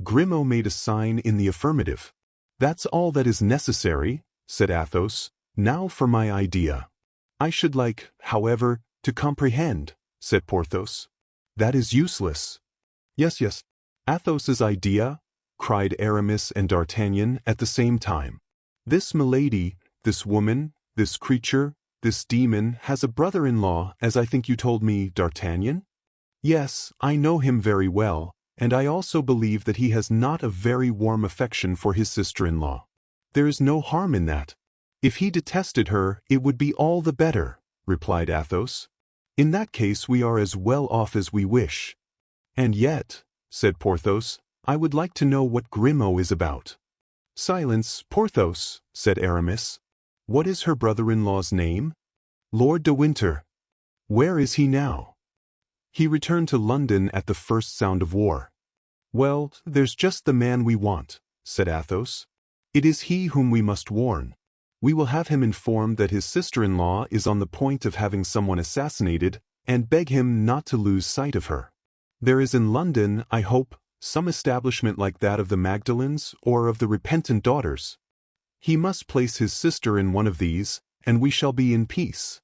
A: Grimaud made a sign in the affirmative. "That's all that is necessary," said Athos. "Now for my idea." "I should like, however, to comprehend," said Porthos. "That is useless." Yes. "Athos's idea?" cried Aramis and D'Artagnan at the same time. "This Milady, this woman, this creature, this demon has a brother-in-law, as I think you told me, D'Artagnan?" "Yes, I know him very well, and I also believe that he has not a very warm affection for his sister-in-law. There is no harm in that. If he detested her, it would be all the better," replied Athos. "In that case we are as well off as we wish." "And yet," said Porthos, "I would like to know what Grimaud is about." Silence, Porthos, said Aramis. What is her brother-in-law's name? Lord de Winter. Where is he now? He returned to London at the first sound of war. Well, there's just the man we want, said Athos. It is he whom we must warn. We will have him informed that his sister-in-law is on the point of having someone assassinated, and beg him not to lose sight of her. There is in London, I hope, some establishment like that of the Magdalens or of the Repentant Daughters. He must place his sister in one of these, and we shall be in peace.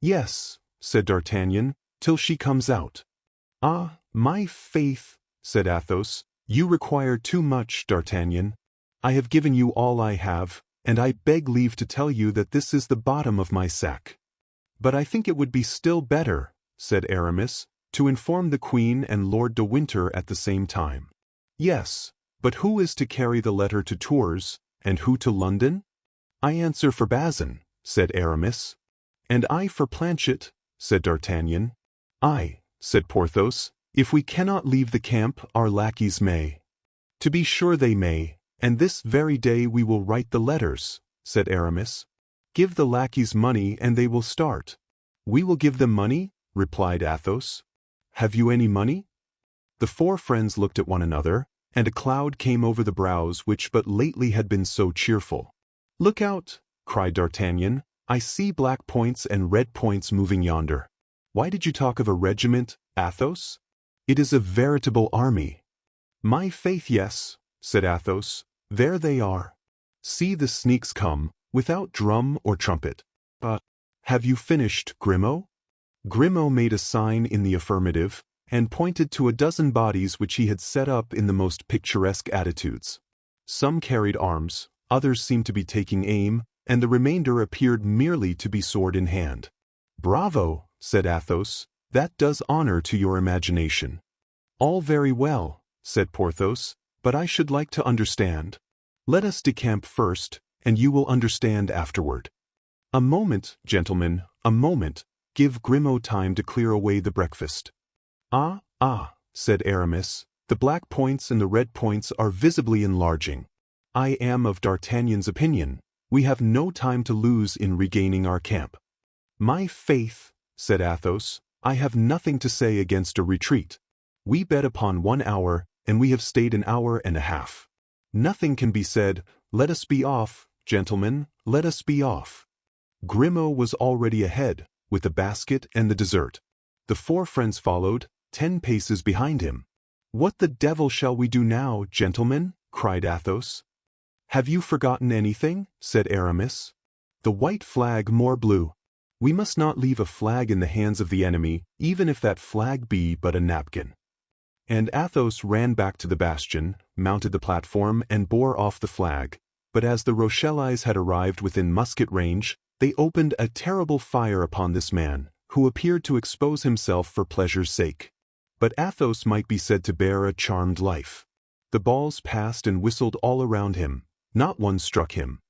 A: Yes, said D'Artagnan, till she comes out. Ah, my faith, said Athos, you require too much, D'Artagnan. I have given you all I have, and I beg leave to tell you that this is the bottom of my sack. But I think it would be still better, said Aramis, to inform the Queen and Lord de Winter at the same time. Yes, but who is to carry the letter to Tours, and who to London? I answer for Bazin, said Aramis. And I for Planchet, said D'Artagnan. I, said Porthos, if we cannot leave the camp, our lackeys may. To be sure they may, and this very day we will write the letters, said Aramis. Give the lackeys money and they will start. We will give them money, replied Athos. Have you any money? The four friends looked at one another, and a cloud came over the brows which but lately had been so cheerful. Look out, cried D'Artagnan, I see black points and red points moving yonder. Why did you talk of a regiment, Athos? It is a veritable army. My faith, yes, said Athos, there they are. See the sneaks come, without drum or trumpet. Have you finished, Grimaud? Grimaud made a sign in the affirmative, and pointed to a dozen bodies which he had set up in the most picturesque attitudes. Some carried arms, others seemed to be taking aim, and the remainder appeared merely to be sword in hand. Bravo, said Athos, that does honor to your imagination. All very well, said Porthos, but I should like to understand. Let us decamp first, and you will understand afterward. A moment, gentlemen, a moment. Give Grimaud time to clear away the breakfast. Ah, said Aramis, the black points and the red points are visibly enlarging. I am of D'Artagnan's opinion. We have no time to lose in regaining our camp. My faith, said Athos, I have nothing to say against a retreat. We bet upon 1 hour, and we have stayed an hour and a half. Nothing can be said. Let us be off, gentlemen, let us be off. Grimaud was already ahead, with the basket and the dessert. The four friends followed, 10 paces behind him. What the devil shall we do now, gentlemen? Cried Athos. Have you forgotten anything? Said Aramis. The white flag, morbleu. We must not leave a flag in the hands of the enemy, even if that flag be but a napkin. And Athos ran back to the bastion, mounted the platform, and bore off the flag. But as the Rochellais had arrived within musket range, they opened a terrible fire upon this man, who appeared to expose himself for pleasure's sake. But Athos might be said to bear a charmed life. The balls passed and whistled all around him. Not one struck him.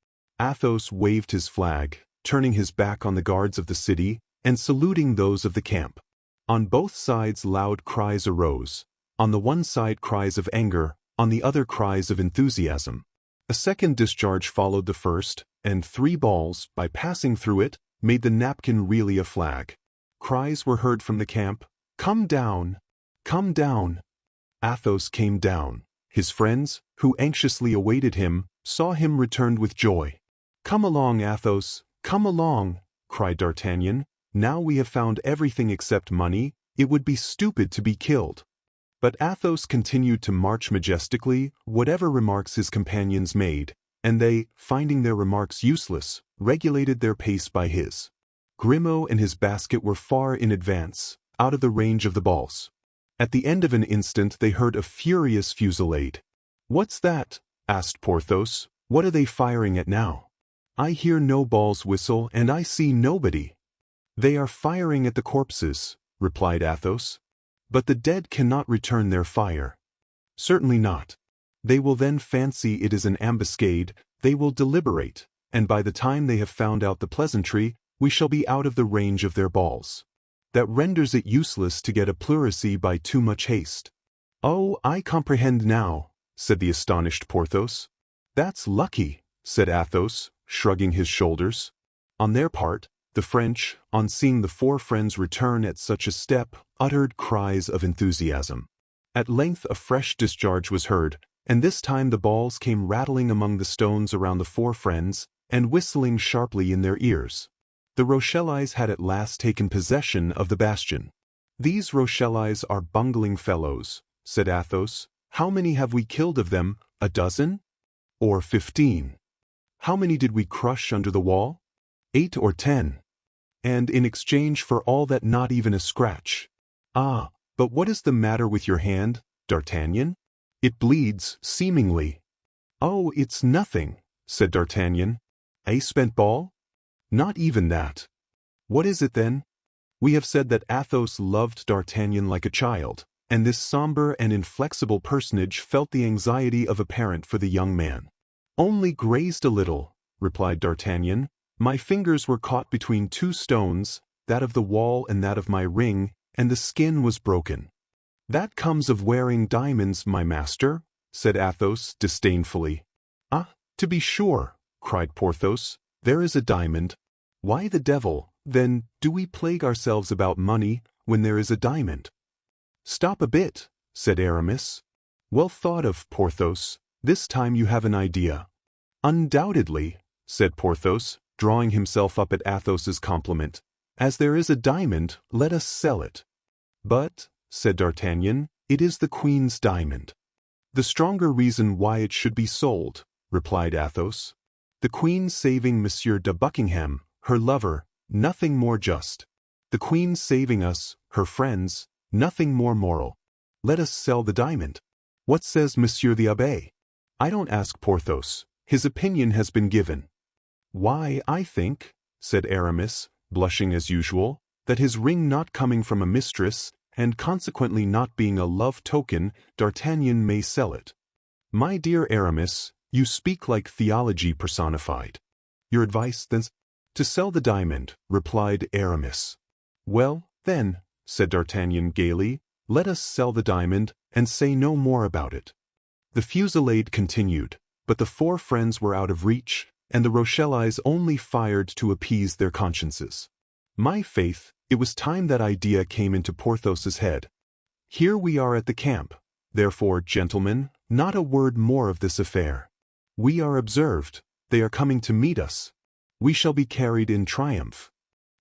A: Athos waved his flag, turning his back on the guards of the city, and saluting those of the camp. On both sides loud cries arose. On the one side cries of anger, on the other cries of enthusiasm. A second discharge followed the first, and 3 balls, by passing through it, made the napkin really a flag. Cries were heard from the camp, "Come down! Come down!" Athos came down. His friends, who anxiously awaited him, saw him returned with joy. "Come along, Athos, come along!" cried D'Artagnan. "Now we have found everything except money. It would be stupid to be killed." But Athos continued to march majestically, whatever remarks his companions made, and they, finding their remarks useless, regulated their pace by his. Grimaud and his basket were far in advance, out of the range of the balls. At the end of an instant they heard a furious fusillade. "What's that?" asked Porthos. "What are they firing at now?" "I hear no balls whistle, and I see nobody." "They are firing at the corpses," replied Athos. "But the dead cannot return their fire." "Certainly not. They will then fancy it is an ambuscade, they will deliberate, and by the time they have found out the pleasantry, we shall be out of the range of their balls. That renders it useless to get a pleurisy by too much haste." "Oh, I comprehend now," said the astonished Porthos. "That's lucky," said Athos, shrugging his shoulders. On their part, the French, on seeing the four friends return at such a step, uttered cries of enthusiasm. At length a fresh discharge was heard, and this time the balls came rattling among the stones around the four friends, and whistling sharply in their ears. The Rochellais had at last taken possession of the bastion. "These Rochellais are bungling fellows," said Athos. "How many have we killed of them? A dozen? Or 15? How many did we crush under the wall? 8 or 10. And in exchange for all that, not even a scratch. Ah, but what is the matter with your hand, D'Artagnan? It bleeds, seemingly." "Oh, it's nothing," said D'Artagnan. "A spent ball? Not even that." "What is it then?" We have said that Athos loved D'Artagnan like a child, and this somber and inflexible personage felt the anxiety of a parent for the young man. "Only grazed a little," replied D'Artagnan. "My fingers were caught between two stones, that of the wall and that of my ring, and the skin was broken." "That comes of wearing diamonds, my master," said Athos disdainfully. "Ah, to be sure," cried Porthos, "there is a diamond. Why the devil, then, do we plague ourselves about money when there is a diamond?" "Stop a bit," said Aramis. "Well thought of, Porthos. This time you have an idea." "Undoubtedly," said Porthos, drawing himself up at Athos's compliment. "As there is a diamond, let us sell it." "But," said D'Artagnan, "it is the Queen's diamond." "The stronger reason why it should be sold," replied Athos. "The Queen saving Monsieur de Buckingham, her lover, nothing more just. The Queen saving us, her friends, nothing more moral. Let us sell the diamond. What says Monsieur the Abbé?" "I don't ask Porthos. His opinion has been given." "Why, I think," said Aramis, blushing as usual, "that his ring not coming from a mistress, and consequently not being a love token, D'Artagnan may sell it." "My dear Aramis, you speak like theology personified." "Your advice, then?" "To sell the diamond," replied Aramis. "Well, then," said D'Artagnan gaily, "let us sell the diamond, and say no more about it." The fusillade continued, but the four friends were out of reach, and the Rochellais only fired to appease their consciences. My faith, it was time that idea came into Porthos's head. "Here we are at the camp. Therefore, gentlemen, not a word more of this affair. We are observed. They are coming to meet us. We shall be carried in triumph."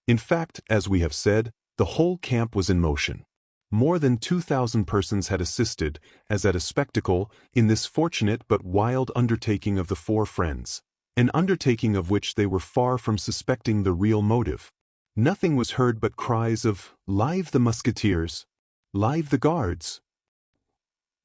A: In fact, as we have said, the whole camp was in motion. More than 2,000 persons had assisted, as at a spectacle, in this fortunate but wild undertaking of the four friends, an undertaking of which they were far from suspecting the real motive. Nothing was heard but cries of "Live the Musketeers! Live the Guards!"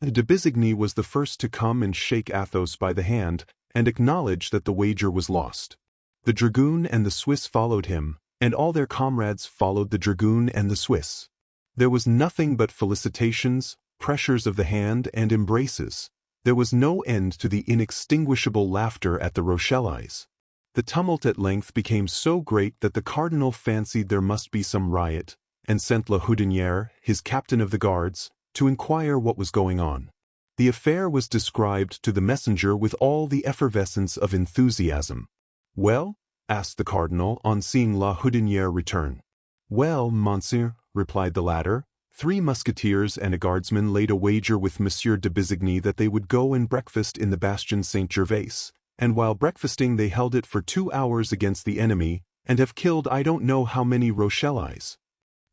A: De Bissigny was the first to come and shake Athos by the hand, and acknowledge that the wager was lost. The dragoon and the Swiss followed him, and all their comrades followed the dragoon and the Swiss. There was nothing but felicitations, pressures of the hand, and embraces. There was no end to the inextinguishable laughter at the Rochellais. The tumult at length became so great that the cardinal fancied there must be some riot, and sent La Houdinière, his captain of the guards, to inquire what was going on. The affair was described to the messenger with all the effervescence of enthusiasm. "Well?" asked the cardinal on seeing La Houdinière return. "Well, monsieur," replied the latter, 3 musketeers and a guardsman laid a wager with Monsieur de Bissigny that they would go and breakfast in the bastion Saint-Gervais, and while breakfasting they held it for 2 hours against the enemy, and have killed I don't know how many Rochellais."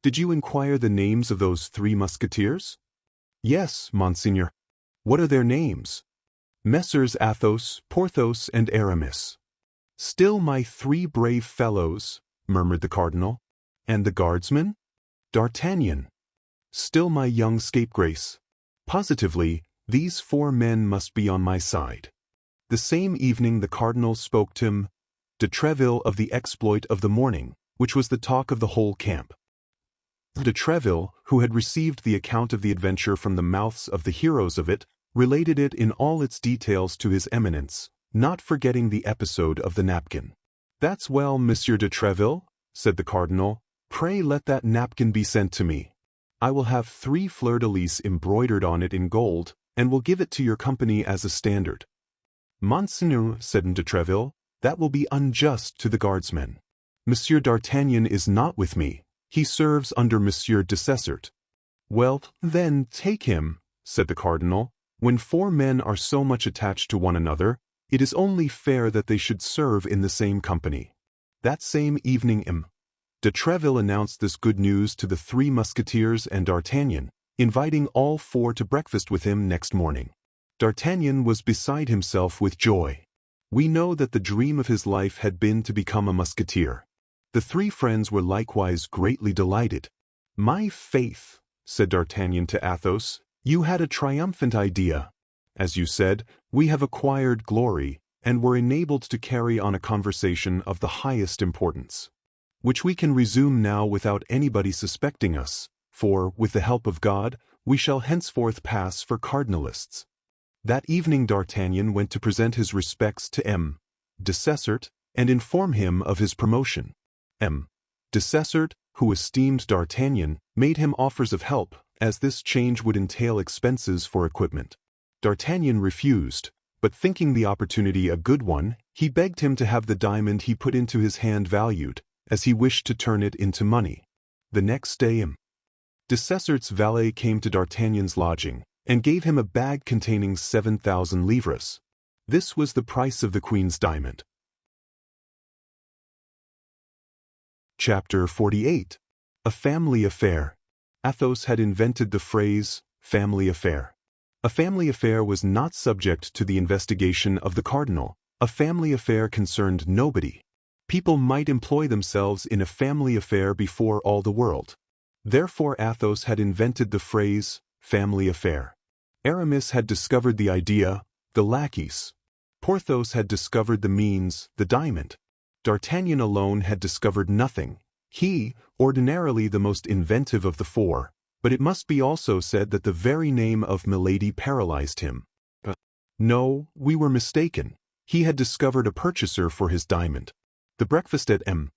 A: "Did you inquire the names of those 3 musketeers?" "Yes, monseigneur." "What are their names?" "Messrs. Athos, Porthos, and Aramis." "Still my 3 brave fellows," murmured the cardinal. "And the guardsman?" "D'Artagnan." "Still my young scapegrace. Positively, these 4 men must be on my side." The same evening the cardinal spoke to de Treville of the exploit of the morning, which was the talk of the whole camp. De Treville, who had received the account of the adventure from the mouths of the heroes of it, related it in all its details to his eminence, not forgetting the episode of the napkin. "That's well, Monsieur de Treville," said the cardinal. "Pray let that napkin be sent to me. I will have 3 fleurs-de-lis embroidered on it in gold, and will give it to your company as a standard." Monseigneur, said de Treville, that will be unjust to the guardsmen. Monsieur d'Artagnan is not with me. He serves under Monsieur de Cessert. Well, then, take him, said the cardinal. When 4 men are so much attached to one another, it is only fair that they should serve in the same company. That same evening de Treville announced this good news to the 3 Musketeers and D'Artagnan, inviting all 4 to breakfast with him next morning. D'Artagnan was beside himself with joy. We know that the dream of his life had been to become a musketeer. The 3 friends were likewise greatly delighted. My faith, said D'Artagnan to Athos, you had a triumphant idea. As you said, we have acquired glory, and were enabled to carry on a conversation of the highest importance, which we can resume now without anybody suspecting us, for, with the help of God, we shall henceforth pass for cardinalists. That evening D'Artagnan went to present his respects to M. de Cessert, and inform him of his promotion. M. de Cessert, who esteemed D'Artagnan, made him offers of help, as this change would entail expenses for equipment. D'Artagnan refused, but thinking the opportunity a good one, he begged him to have the diamond he put into his hand valued, as he wished to turn it into money. The next day M. de Cessert's valet came to D'Artagnan's lodging, and gave him a bag containing 7,000 livres. This was the price of the Queen's diamond. Chapter 48. A Family Affair. Athos had invented the phrase, family affair. A family affair was not subject to the investigation of the cardinal. A family affair concerned nobody. People might employ themselves in a family affair before all the world. Therefore Athos had invented the phrase, family affair. Aramis had discovered the idea, the lackeys. Porthos had discovered the means, the diamond. D'Artagnan alone had discovered nothing. He, ordinarily the most inventive of the 4, but it must be also said that the very name of Milady paralyzed him. No, we were mistaken. He had discovered a purchaser for his diamond. The breakfast at M.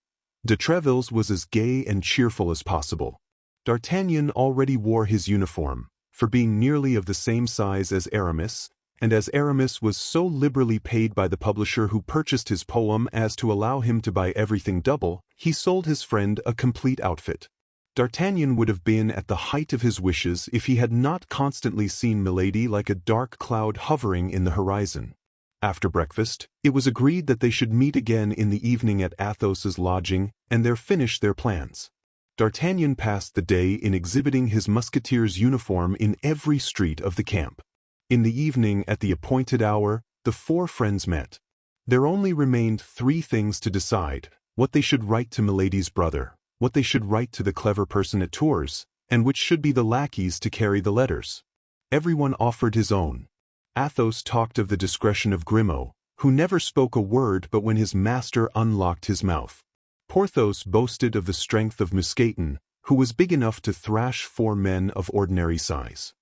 A: de Treville's was as gay and cheerful as possible. D'Artagnan already wore his uniform, for being nearly of the same size as Aramis, and as Aramis was so liberally paid by the publisher who purchased his poem as to allow him to buy everything double, he sold his friend a complete outfit. D'Artagnan would have been at the height of his wishes if he had not constantly seen Milady like a dark cloud hovering in the horizon. After breakfast, it was agreed that they should meet again in the evening at Athos's lodging, and there finish their plans. D'Artagnan passed the day in exhibiting his musketeer's uniform in every street of the camp. In the evening, at the appointed hour, the 4 friends met. There only remained 3 things to decide: what they should write to Milady's brother, what they should write to the clever person at Tours, and which should be the lackeys to carry the letters. Everyone offered his own. Athos talked of the discretion of Grimaud, who never spoke a word but when his master unlocked his mouth. Porthos boasted of the strength of Mousqueton, who was big enough to thrash 4 men of ordinary size.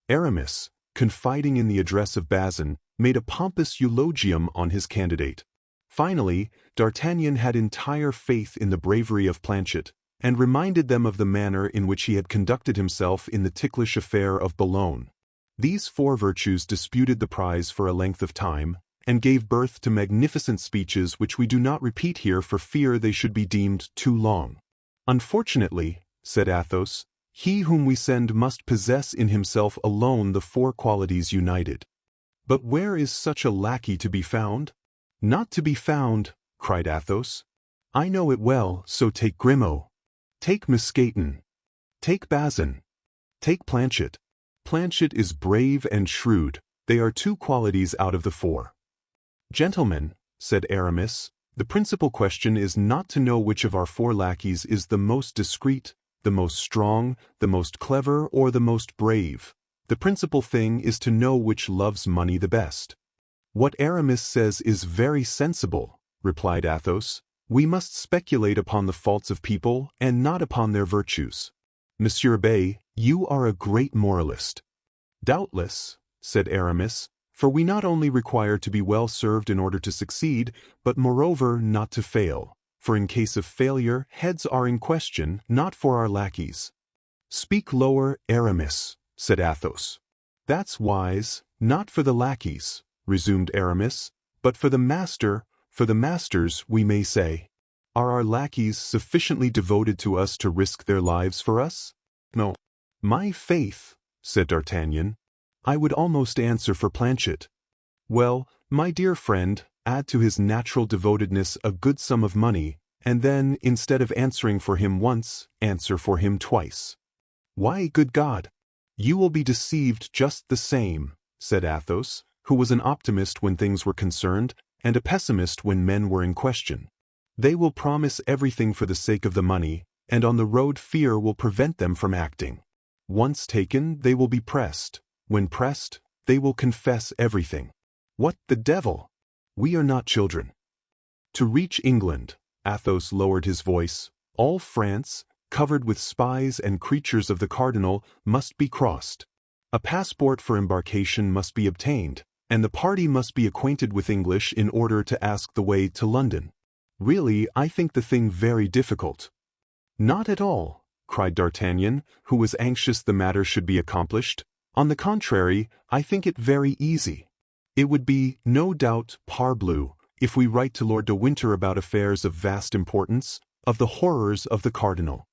A: Aramis, confiding in the address of Bazin, made a pompous eulogium on his candidate. Finally, D'Artagnan had entire faith in the bravery of Planchet, and reminded them of the manner in which he had conducted himself in the ticklish affair of Boulogne. These 4 virtues disputed the prize for a length of time, and gave birth to magnificent speeches which we do not repeat here for fear they should be deemed too long. Unfortunately, said Athos, he whom we send must possess in himself alone the 4 qualities united. But where is such a lackey to be found? Not to be found, cried Athos. I know it well, so take Grimaud. Take Mousqueton. Take Bazin. Take Planchet. Planchet is brave and shrewd. They are 2 qualities out of the 4. Gentlemen, said Aramis, the principal question is not to know which of our 4 lackeys is the most discreet, the most strong, the most clever, or the most brave. The principal thing is to know which loves money the best. What Aramis says is very sensible, replied Athos. We must speculate upon the faults of people and not upon their virtues. Monsieur Bay, you are a great moralist. Doubtless, said Aramis, for we not only require to be well served in order to succeed, but moreover not to fail, for in case of failure heads are in question, not for our lackeys. Speak lower, Aramis, said Athos. That's wise, not for the lackeys, resumed Aramis, But for the masters, we may say, are our lackeys sufficiently devoted to us to risk their lives for us? No. My faith, said D'Artagnan, I would almost answer for Planchet. Well, my dear friend, add to his natural devotedness a good sum of money, and then, instead of answering for him once, answer for him twice. Why, good God! You will be deceived just the same, said Athos, who was an optimist when things were concerned, and a pessimist when men were in question. They will promise everything for the sake of the money, and on the road fear will prevent them from acting. Once taken, they will be pressed. When pressed, they will confess everything. What the devil? We are not children. To reach England, Athos lowered his voice, all France, covered with spies and creatures of the cardinal, must be crossed. A passport for embarkation must be obtained, and the party must be acquainted with English in order to ask the way to London. Really, I think the thing very difficult. Not at all, cried D'Artagnan, who was anxious the matter should be accomplished. On the contrary, I think it very easy. It would be, no doubt, parbleu, if we write to Lord de Winter about affairs of vast importance, of the horrors of the cardinal.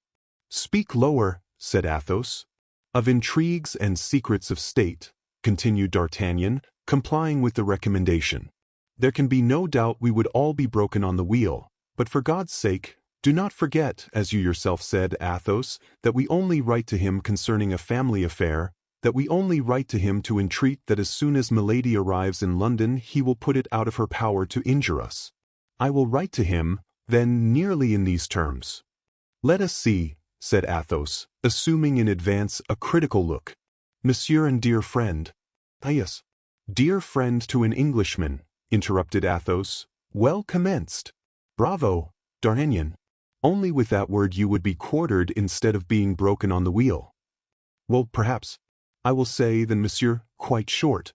A: Speak lower, said Athos. Of intrigues and secrets of state, continued D'Artagnan, complying with the recommendation. There can be no doubt we would all be broken on the wheel, but for God's sake, do not forget, as you yourself said, Athos, that we only write to him concerning a family affair, that we only write to him to entreat that as soon as Milady arrives in London he will put it out of her power to injure us. I will write to him, then, nearly in these terms. Let us see, said Athos, assuming in advance a critical look. Monsieur and dear friend. Ah yes. Dear friend to an Englishman, interrupted Athos. Well commenced. Bravo, D'Artagnan. Only with that word you would be quartered instead of being broken on the wheel. Well, perhaps. I will say, then, monsieur, quite short.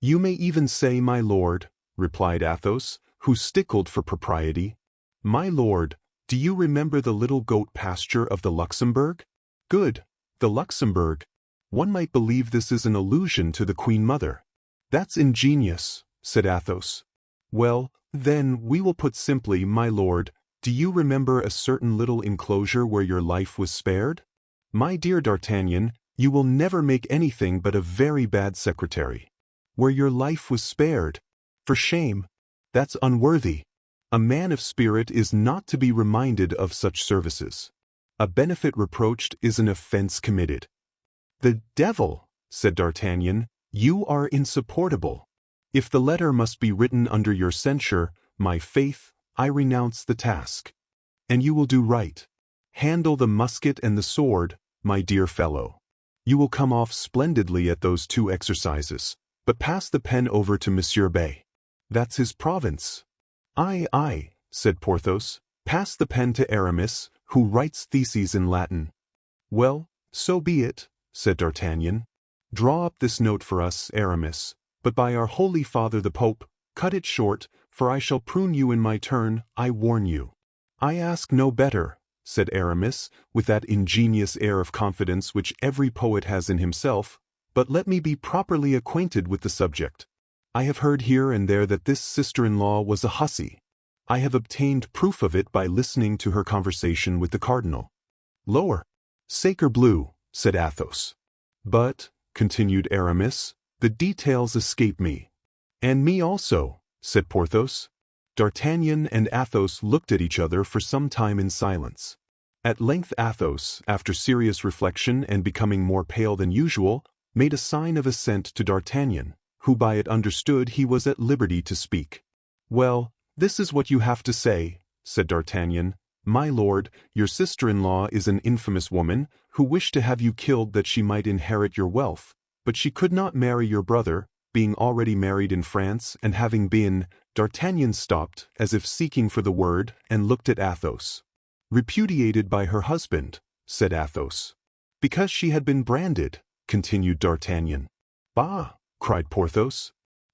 A: You may even say, my lord, replied Athos, who stickled for propriety. My lord, do you remember the little goat pasture of the Luxembourg? Good, the Luxembourg. One might believe this is an allusion to the Queen Mother. That's ingenious, said Athos. Well, then, we will put simply, my lord, do you remember a certain little enclosure where your life was spared? My dear D'Artagnan, you will never make anything but a very bad secretary. Where your life was spared. For shame. That's unworthy. A man of spirit is not to be reminded of such services. A benefit reproached is an offense committed. The devil, said D'Artagnan, you are insupportable. If the letter must be written under your censure, my faith, I renounce the task. And you will do right. Handle the musket and the sword, my dear fellow. You will come off splendidly at those two exercises, but pass the pen over to Monsieur Bay. That's his province. Aye, said Porthos, pass the pen to Aramis, who writes theses in Latin. Well, so be it, said D'Artagnan. Draw up this note for us, Aramis, but by our Holy Father the Pope, cut it short, for I shall prune you in my turn, I warn you. I ask no better, said Aramis, with that ingenious air of confidence which every poet has in himself, but let me be properly acquainted with the subject. I have heard here and there that this sister-in-law was a hussy. I have obtained proof of it by listening to her conversation with the cardinal. Lower. Sacre bleu, said Athos. But, continued Aramis, the details escape me. And me also, said Porthos. D'Artagnan and Athos looked at each other for some time in silence. At length Athos, after serious reflection and becoming more pale than usual, made a sign of assent to D'Artagnan, who by it understood he was at liberty to speak. Well, this is what you have to say, said D'Artagnan. My lord, your sister-in-law is an infamous woman, who wished to have you killed that she might inherit your wealth, but she could not marry your brother, being already married in France and having been— D'Artagnan stopped, as if seeking for the word, and looked at Athos. Repudiated by her husband, said Athos. Because she had been branded, continued D'Artagnan. Bah, cried Porthos.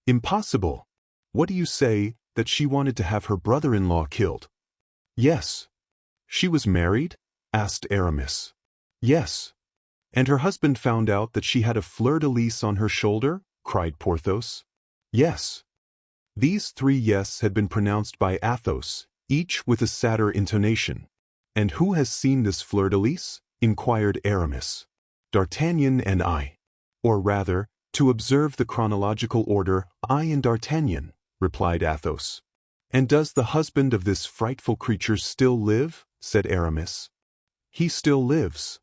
A: Impossible. What do you say, that she wanted to have her brother-in-law killed? Yes. She was married? Asked Aramis. Yes. And her husband found out that she had a fleur-de-lis on her shoulder? Cried Porthos. Yes. These 3 yes had been pronounced by Athos, each with a sadder intonation. "And who has seen this fleur-de-lis?" inquired Aramis. "D'Artagnan and I. Or rather, to observe the chronological order, I and D'Artagnan," replied Athos. "And does the husband of this frightful creature still live?" said Aramis. "He still lives."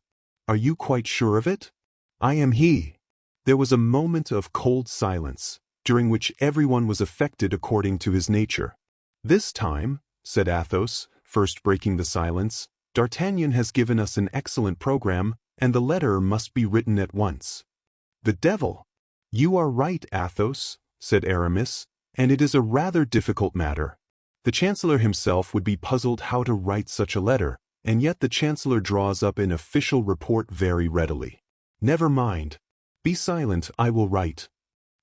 A: "Are you quite sure of it?" "I am he." There was a moment of cold silence, during which everyone was affected according to his nature. "This time," said Athos, first breaking the silence, "D'Artagnan has given us an excellent program, and the letter must be written at once." "The devil!" "You are right, Athos," said Aramis, "and it is a rather difficult matter. The Chancellor himself would be puzzled how to write such a letter, and yet the Chancellor draws up an official report very readily. Never mind. Be silent, I will write."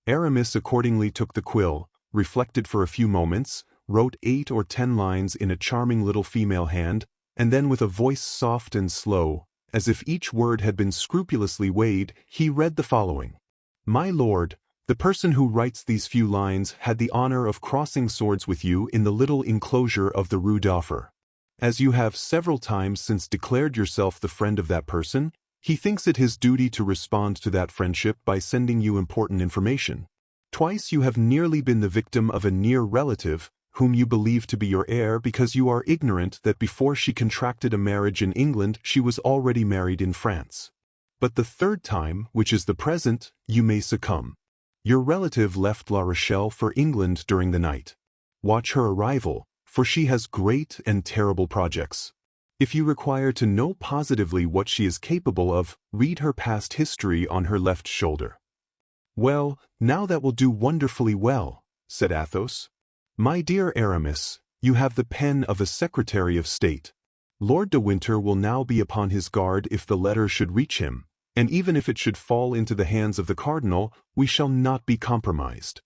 A: Aramis accordingly took the quill, reflected for a few moments, wrote 8 or 10 lines in a charming little female hand, and then with a voice soft and slow, as if each word had been scrupulously weighed, he read the following. "My lord, the person who writes these few lines had the honor of crossing swords with you in the little enclosure of the Rue d'Offer. As you have several times since declared yourself the friend of that person, he thinks it his duty to respond to that friendship by sending you important information. Twice you have nearly been the victim of a near relative, whom you believe to be your heir because you are ignorant that before she contracted a marriage in England she was already married in France. But the 3rd time, which is the present, you may succumb. Your relative left La Rochelle for England during the night. Watch her arrival, for she has great and terrible projects. If you require to know positively what she is capable of, read her past history on her left shoulder." "Well, now that will do wonderfully well," said Athos. "My dear Aramis, you have the pen of a Secretary of State. Lord de Winter will now be upon his guard if the letter should reach him, and even if it should fall into the hands of the cardinal, we shall not be compromised.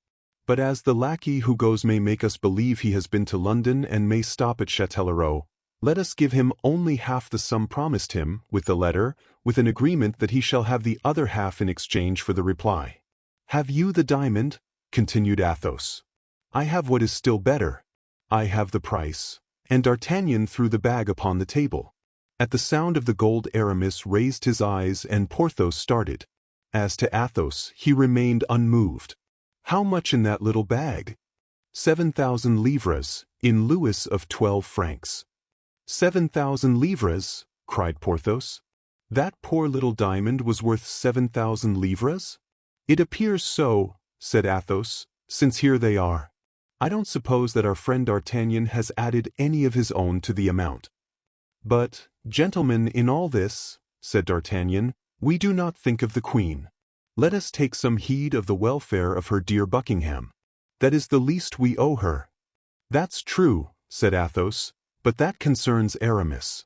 A: But as the lackey who goes may make us believe he has been to London and may stop at Châtellerault, let us give him only half the sum promised him, with the letter, with an agreement that he shall have the other half in exchange for the reply. Have you the diamond?" continued Athos. "I have what is still better. I have the price." And D'Artagnan threw the bag upon the table. At the sound of the gold Aramis raised his eyes and Porthos started. As to Athos, he remained unmoved. "How much in that little bag?" 7,000 livres, in Louis of 12 francs. 7,000 livres, cried Porthos. "That poor little diamond was worth 7,000 livres?" "It appears so," said Athos, "since here they are. I don't suppose that our friend D'Artagnan has added any of his own to the amount." "But, gentlemen, in all this," said D'Artagnan, "we do not think of the Queen. Let us take some heed of the welfare of her dear Buckingham. That is the least we owe her." "That's true," said Athos, "but that concerns Aramis."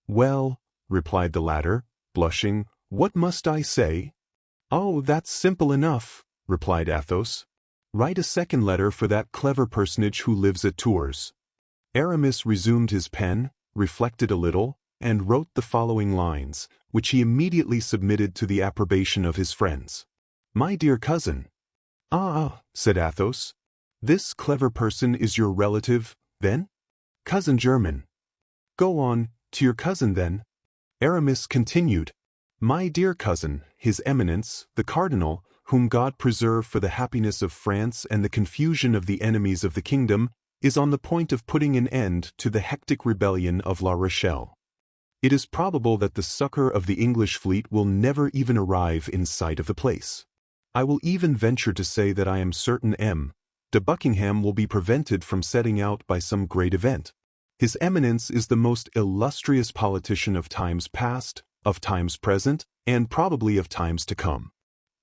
A: "Well," replied the latter, blushing, "what must I say?" "Oh, that's simple enough," replied Athos. "Write a second letter for that clever personage who lives at Tours." Aramis resumed his pen, reflected a little, and wrote the following lines, which he immediately submitted to the approbation of his friends. "My dear cousin." "Ah," said Athos. "This clever person is your relative, then?" "Cousin german." "Go on, to your cousin, then." Aramis continued, "My dear cousin, His Eminence, the Cardinal, whom God preserve for the happiness of France and the confusion of the enemies of the kingdom, is on the point of putting an end to the hectic rebellion of La Rochelle. It is probable that the succor of the English fleet will never even arrive in sight of the place. I will even venture to say that I am certain M. de Buckingham will be prevented from setting out by some great event. His Eminence is the most illustrious politician of times past, of times present, and probably of times to come.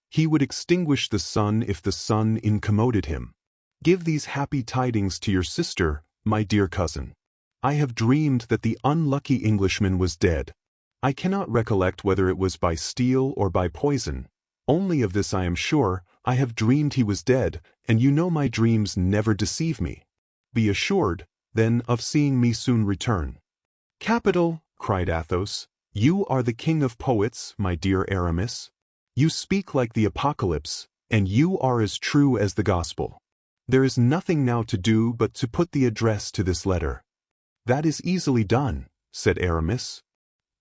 A: He would extinguish the sun if the sun incommoded him. Give these happy tidings to your sister, my dear cousin. I have dreamed that the unlucky Englishman was dead. I cannot recollect whether it was by steel or by poison. Only of this I am sure, I have dreamed he was dead, and you know my dreams never deceive me. Be assured, then, of seeing me soon return." "Capital!" cried Athos. "You are the king of poets, my dear Aramis. You speak like the Apocalypse, and you are as true as the Gospel. There is nothing now to do but to put the address to this letter." "That is easily done," said Aramis.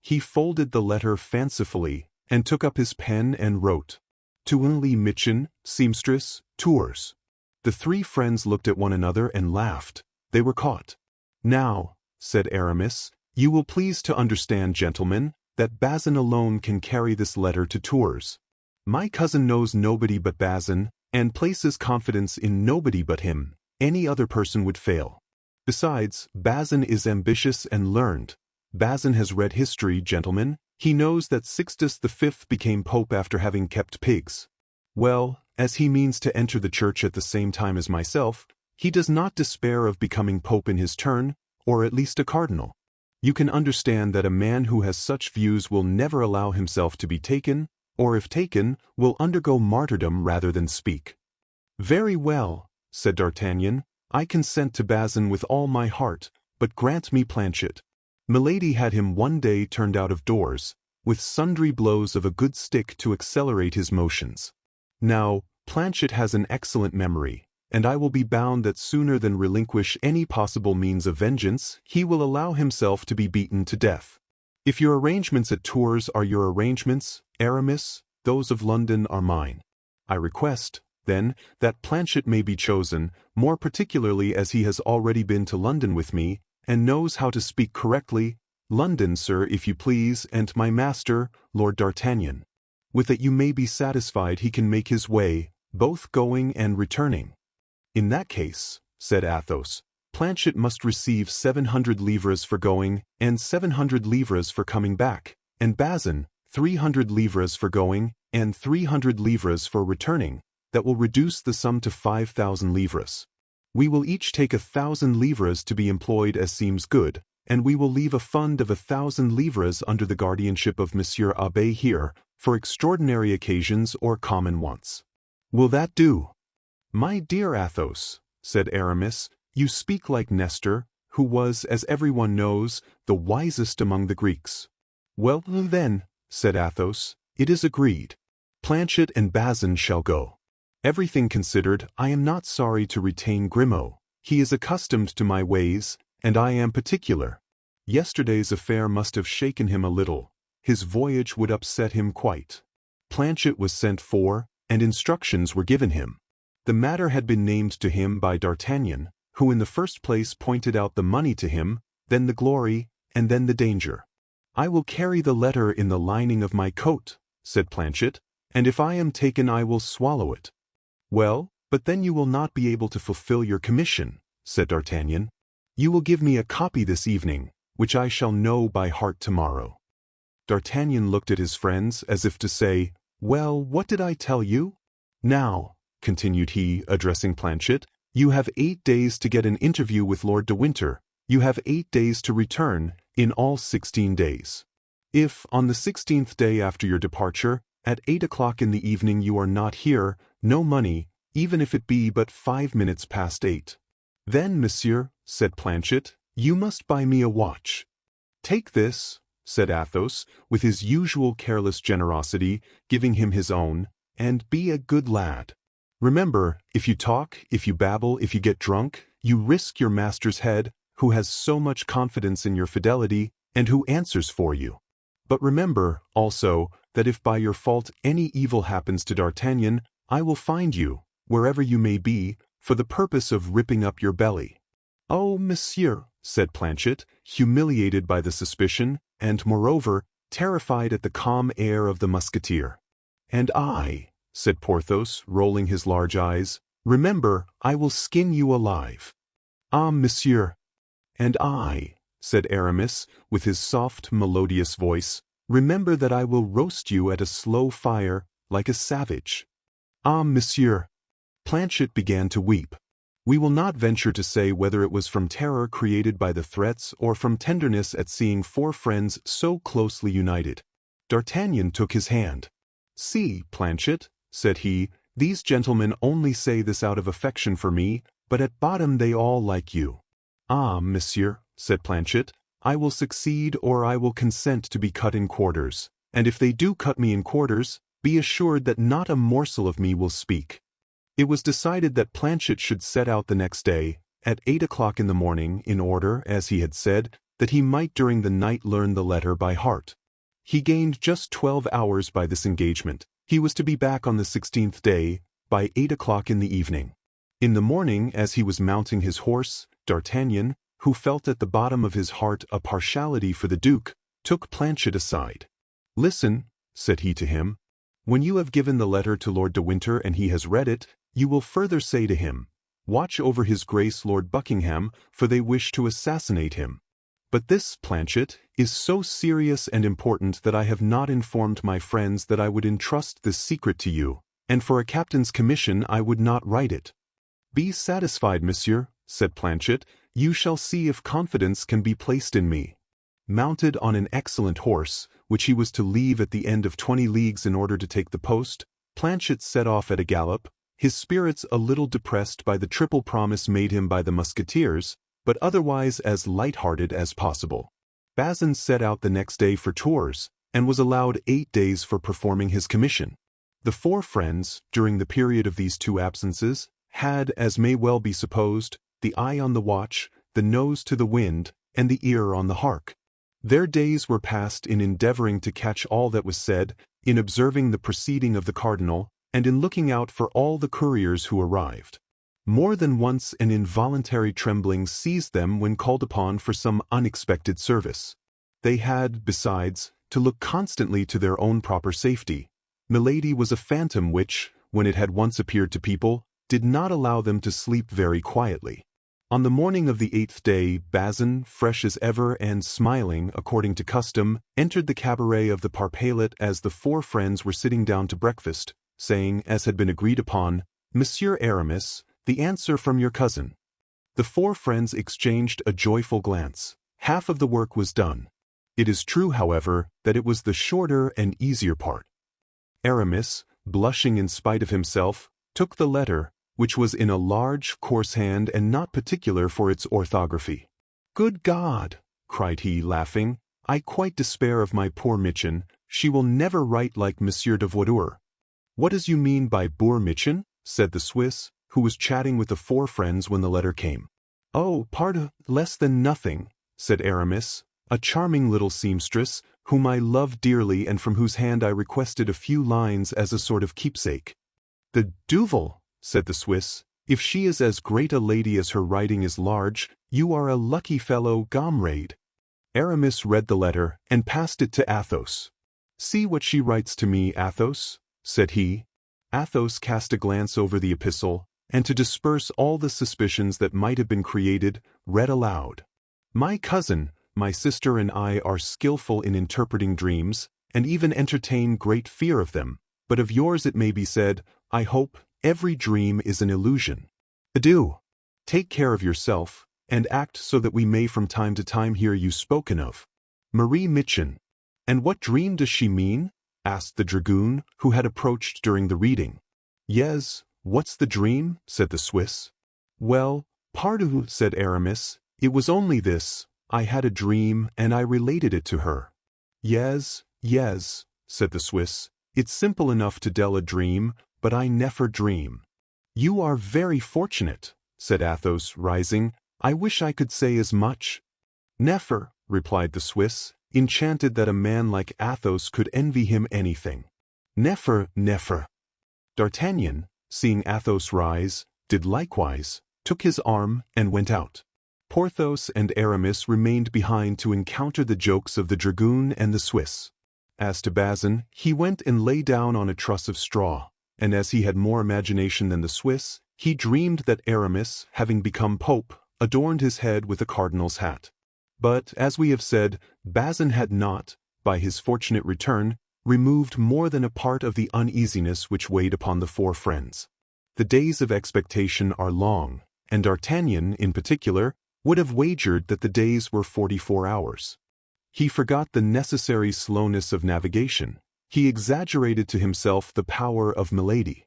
A: He folded the letter fancifully, and took up his pen and wrote, "To Unli Mitchen, seamstress, Tours." The three friends looked at one another and laughed. They were caught. "Now," said Aramis, "you will please to understand, gentlemen, that Bazin alone can carry this letter to Tours. My cousin knows nobody but Bazin, and places confidence in nobody but him. Any other person would fail. Besides, Bazin is ambitious and learned. Bazin has read history, gentlemen. He knows that Sixtus V became pope after having kept pigs. Well, as he means to enter the church at the same time as myself, he does not despair of becoming pope in his turn, or at least a cardinal. You can understand that a man who has such views will never allow himself to be taken, or if taken, will undergo martyrdom rather than speak." "Very well," said D'Artagnan, "I consent to Bazin with all my heart, but grant me Planchet." Milady had him one day turned out of doors, with sundry blows of a good stick to accelerate his motions. Now, Planchet has an excellent memory, and I will be bound that sooner than relinquish any possible means of vengeance, he will allow himself to be beaten to death. If your arrangements at Tours are your arrangements, Aramis, those of London are mine. I request, then, that Planchet may be chosen, more particularly as he has already been to London with me, and knows how to speak correctly. London, sir, if you please, and my master, Lord D'Artagnan. With that you may be satisfied he can make his way, both going and returning." "In that case," said Athos, "Planchet must receive 700 livres for going, and 700 livres for coming back, and Bazin 300 livres for going, and 300 livres for returning. That will reduce the sum to 5,000 livres. We will each take 1,000 livres to be employed as seems good, and we will leave a fund of 1,000 livres under the guardianship of Monsieur Abbé here, for extraordinary occasions or common wants. Will that do?" "My dear Athos," said Aramis, "you speak like Nestor, who was, as everyone knows, the wisest among the Greeks." "Well, then," said Athos, "it is agreed. Planchet and Bazin shall go. Everything considered, I am not sorry to retain Grimaud. He is accustomed to my ways, and I am particular. Yesterday's affair must have shaken him a little. His voyage would upset him quite. Planchet was sent for, and instructions were given him. The matter had been named to him by D'Artagnan, who in the first place pointed out the money to him, then the glory, and then the danger. "I will carry the letter in the lining of my coat," said Planchet, "and if I am taken I will swallow it." "Well, but then you will not be able to fulfill your commission," said D'Artagnan. "You will give me a copy this evening, which I shall know by heart tomorrow." D'Artagnan looked at his friends as if to say, "Well, what did I tell you? Now," continued he, addressing Planchet, "you have 8 days to get an interview with Lord de Winter. You have 8 days to return, in all 16 days. If, on the 16th day after your departure, at 8 o'clock in the evening you are not here, no money, even if it be but 5 minutes past 8. "Then, monsieur," said Planchet, "you must buy me a watch." "Take this," said Athos, with his usual careless generosity, giving him his own, "and be a good lad. Remember, if you talk, if you babble, if you get drunk, you risk your master's head, who has so much confidence in your fidelity, and who answers for you. But remember, also, that if by your fault any evil happens to D'Artagnan, I will find you, wherever you may be, for the purpose of ripping up your belly." "Oh, monsieur," said Planchet, humiliated by the suspicion, and, moreover, terrified at the calm air of the Musketeer. "And I," said Porthos, rolling his large eyes, "remember, I will skin you alive." "Ah, monsieur." "And I," said Aramis, with his soft, melodious voice, "remember that I will roast you at a slow fire, like a savage." "Ah, monsieur." Planchet began to weep. We will not venture to say whether it was from terror created by the threats or from tenderness at seeing 4 friends so closely united. D'Artagnan took his hand. "See, Planchet," said he, "these gentlemen only say this out of affection for me, but at bottom they all like you." "Ah, monsieur," said Planchet, "I will succeed or I will consent to be cut in quarters, and if they do cut me in quarters, be assured that not a morsel of me will speak." It was decided that Planchet should set out the next day, at 8 o'clock in the morning, in order, as he had said, that he might during the night learn the letter by heart. He gained just 12 hours by this engagement. He was to be back on the 16th day, by 8 o'clock in the evening. In the morning, as he was mounting his horse, D'Artagnan, who felt at the bottom of his heart a partiality for the Duke, took Planchet aside. "Listen," said he to him. "When you have given the letter to Lord de Winter and he has read it, you will further say to him, 'Watch over his Grace Lord Buckingham, for they wish to assassinate him.' But this, Planchet, is so serious and important that I have not informed my friends that I would entrust this secret to you, and for a captain's commission I would not write it." "Be satisfied, monsieur," said Planchet, "you shall see if confidence can be placed in me." Mounted on an excellent horse, which he was to leave at the end of 20 leagues in order to take the post, Planchet set off at a gallop, his spirits a little depressed by the triple promise made him by the Musketeers, but otherwise as light-hearted as possible. Bazin set out the next day for Tours, and was allowed 8 days for performing his commission. The four friends, during the period of these 2 absences, had, as may well be supposed, the eye on the watch, the nose to the wind, and the ear on the hark. Their days were passed in endeavoring to catch all that was said, in observing the proceeding of the cardinal, and in looking out for all the couriers who arrived. More than once an involuntary trembling seized them when called upon for some unexpected service. They had, besides, to look constantly to their own proper safety. Milady was a phantom which, when it had once appeared to people, did not allow them to sleep very quietly. On the morning of the 8th day, Bazin, fresh as ever and smiling according to custom, entered the cabaret of the Parpaillot as the four friends were sitting down to breakfast, saying, as had been agreed upon, "Monsieur Aramis, the answer from your cousin." The four friends exchanged a joyful glance. Half of the work was done. It is true, however, that it was the shorter and easier part. Aramis, blushing in spite of himself, took the letter, which was in a large, coarse hand and not particular for its orthography. "Good God!" cried he, laughing, "I quite despair of my poor Mitchen. She will never write like Monsieur de Voiture." "What does you mean by poor Mitchen?" said the Swiss, who was chatting with the four friends when the letter came. "Oh, pardon, less than nothing," said Aramis, "a charming little seamstress, whom I love dearly and from whose hand I requested a few lines as a sort of keepsake." "The duvel!" said the Swiss, "if she is as great a lady as her writing is large, you are a lucky fellow, comrade." Aramis read the letter, and passed it to Athos. "See what she writes to me, Athos," said he. Athos cast a glance over the epistle, and to disperse all the suspicions that might have been created, read aloud. "My cousin, my sister and I are skillful in interpreting dreams, and even entertain great fear of them, but of yours it may be said, I hope, every dream is an illusion. Adieu. Take care of yourself, and act so that we may from time to time hear you spoken of. Marie Mitchen." "And what dream does she mean?" asked the dragoon, who had approached during the reading. "Yes, what's the dream?" said the Swiss. "Well, pardon," said Aramis, "it was only this, I had a dream, and I related it to her." Yes, said the Swiss, "it's simple enough to tell a dream, but I never dream." "You are very fortunate," said Athos, rising. "I wish I could say as much." "Never," replied the Swiss, enchanted that a man like Athos could envy him anything. "Never." D'Artagnan, seeing Athos rise, did likewise, took his arm, and went out. Porthos and Aramis remained behind to encounter the jokes of the dragoon and the Swiss. As to Bazin, he went and lay down on a truss of straw, and as he had more imagination than the Swiss, he dreamed that Aramis, having become pope, adorned his head with a cardinal's hat. But, as we have said, Bazin had not, by his fortunate return, removed more than a part of the uneasiness which weighed upon the four friends. The days of expectation are long, and D'Artagnan, in particular, would have wagered that the days were 44 hours. He forgot the necessary slowness of navigation. He exaggerated to himself the power of Milady.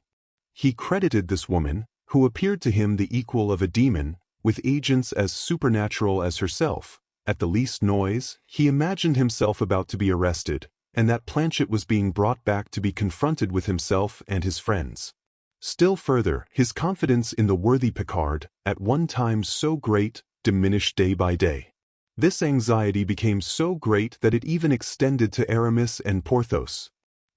A: He credited this woman, who appeared to him the equal of a demon, with agents as supernatural as herself. At the least noise, he imagined himself about to be arrested, and that Planchet was being brought back to be confronted with himself and his friends. Still further, his confidence in the worthy Picard, at one time so great, diminished day by day. This anxiety became so great that it even extended to Aramis and Porthos.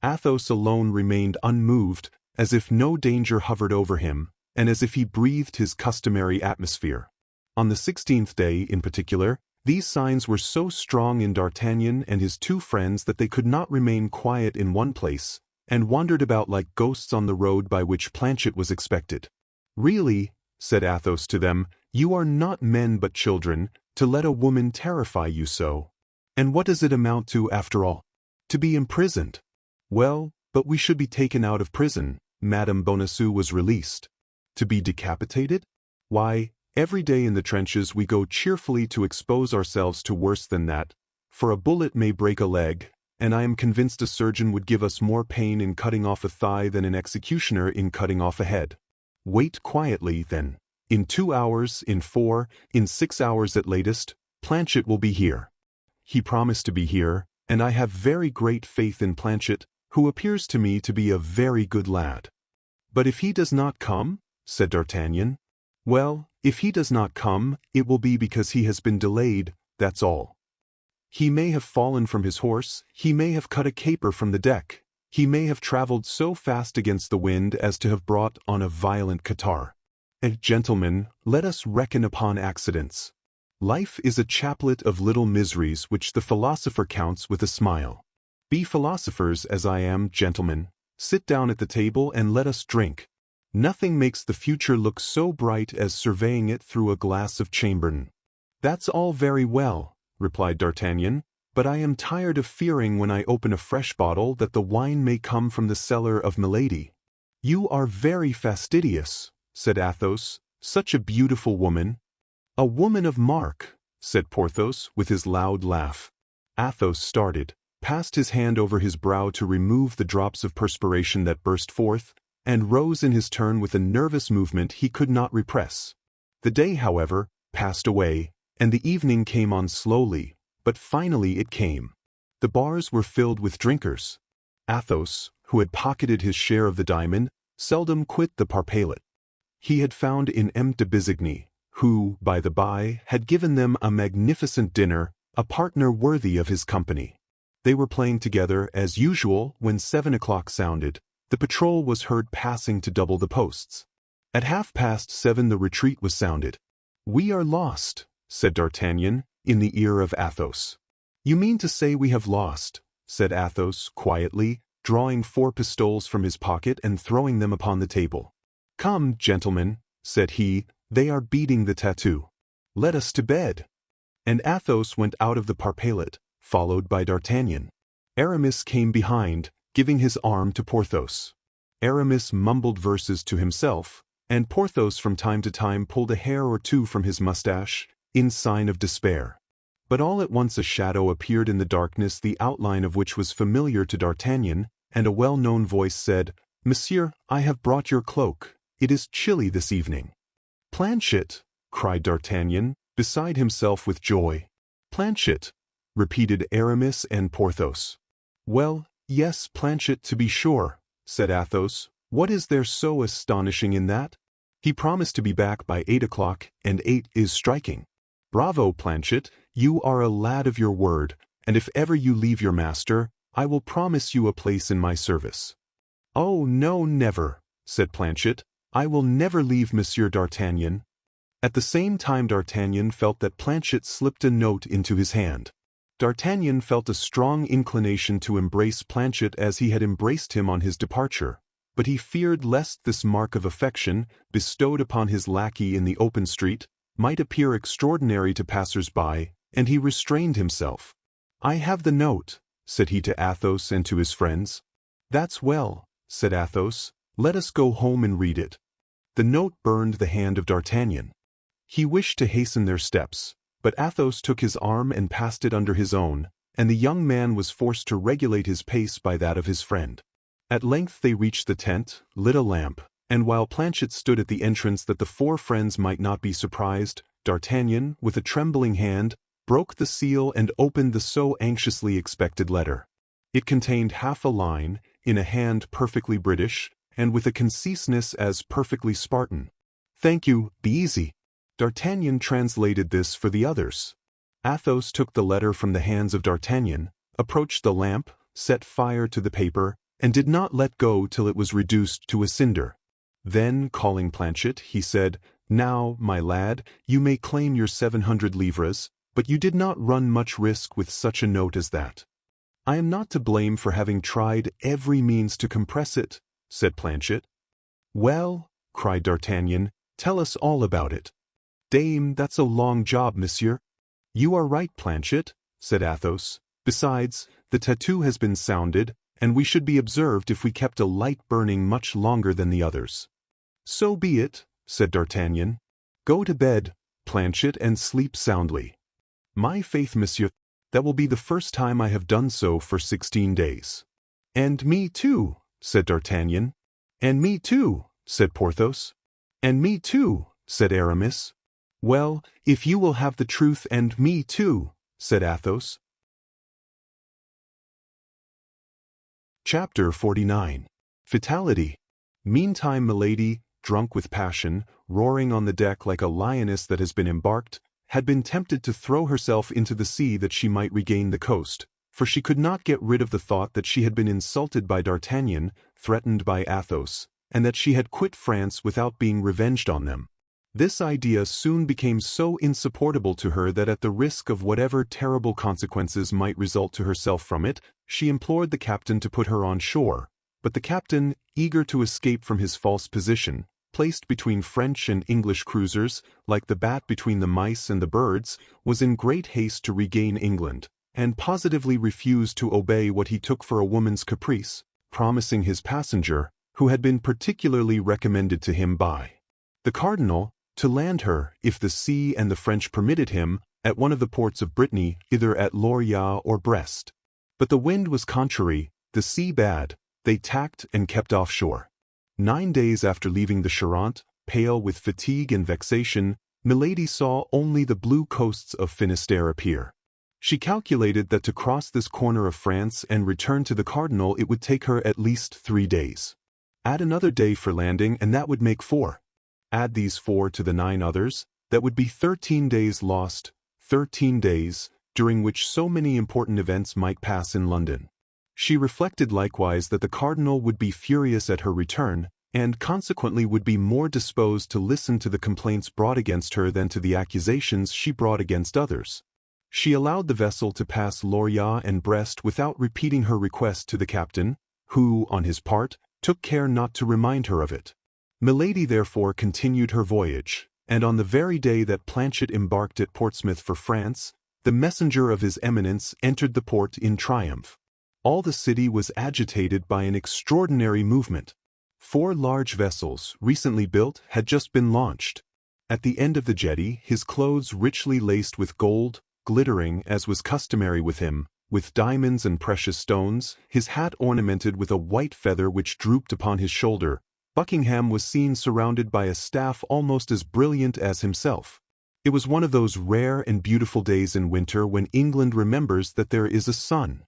A: Athos alone remained unmoved, as if no danger hovered over him, and as if he breathed his customary atmosphere. On the 16th day, in particular, these signs were so strong in D'Artagnan and his two friends that they could not remain quiet in one place, and wandered about like ghosts on the road by which Planchet was expected. "Really," said Athos to them, "you are not men but children, to let a woman terrify you so. And what does it amount to after all? To be imprisoned. Well, but we should be taken out of prison. Madame Bonacieux was released. To be decapitated? Why, every day in the trenches we go cheerfully to expose ourselves to worse than that, for a bullet may break a leg, and I am convinced a surgeon would give us more pain in cutting off a thigh than an executioner in cutting off a head. Wait quietly, then. In 2 hours, in 4, in 6 hours at latest, Planchet will be here. He promised to be here, and I have very great faith in Planchet, who appears to me to be a very good lad." "But if he does not come?" said D'Artagnan. "Well, if he does not come, it will be because he has been delayed, that's all. He may have fallen from his horse, he may have cut a caper from the deck, he may have traveled so fast against the wind as to have brought on a violent catarrh. And gentlemen, let us reckon upon accidents. Life is a chaplet of little miseries which the philosopher counts with a smile. Be philosophers as I am, gentlemen. Sit down at the table and let us drink. Nothing makes the future look so bright as surveying it through a glass of Chambertin." "That's all very well," replied D'Artagnan, "but I am tired of fearing when I open a fresh bottle that the wine may come from the cellar of Milady." "You are very fastidious," said Athos. "Such a beautiful woman." "A woman of mark," said Porthos with his loud laugh. Athos started, passed his hand over his brow to remove the drops of perspiration that burst forth, and rose in his turn with a nervous movement he could not repress. The day, however, passed away, and the evening came on slowly, but finally it came. The bars were filled with drinkers. Athos, who had pocketed his share of the diamond, seldom quit the parpaillet. He had found in M. de Bissigny, who, by the by, had given them a magnificent dinner, a partner worthy of his company. They were playing together as usual when 7 o'clock sounded. The patrol was heard passing to double the posts. At 7:30 the retreat was sounded. "We are lost," said D'Artagnan, in the ear of Athos. "You mean to say we have lost," said Athos, quietly, drawing 4 pistoles from his pocket and throwing them upon the table. "Come, gentlemen," said he, "they are beating the tattoo. Let us to bed." And Athos went out of the parpaillet, followed by D'Artagnan. Aramis came behind, giving his arm to Porthos. Aramis mumbled verses to himself, and Porthos from time to time pulled a hair or two from his mustache, in sign of despair. But all at once a shadow appeared in the darkness, the outline of which was familiar to D'Artagnan, and a well-known voice said, "Monsieur, I have brought your cloak. It is chilly this evening." "Planchet!" cried D'Artagnan, beside himself with joy. "Planchet!" repeated Aramis and Porthos. "Well, yes, Planchet to be sure," said Athos. "What is there so astonishing in that? He promised to be back by 8 o'clock, and 8 is striking. Bravo, Planchet, you are a lad of your word, and if ever you leave your master, I will promise you a place in my service." "Oh, no, never," said Planchet. "I will never leave Monsieur D'Artagnan." At the same time D'Artagnan felt that Planchet slipped a note into his hand. D'Artagnan felt a strong inclination to embrace Planchet as he had embraced him on his departure, but he feared lest this mark of affection, bestowed upon his lackey in the open street, might appear extraordinary to passers-by, and he restrained himself. "I have the note," said he to Athos and to his friends. "That's well," said Athos. "Let us go home and read it." The note burned the hand of D'Artagnan. He wished to hasten their steps, but Athos took his arm and passed it under his own, and the young man was forced to regulate his pace by that of his friend. At length they reached the tent, lit a lamp, and while Planchet stood at the entrance that the 4 friends might not be surprised, D'Artagnan, with a trembling hand, broke the seal and opened the so anxiously expected letter. It contained half a line, in a hand perfectly British, and with a conciseness as perfectly Spartan. "Thank you, be easy." D'Artagnan translated this for the others. Athos took the letter from the hands of D'Artagnan, approached the lamp, set fire to the paper, and did not let go till it was reduced to a cinder. Then, calling Planchet, he said, "Now, my lad, you may claim your 700 livres, but you did not run much risk with such a note as that." "I am not to blame for having tried every means to compress it," said Planchet. "Well," cried D'Artagnan, "tell us all about it." "Dame, that's a long job, monsieur." "You are right, Planchet," said Athos. "Besides, the tattoo has been sounded, and we should be observed if we kept a light burning much longer than the others." "So be it," said D'Artagnan. "Go to bed, Planchet, and sleep soundly." "My faith, monsieur, that will be the first time I have done so for 16 days." "And me too," said D'Artagnan. "And me too," said Porthos. "And me too," said Aramis. "Well, if you will have the truth, and me too," said Athos. Chapter 49. Fatality. Meantime Milady, drunk with passion, roaring on the deck like a lioness that has been embarked, had been tempted to throw herself into the sea that she might regain the coast, for she could not get rid of the thought that she had been insulted by D'Artagnan, threatened by Athos, and that she had quit France without being revenged on them. This idea soon became so insupportable to her that at the risk of whatever terrible consequences might result to herself from it, she implored the captain to put her on shore. But the captain, eager to escape from his false position, placed between French and English cruisers, like the bat between the mice and the birds, was in great haste to regain England, and positively refused to obey what he took for a woman's caprice, promising his passenger, who had been particularly recommended to him by the cardinal, to land her, if the sea and the French permitted him, at one of the ports of Brittany, either at Lorient or Brest. But the wind was contrary, the sea bad, they tacked and kept offshore. 9 days after leaving the Charente, pale with fatigue and vexation, Milady saw only the blue coasts of Finistère appear. She calculated that to cross this corner of France and return to the cardinal it would take her at least 3 days. Add another day for landing and that would make 4. Add these 4 to the 9 others, that would be 13 days lost, 13 days, during which so many important events might pass in London. She reflected likewise that the cardinal would be furious at her return, and consequently would be more disposed to listen to the complaints brought against her than to the accusations she brought against others. She allowed the vessel to pass Lorient and Brest without repeating her request to the captain, who, on his part, took care not to remind her of it. Milady therefore continued her voyage, and on the very day that Planchet embarked at Portsmouth for France, the messenger of his Eminence entered the port in triumph. All the city was agitated by an extraordinary movement. 4 large vessels, recently built, had just been launched. At the end of the jetty, his clothes richly laced with gold, glittering, as was customary with him, with diamonds and precious stones, his hat ornamented with a white feather which drooped upon his shoulder, Buckingham was seen surrounded by a staff almost as brilliant as himself. It was one of those rare and beautiful days in winter when England remembers that there is a sun.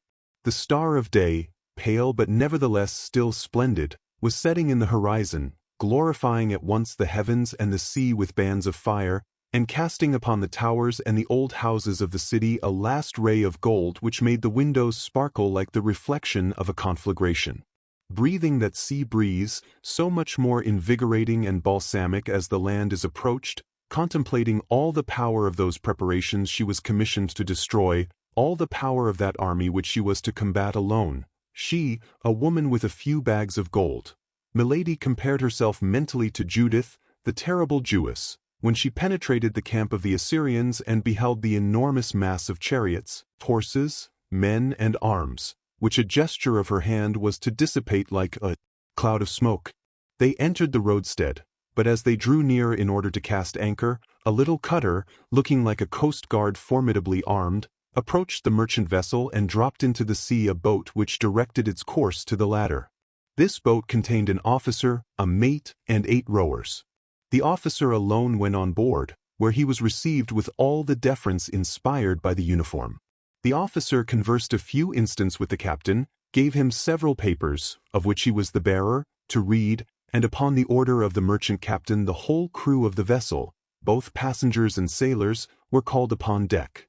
A: The star of day, pale but nevertheless still splendid, was setting in the horizon, glorifying at once the heavens and the sea with bands of fire, and casting upon the towers and the old houses of the city a last ray of gold which made the windows sparkle like the reflection of a conflagration. Breathing that sea breeze, so much more invigorating and balsamic as the land is approached, contemplating all the power of those preparations she was commissioned to destroy, all the power of that army which she was to combat alone, she, a woman with a few bags of gold. Milady compared herself mentally to Judith, the terrible Jewess, when she penetrated the camp of the Assyrians and beheld the enormous mass of chariots, horses, men, and arms, which a gesture of her hand was to dissipate like a cloud of smoke. They entered the roadstead, but as they drew near in order to cast anchor, a little cutter, looking like a coast guard formidably armed, approached the merchant vessel and dropped into the sea a boat which directed its course to the latter. This boat contained an officer, a mate, and 8 rowers. The officer alone went on board, where he was received with all the deference inspired by the uniform. The officer conversed a few instants with the captain, gave him several papers, of which he was the bearer, to read, and upon the order of the merchant captain the whole crew of the vessel, both passengers and sailors, were called upon deck.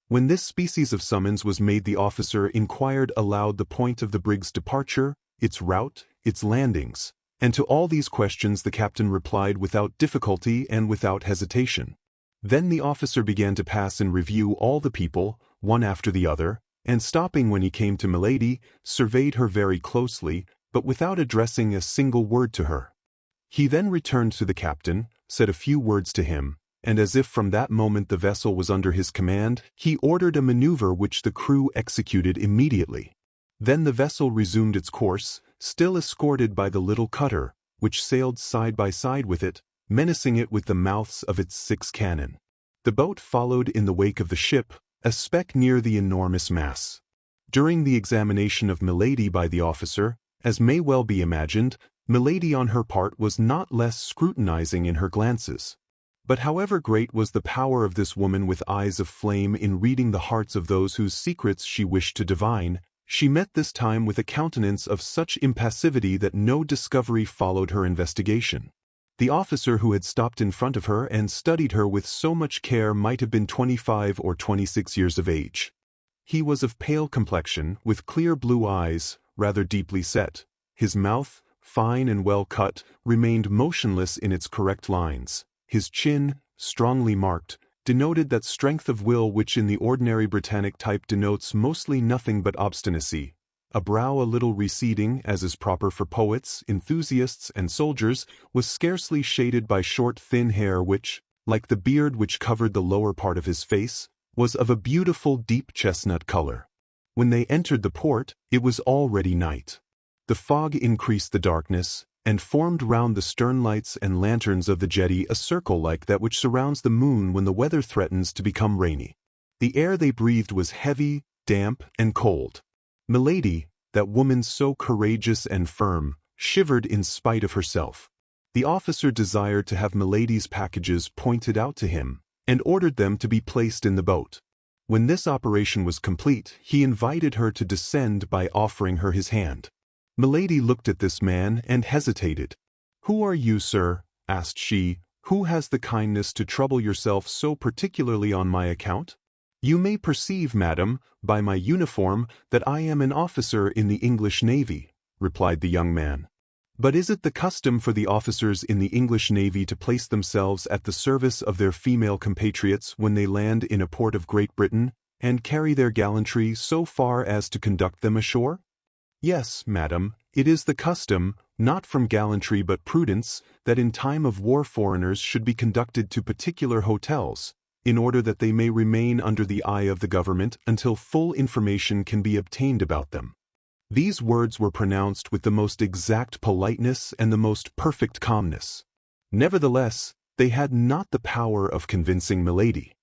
A: When this species of summons was made, the officer inquired aloud the point of the brig's departure, its route, its landings, and to all these questions the captain replied without difficulty and without hesitation. Then the officer began to pass in review all the people, one after the other, and stopping when he came to Milady, surveyed her very closely, but without addressing a single word to her. He then returned to the captain, said a few words to him, and as if from that moment the vessel was under his command, he ordered a maneuver which the crew executed immediately. Then the vessel resumed its course, still escorted by the little cutter, which sailed side by side with it, menacing it with the mouths of its 6 cannon. The boat followed in the wake of the ship, a speck near the enormous mass. During the examination of Milady by the officer, as may well be imagined, Milady on her part was not less scrutinizing in her glances. But however great was the power of this woman with eyes of flame in reading the hearts of those whose secrets she wished to divine, she met this time with a countenance of such impassivity that no discovery followed her investigation. The officer who had stopped in front of her and studied her with so much care might have been 25 or 26 years of age. He was of pale complexion, with clear blue eyes, rather deeply set. His mouth, fine and well cut, remained motionless in its correct lines. His chin, strongly marked, denoted that strength of will which in the ordinary Britannic type denotes mostly nothing but obstinacy. A brow a little receding, as is proper for poets, enthusiasts, and soldiers, was scarcely shaded by short thin hair which, like the beard which covered the lower part of his face, was of a beautiful deep chestnut color. When they entered the port, it was already night. The fog increased the darkness, and formed round the stern lights and lanterns of the jetty a circle like that which surrounds the moon when the weather threatens to become rainy. The air they breathed was heavy, damp, and cold. Milady, that woman so courageous and firm, shivered in spite of herself. The officer desired to have Milady's packages pointed out to him, and ordered them to be placed in the boat. When this operation was complete, he invited her to descend by offering her his hand. Milady looked at this man and hesitated. "Who are you, sir?" asked she. "Who has the kindness to trouble yourself so particularly on my account?" "You may perceive, madam, by my uniform, that I am an officer in the English Navy," replied the young man. "But is it the custom for the officers in the English Navy to place themselves at the service of their female compatriots when they land in a port of Great Britain, and carry their gallantry so far as to conduct them ashore?" "Yes, madam, it is the custom, not from gallantry but prudence, that in time of war foreigners should be conducted to particular hotels, in order that they may remain under the eye of the government until full information can be obtained about them." These words were pronounced with the most exact politeness and the most perfect calmness. Nevertheless, they had not the power of convincing Milady.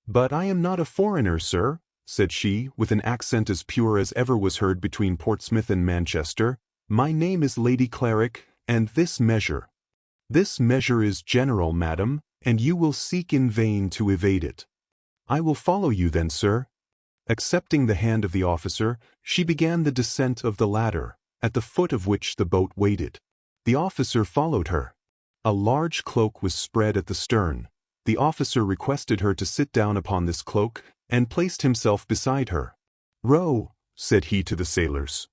A: "But I am not a foreigner, sir," said she, with an accent as pure as ever was heard between Portsmouth and Manchester. "My name is Lady Clarick, and this measure." "This measure is general, madam, and you will seek in vain to evade it." "I will follow you then, sir." Accepting the hand of the officer, she began the descent of the ladder, at the foot of which the boat waited. The officer followed her. A large cloak was spread at the stern. The officer requested her to sit down upon this cloak, and placed himself beside her. "Row," said he to the sailors.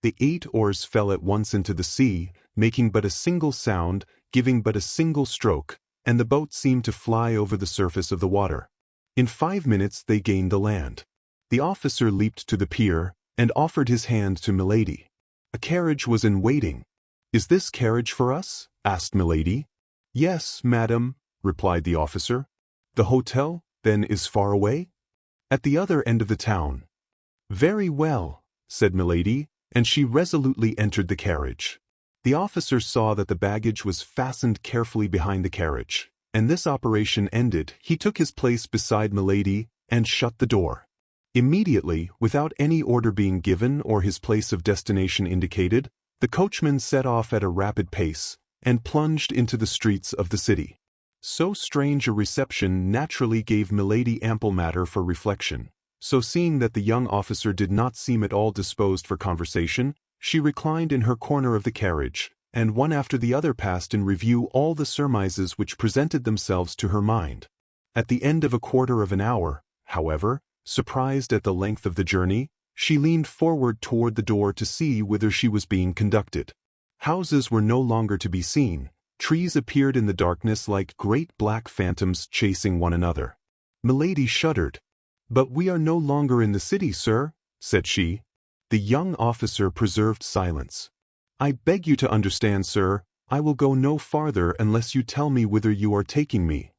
A: The 8 oars fell at once into the sea, making but a single sound, giving but a single stroke, and the boat seemed to fly over the surface of the water. In 5 minutes they gained the land. The officer leaped to the pier, and offered his hand to Milady. A carriage was in waiting. "Is this carriage for us?" asked Milady. "Yes, madam," replied the officer. "The hotel, then, is far away?" "At the other end of the town." "Very well," said Milady, and she resolutely entered the carriage. The officer saw that the baggage was fastened carefully behind the carriage, and this operation ended, he took his place beside Milady, and shut the door. Immediately, without any order being given or his place of destination indicated, the coachman set off at a rapid pace, and plunged into the streets of the city. So strange a reception naturally gave Milady ample matter for reflection. So seeing that the young officer did not seem at all disposed for conversation, she reclined in her corner of the carriage, and one after the other passed in review all the surmises which presented themselves to her mind. At the end of a quarter of an hour, however, surprised at the length of the journey, she leaned forward toward the door to see whither she was being conducted. Houses were no longer to be seen. Trees appeared in the darkness like great black phantoms chasing one another. Milady shuddered. "But we are no longer in the city, sir," said she. The young officer preserved silence. "I beg you to understand, sir, I will go no farther unless you tell me whither you are taking me."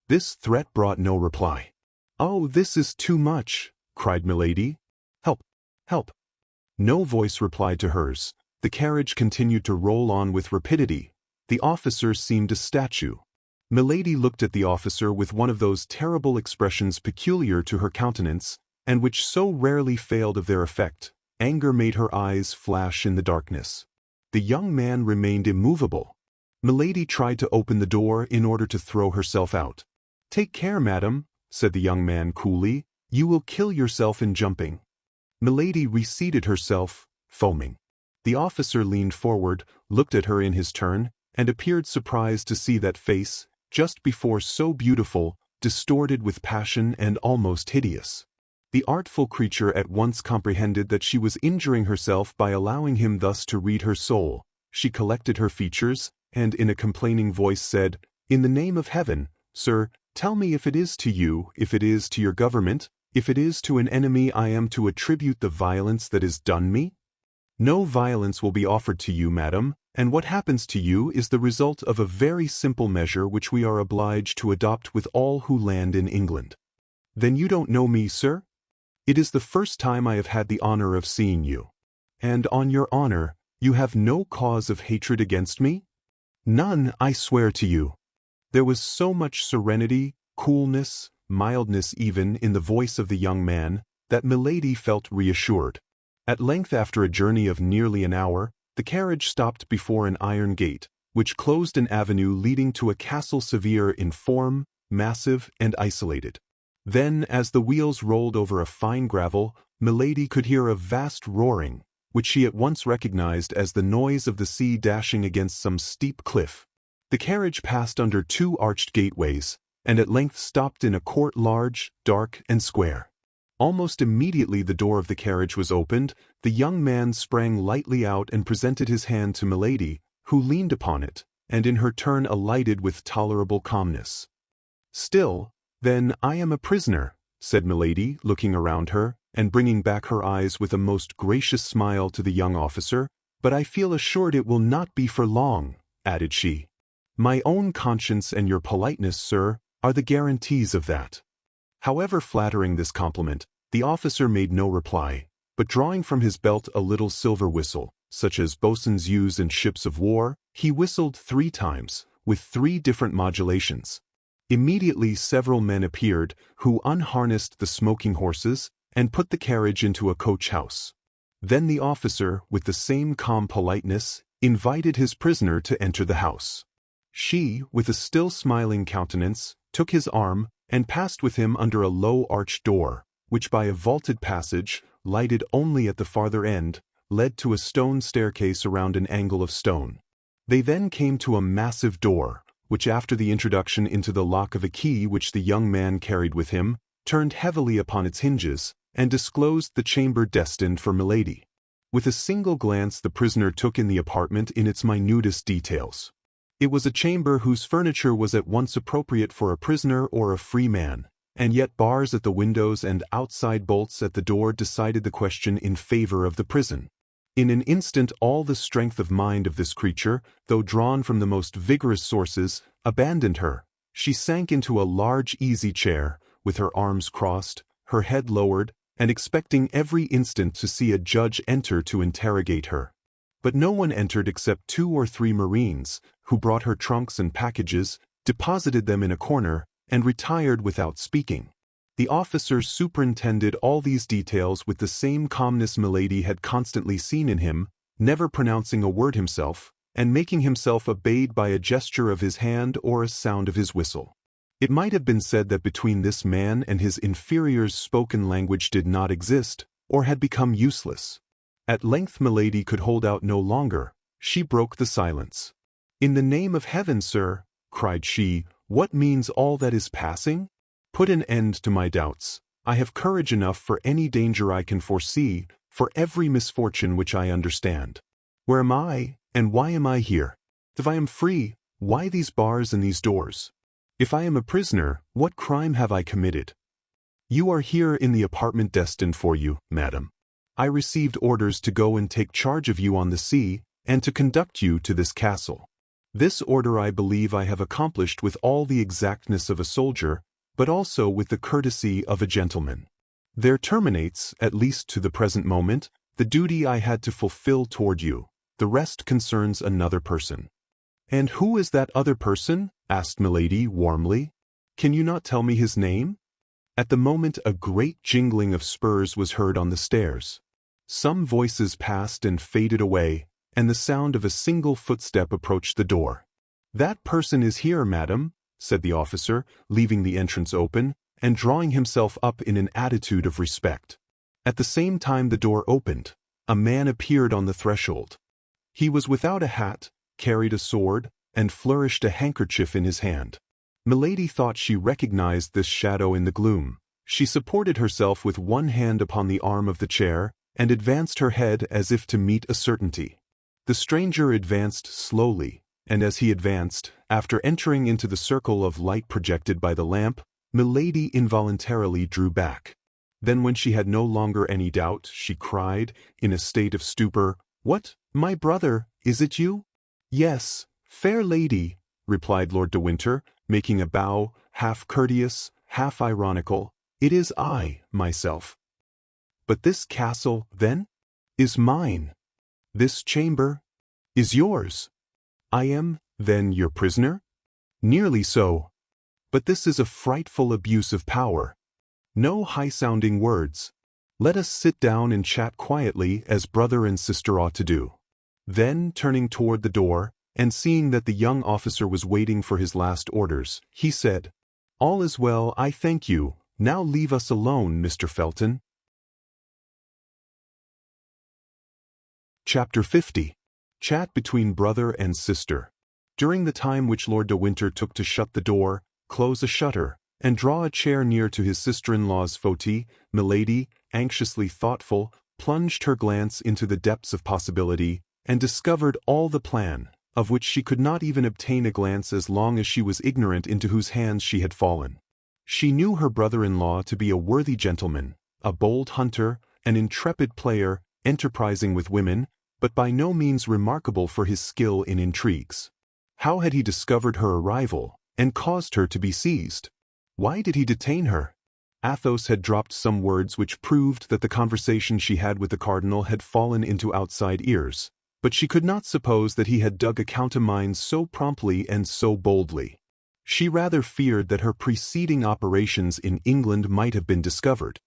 A: This threat brought no reply. "Oh, this is too much," cried Milady. "Help! Help!" No voice replied to hers. The carriage continued to roll on with rapidity. The officer seemed a statue. Milady looked at the officer with one of those terrible expressions peculiar to her countenance, and which so rarely failed of their effect. Anger made her eyes flash in the darkness. The young man remained immovable. Milady tried to open the door in order to throw herself out. "Take care, madam," said the young man coolly. "You will kill yourself in jumping." Milady reseated herself, foaming. The officer leaned forward, looked at her in his turn, and appeared surprised to see that face, just before so beautiful, distorted with passion and almost hideous. The artful creature at once comprehended that she was injuring herself by allowing him thus to read her soul. She collected her features, and in a complaining voice said, "In the name of heaven, sir, tell me if it is to you, if it is to your government, if it is to an enemy I am to attribute the violence that is done me?" "No violence will be offered to you, madam, and what happens to you is the result of a very simple measure which we are obliged to adopt with all who land in England." "Then you don't know me, sir?" "It is the first time I have had the honor of seeing you." "And on your honor, you have no cause of hatred against me?" "None, I swear to you." There was so much serenity, coolness, mildness even in the voice of the young man, that Milady felt reassured. At length, after a journey of nearly an hour, the carriage stopped before an iron gate, which closed an avenue leading to a castle severe in form, massive and isolated. Then, as the wheels rolled over a fine gravel, Milady could hear a vast roaring, which she at once recognized as the noise of the sea dashing against some steep cliff. The carriage passed under two arched gateways, and at length stopped in a court large, dark, and square. Almost immediately the door of the carriage was opened. The young man sprang lightly out and presented his hand to Milady, who leaned upon it, and in her turn alighted with tolerable calmness. "Still, then, I am a prisoner," said Milady, looking around her, and bringing back her eyes with a most gracious smile to the young officer. "But I feel assured it will not be for long," added she. "My own conscience and your politeness, sir, are the guarantees of that." However flattering this compliment, the officer made no reply, but drawing from his belt a little silver whistle, such as boatswains use in ships of war, he whistled 3 times, with 3 different modulations. Immediately several men appeared, who unharnessed the smoking horses, and put the carriage into a coach-house. Then the officer, with the same calm politeness, invited his prisoner to enter the house. She, with a still smiling countenance, took his arm, and passed with him under a low arched door, which by a vaulted passage, lighted only at the farther end, led to a stone staircase around an angle of stone. They then came to a massive door, which after the introduction into the lock of a key which the young man carried with him, turned heavily upon its hinges, and disclosed the chamber destined for Milady. With a single glance the prisoner took in the apartment in its minutest details. It was a chamber whose furniture was at once appropriate for a prisoner or a free man, and yet bars at the windows and outside bolts at the door decided the question in favor of the prison. In an instant all the strength of mind of this creature, though drawn from the most vigorous sources, abandoned her. She sank into a large easy chair, with her arms crossed, her head lowered, and expecting every instant to see a judge enter to interrogate her. But no one entered except 2 or 3 marines, who brought her trunks and packages, deposited them in a corner, and retired without speaking. The officer superintended all these details with the same calmness Milady had constantly seen in him, never pronouncing a word himself, and making himself obeyed by a gesture of his hand or a sound of his whistle. It might have been said that between this man and his inferiors spoken language did not exist, or had become useless. At length Milady could hold out no longer. She broke the silence. "In the name of heaven, sir," cried she, "what means all that is passing? Put an end to my doubts. I have courage enough for any danger I can foresee, for every misfortune which I understand. Where am I, and why am I here? If I am free, why these bars and these doors? If I am a prisoner, what crime have I committed? You are here in the apartment destined for you, madam. I received orders to go and take charge of you on the sea, and to conduct you to this castle. This order I believe I have accomplished with all the exactness of a soldier, but also with the courtesy of a gentleman. There terminates, at least to the present moment, the duty I had to fulfill toward you. The rest concerns another person." "And who is that other person?" asked Milady warmly. "Can you not tell me his name?" At the moment a great jingling of spurs was heard on the stairs. Some voices passed and faded away, and the sound of a single footstep approached the door. "That person is here, madam," said the officer, leaving the entrance open, and drawing himself up in an attitude of respect. At the same time the door opened. A man appeared on the threshold. He was without a hat, carried a sword, and flourished a handkerchief in his hand. Milady thought she recognized this shadow in the gloom. She supported herself with one hand upon the arm of the chair, and advanced her head as if to meet a certainty. The stranger advanced slowly, and as he advanced, after entering into the circle of light projected by the lamp, Milady involuntarily drew back. Then when she had no longer any doubt, she cried, in a state of stupor, "What, my brother, is it you?" "Yes, fair lady," replied Lord de Winter, making a bow, half courteous, half ironical, "it is I, myself." "But this castle, then, is mine. This chamber is yours. I am, then, your prisoner?" "Nearly so. But this is a frightful abuse of power. No high-sounding words. Let us sit down and chat quietly as brother and sister ought to do." Then, turning toward the door, and seeing that the young officer was waiting for his last orders, he said, "All is well, I thank you. Now leave us alone, Mr. Felton." Chapter 50. Chat between brother and sister. During the time which Lord de Winter took to shut the door, close a shutter, and draw a chair near to his sister-in-law's fauteuil, Milady, anxiously thoughtful, plunged her glance into the depths of possibility, and discovered all the plan, of which she could not even obtain a glance as long as she was ignorant into whose hands she had fallen. She knew her brother-in-law to be a worthy gentleman, a bold hunter, an intrepid player, enterprising with women, but by no means remarkable for his skill in intrigues. How had he discovered her arrival, and caused her to be seized? Why did he detain her? Athos had dropped some words which proved that the conversation she had with the cardinal had fallen into outside ears, but she could not suppose that he had dug a countermine so promptly and so boldly. She rather feared that her preceding operations in England might have been discovered.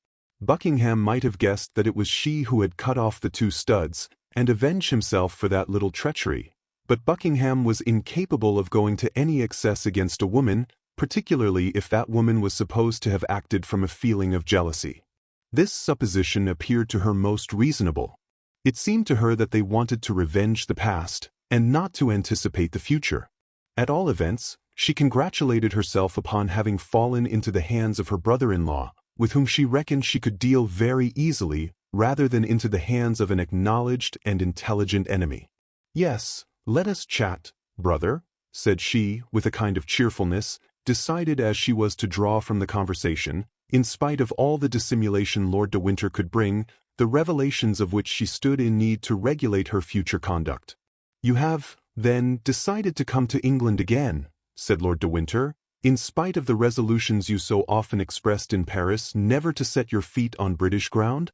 A: Buckingham might have guessed that it was she who had cut off the 2 studs, and avenged himself for that little treachery. But Buckingham was incapable of going to any excess against a woman, particularly if that woman was supposed to have acted from a feeling of jealousy. This supposition appeared to her most reasonable. It seemed to her that they wanted to revenge the past, and not to anticipate the future. At all events, she congratulated herself upon having fallen into the hands of her brother-in-law, with whom she reckoned she could deal very easily, rather than into the hands of an acknowledged and intelligent enemy. "Yes, let us chat, brother," said she, with a kind of cheerfulness, decided as she was to draw from the conversation, in spite of all the dissimulation Lord de Winter could bring, the revelations of which she stood in need to regulate her future conduct. "You have, then, decided to come to England again," said Lord de Winter, "in spite of the resolutions you so often expressed in Paris never to set your feet on British ground?"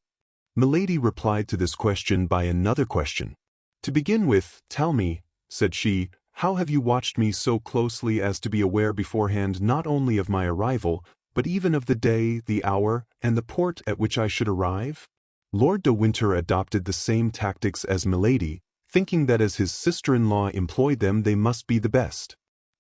A: Milady replied to this question by another question. "To begin with, tell me," said she, "how have you watched me so closely as to be aware beforehand not only of my arrival, but even of the day, the hour, and the port at which I should arrive?" Lord de Winter adopted the same tactics as Milady, thinking that as his sister-in-law employed them they must be the best.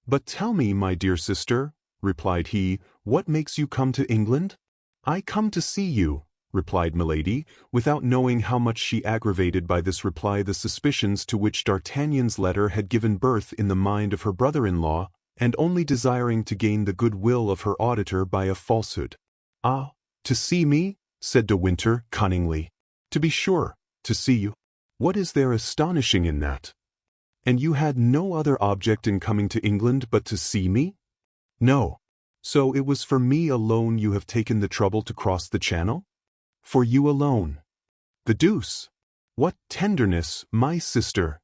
A: "But tell me, my dear sister," replied he, "what makes you come to England?" "I come to see you," replied Milady, without knowing how much she aggravated by this reply the suspicions to which D'Artagnan's letter had given birth in the mind of her brother-in-law, and only desiring to gain the good will of her auditor by a falsehood. "Ah, to see me?" said de Winter cunningly. "To be sure, to see you. What is there astonishing in that? And you had no other object in coming to England but to see me?" "No. So it was for me alone you have taken the trouble to cross the Channel?" "For you alone." "The deuce! What tenderness, my sister!"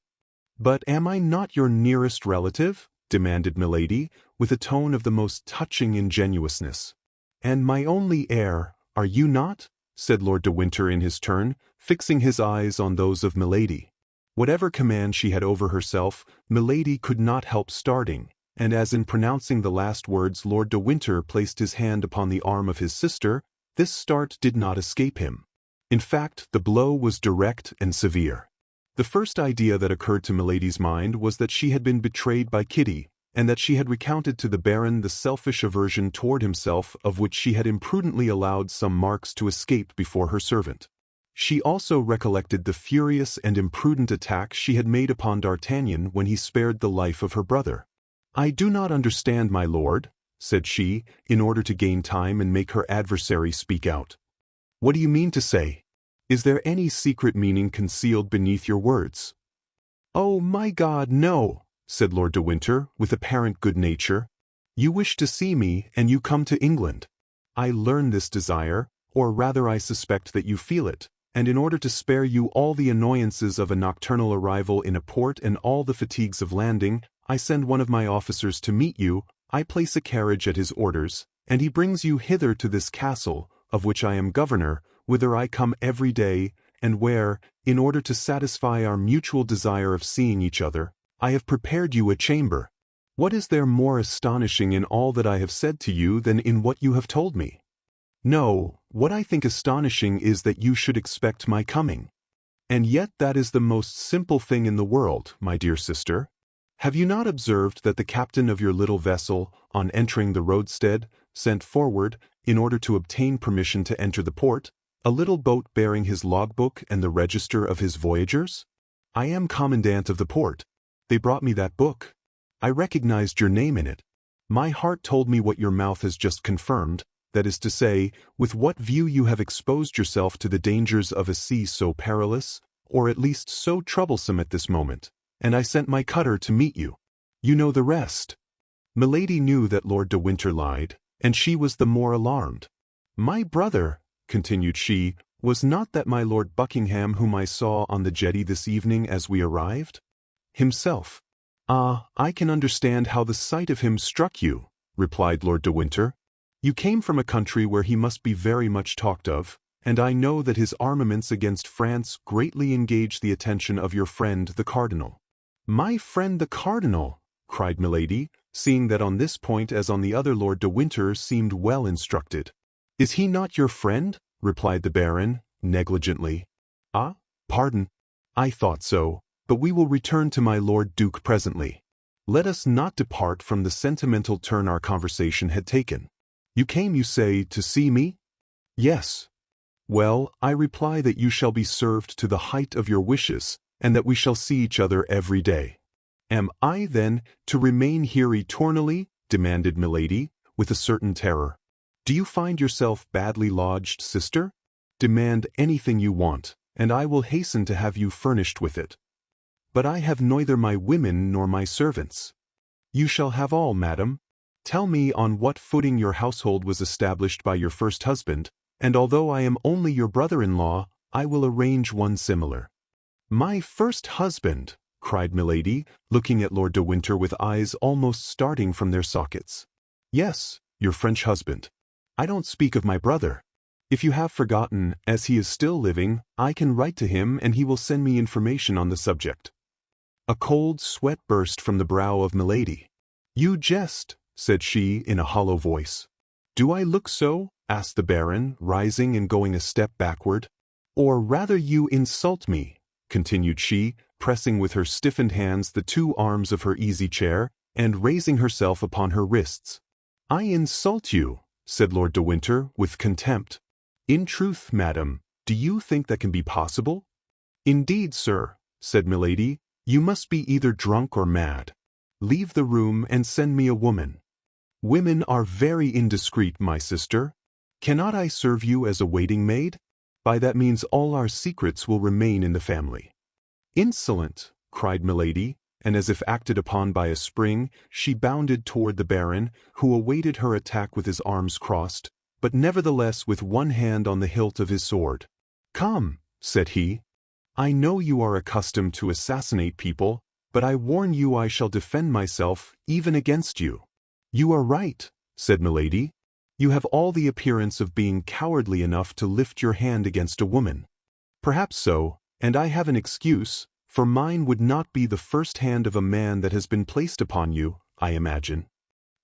A: "But am I not your nearest relative?" demanded Milady, with a tone of the most touching ingenuousness. "And my only heir, are you not?" said Lord de Winter in his turn, fixing his eyes on those of Milady. Whatever command she had over herself, Milady could not help starting, and as in pronouncing the last words Lord de Winter placed his hand upon the arm of his sister, this start did not escape him. In fact, the blow was direct and severe. The first idea that occurred to Milady's mind was that she had been betrayed by Kitty, and that she had recounted to the Baron the selfish aversion toward himself of which she had imprudently allowed some marks to escape before her servant. She also recollected the furious and imprudent attack she had made upon D'Artagnan when he spared the life of her brother. "I do not understand, my lord," said she, in order to gain time and make her adversary speak out. "What do you mean to say? Is there any secret meaning concealed beneath your words?" "Oh, my God, no," said Lord de Winter, with apparent good nature. "You wish to see me, and you come to England. I learn this desire, or rather I suspect that you feel it, and in order to spare you all the annoyances of a nocturnal arrival in a port and all the fatigues of landing, I send one of my officers to meet you, I place a carriage at his orders, and he brings you hither to this castle, of which I am governor, whither I come every day, and where, in order to satisfy our mutual desire of seeing each other, I have prepared you a chamber. What is there more astonishing in all that I have said to you than in what you have told me? No, what I think astonishing is that you should expect my coming. And yet that is the most simple thing in the world, my dear sister. Have you not observed that the captain of your little vessel, on entering the roadstead, sent forward, in order to obtain permission to enter the port, a little boat bearing his logbook and the register of his voyagers? I am commandant of the port. They brought me that book. I recognized your name in it. My heart told me what your mouth has just confirmed, that is to say, with what view you have exposed yourself to the dangers of a sea so perilous, or at least so troublesome at this moment, and I sent my cutter to meet you. You know the rest." Milady knew that Lord de Winter lied, and she was the more alarmed. "My brother," continued she, "was not that my Lord Buckingham whom I saw on the jetty this evening as we arrived?" "Himself." "Ah, I can understand how the sight of him struck you," replied Lord de Winter. "You came from a country where he must be very much talked of, and I know that his armaments against France greatly engaged the attention of your friend the Cardinal." "My friend the Cardinal!" cried Milady, seeing that on this point as on the other Lord de Winter seemed well instructed. "Is he not your friend?" replied the Baron, negligently. "Ah, pardon. I thought so, but we will return to my Lord Duke presently. Let us not depart from the sentimental turn our conversation had taken. You came, you say, to see me?" "Yes." "Well, I reply that you shall be served to the height of your wishes, and that we shall see each other every day." "Am I, then, to remain here eternally?" demanded Milady, with a certain terror. "Do you find yourself badly lodged, sister? Demand anything you want, and I will hasten to have you furnished with it." "But I have neither my women nor my servants." "You shall have all, madam. Tell me on what footing your household was established by your first husband, and although I am only your brother-in-law, I will arrange one similar." "My first husband!" cried Milady, looking at Lord de Winter with eyes almost starting from their sockets. "Yes, your French husband. I don't speak of my brother. If you have forgotten, as he is still living, I can write to him and he will send me information on the subject." A cold sweat burst from the brow of Milady. "You jest," said she in a hollow voice. "Do I look so?" asked the Baron, rising and going a step backward. "Or rather you insult me," continued she, pressing with her stiffened hands the two arms of her easy-chair, and raising herself upon her wrists. "I insult you," said Lord de Winter, with contempt. "In truth, madam, do you think that can be possible?" "Indeed, sir," said Milady, "you must be either drunk or mad. Leave the room and send me a woman." "Women are very indiscreet, my sister. Cannot I serve you as a waiting maid? By that means all our secrets will remain in the family." "Insolent!" cried Milady, and as if acted upon by a spring, she bounded toward the Baron, who awaited her attack with his arms crossed, but nevertheless with one hand on the hilt of his sword. "Come," said he. "I know you are accustomed to assassinate people, but I warn you I shall defend myself even against you." "You are right," said Milady. "You have all the appearance of being cowardly enough to lift your hand against a woman." "Perhaps so, and I have an excuse, for mine would not be the first hand of a man that has been placed upon you, I imagine."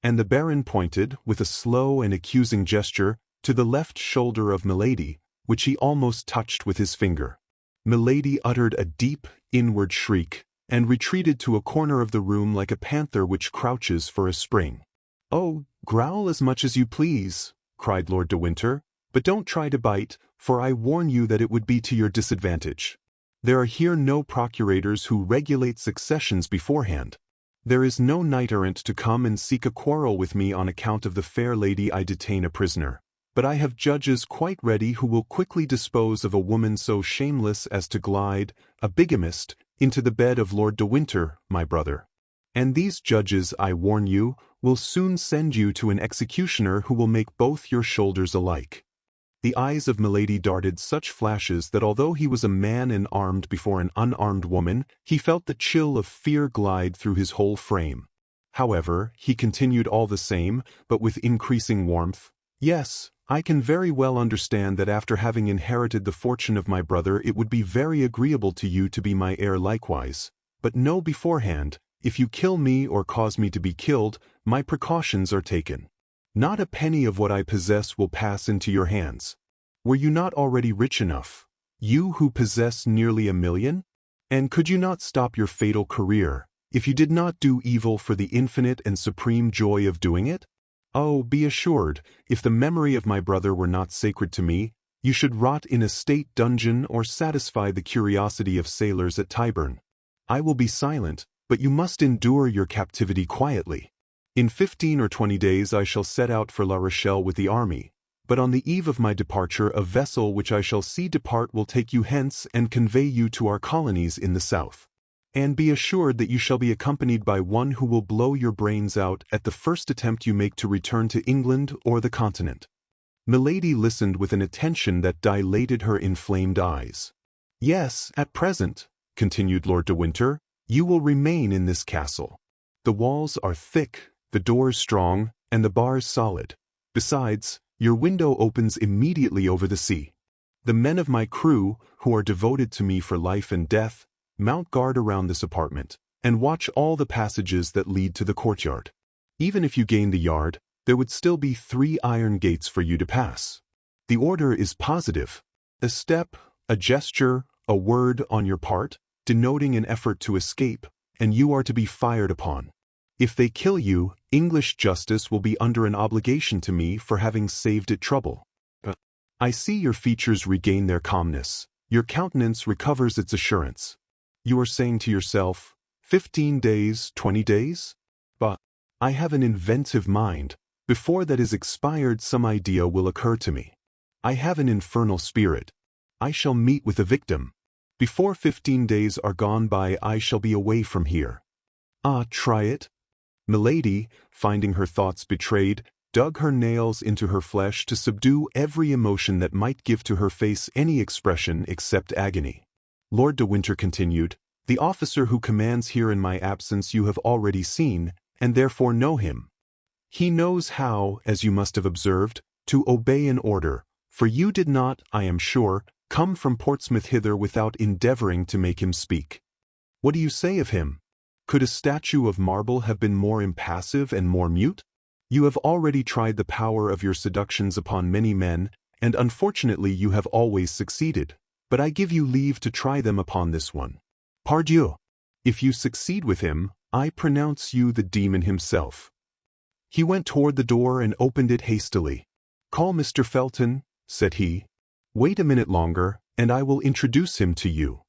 A: And the Baron pointed, with a slow and accusing gesture, to the left shoulder of Milady, which he almost touched with his finger. Milady uttered a deep, inward shriek, and retreated to a corner of the room like a panther which crouches for a spring. "Oh, growl as much as you please," cried Lord de Winter, "but don't try to bite, for I warn you that it would be to your disadvantage. There are here no procurators who regulate successions beforehand. There is no knight-errant to come and seek a quarrel with me on account of the fair lady I detain a prisoner. But I have judges quite ready who will quickly dispose of a woman so shameless as to glide, a bigamist, into the bed of Lord de Winter, my brother. And these judges, I warn you, will soon send you to an executioner who will make both your shoulders alike." The eyes of Milady darted such flashes that although he was a man and armed before an unarmed woman, he felt the chill of fear glide through his whole frame. However, he continued all the same, but with increasing warmth, "Yes, I can very well understand that after having inherited the fortune of my brother it would be very agreeable to you to be my heir likewise. But know beforehand, if you kill me or cause me to be killed, my precautions are taken. Not a penny of what I possess will pass into your hands. Were you not already rich enough? You who possess nearly $1 million? And could you not stop your fatal career, if you did not do evil for the infinite and supreme joy of doing it? Oh, be assured, if the memory of my brother were not sacred to me, you should rot in a state dungeon or satisfy the curiosity of sailors at Tyburn. I will be silent, but you must endure your captivity quietly. In 15 or 20 days I shall set out for La Rochelle with the army, but on the eve of my departure a vessel which I shall see depart will take you hence and convey you to our colonies in the south. And be assured that you shall be accompanied by one who will blow your brains out at the first attempt you make to return to England or the continent." Milady listened with an attention that dilated her inflamed eyes. "Yes, at present," continued Lord de Winter, "you will remain in this castle. The walls are thick, the doors strong, and the bars solid. Besides, your window opens immediately over the sea. The men of my crew, who are devoted to me for life and death, mount guard around this apartment, and watch all the passages that lead to the courtyard. Even if you gain the yard, there would still be 3 iron gates for you to pass. The order is positive. A step, a gesture, a word on your part, denoting an effort to escape, and you are to be fired upon. If they kill you, English justice will be under an obligation to me for having saved it trouble. I see your features regain their calmness. Your countenance recovers its assurance. You are saying to yourself, 15 days, 20 days? But I have an inventive mind. Before that is expired some idea will occur to me. I have an infernal spirit. I shall meet with a victim. Before 15 days are gone by I shall be away from here. Ah, try it." Milady, finding her thoughts betrayed, dug her nails into her flesh to subdue every emotion that might give to her face any expression except agony. Lord de Winter continued, "The officer who commands here in my absence you have already seen, and therefore know him. He knows how, as you must have observed, to obey an order, for you did not, I am sure, come from Portsmouth hither without endeavoring to make him speak. What do you say of him? Could a statue of marble have been more impassive and more mute? You have already tried the power of your seductions upon many men, and unfortunately you have always succeeded. But I give you leave to try them upon this one. Pardieu! If you succeed with him, I pronounce you the demon himself." He went toward the door and opened it hastily. "Call Mr. Felton," said he. Wait a minute longer, and I will introduce him to you."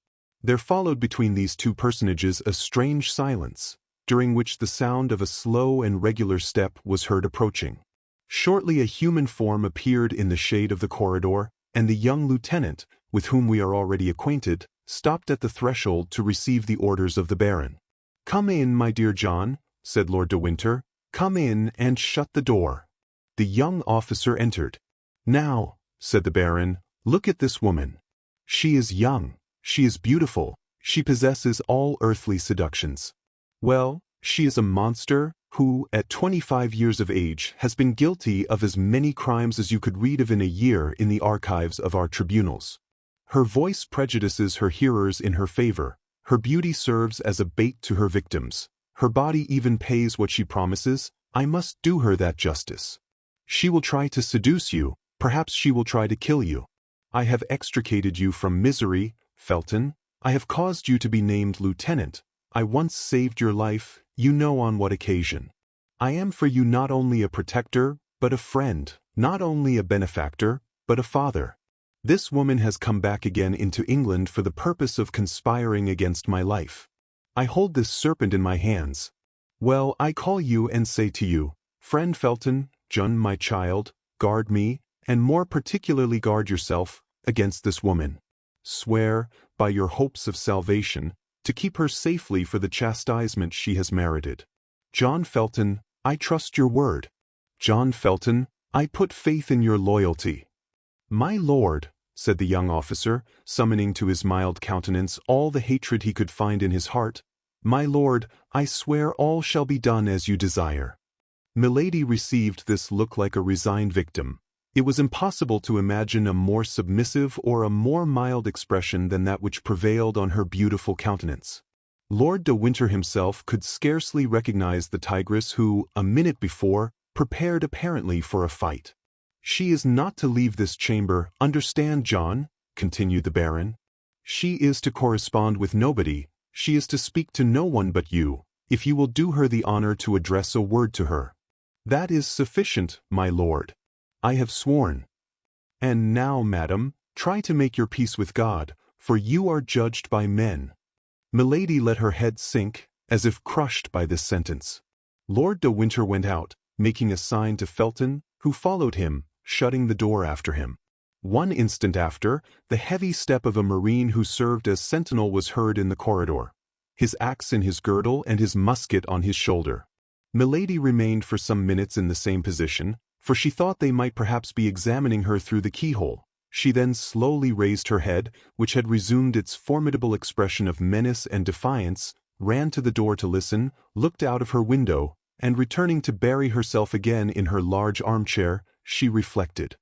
A: There followed between these two personages a strange silence, during which the sound of a slow and regular step was heard approaching. Shortly a human form appeared in the shade of the corridor, and the young lieutenant, with whom we are already acquainted, stopped at the threshold to receive the orders of the Baron. "Come in, my dear John," said Lord de Winter. "Come in and shut the door." The young officer entered. "Now," said the Baron, "look at this woman. She is young, she is beautiful, she possesses all earthly seductions. Well, she is a monster who, at 25 years of age, has been guilty of as many crimes as you could read of in a year in the archives of our tribunals. Her voice prejudices her hearers in her favor, her beauty serves as a bait to her victims, her body even pays what she promises. I must do her that justice. She will try to seduce you, perhaps she will try to kill you. I have extricated you from misery, Felton. I have caused you to be named lieutenant. I once saved your life, you know on what occasion. I am for you not only a protector, but a friend, not only a benefactor, but a father. This woman has come back again into England for the purpose of conspiring against my life. I hold this serpent in my hands. Well, I call you and say to you, friend Felton, John, my child, guard me, and more particularly guard yourself, against this woman. Swear, by your hopes of salvation, to keep her safely for the chastisement she has merited. John Felton, I trust your word. John Felton, I put faith in your loyalty." "My lord," said the young officer, summoning to his mild countenance all the hatred he could find in his heart, "my lord, I swear all shall be done as you desire." Milady received this look like a resigned victim. It was impossible to imagine a more submissive or a more mild expression than that which prevailed on her beautiful countenance. Lord de Winter himself could scarcely recognize the tigress who, a minute before, prepared apparently for a fight. "She is not to leave this chamber, understand, John," continued the Baron. "She is to correspond with nobody, she is to speak to no one but you, if you will do her the honor to address a word to her." "That is sufficient, my lord. I have sworn. And now, madam, try to make your peace with God, for you are judged by men." Milady let her head sink, as if crushed by this sentence. Lord de Winter went out, making a sign to Felton, who followed him, shutting the door after him. One instant after, the heavy step of a marine who served as sentinel was heard in the corridor, his axe in his girdle and his musket on his shoulder. Milady remained for some minutes in the same position, for she thought they might perhaps be examining her through the keyhole. She then slowly raised her head, which had resumed its formidable expression of menace and defiance, ran to the door to listen, looked out of her window, and returning to bury herself again in her large armchair, she reflected.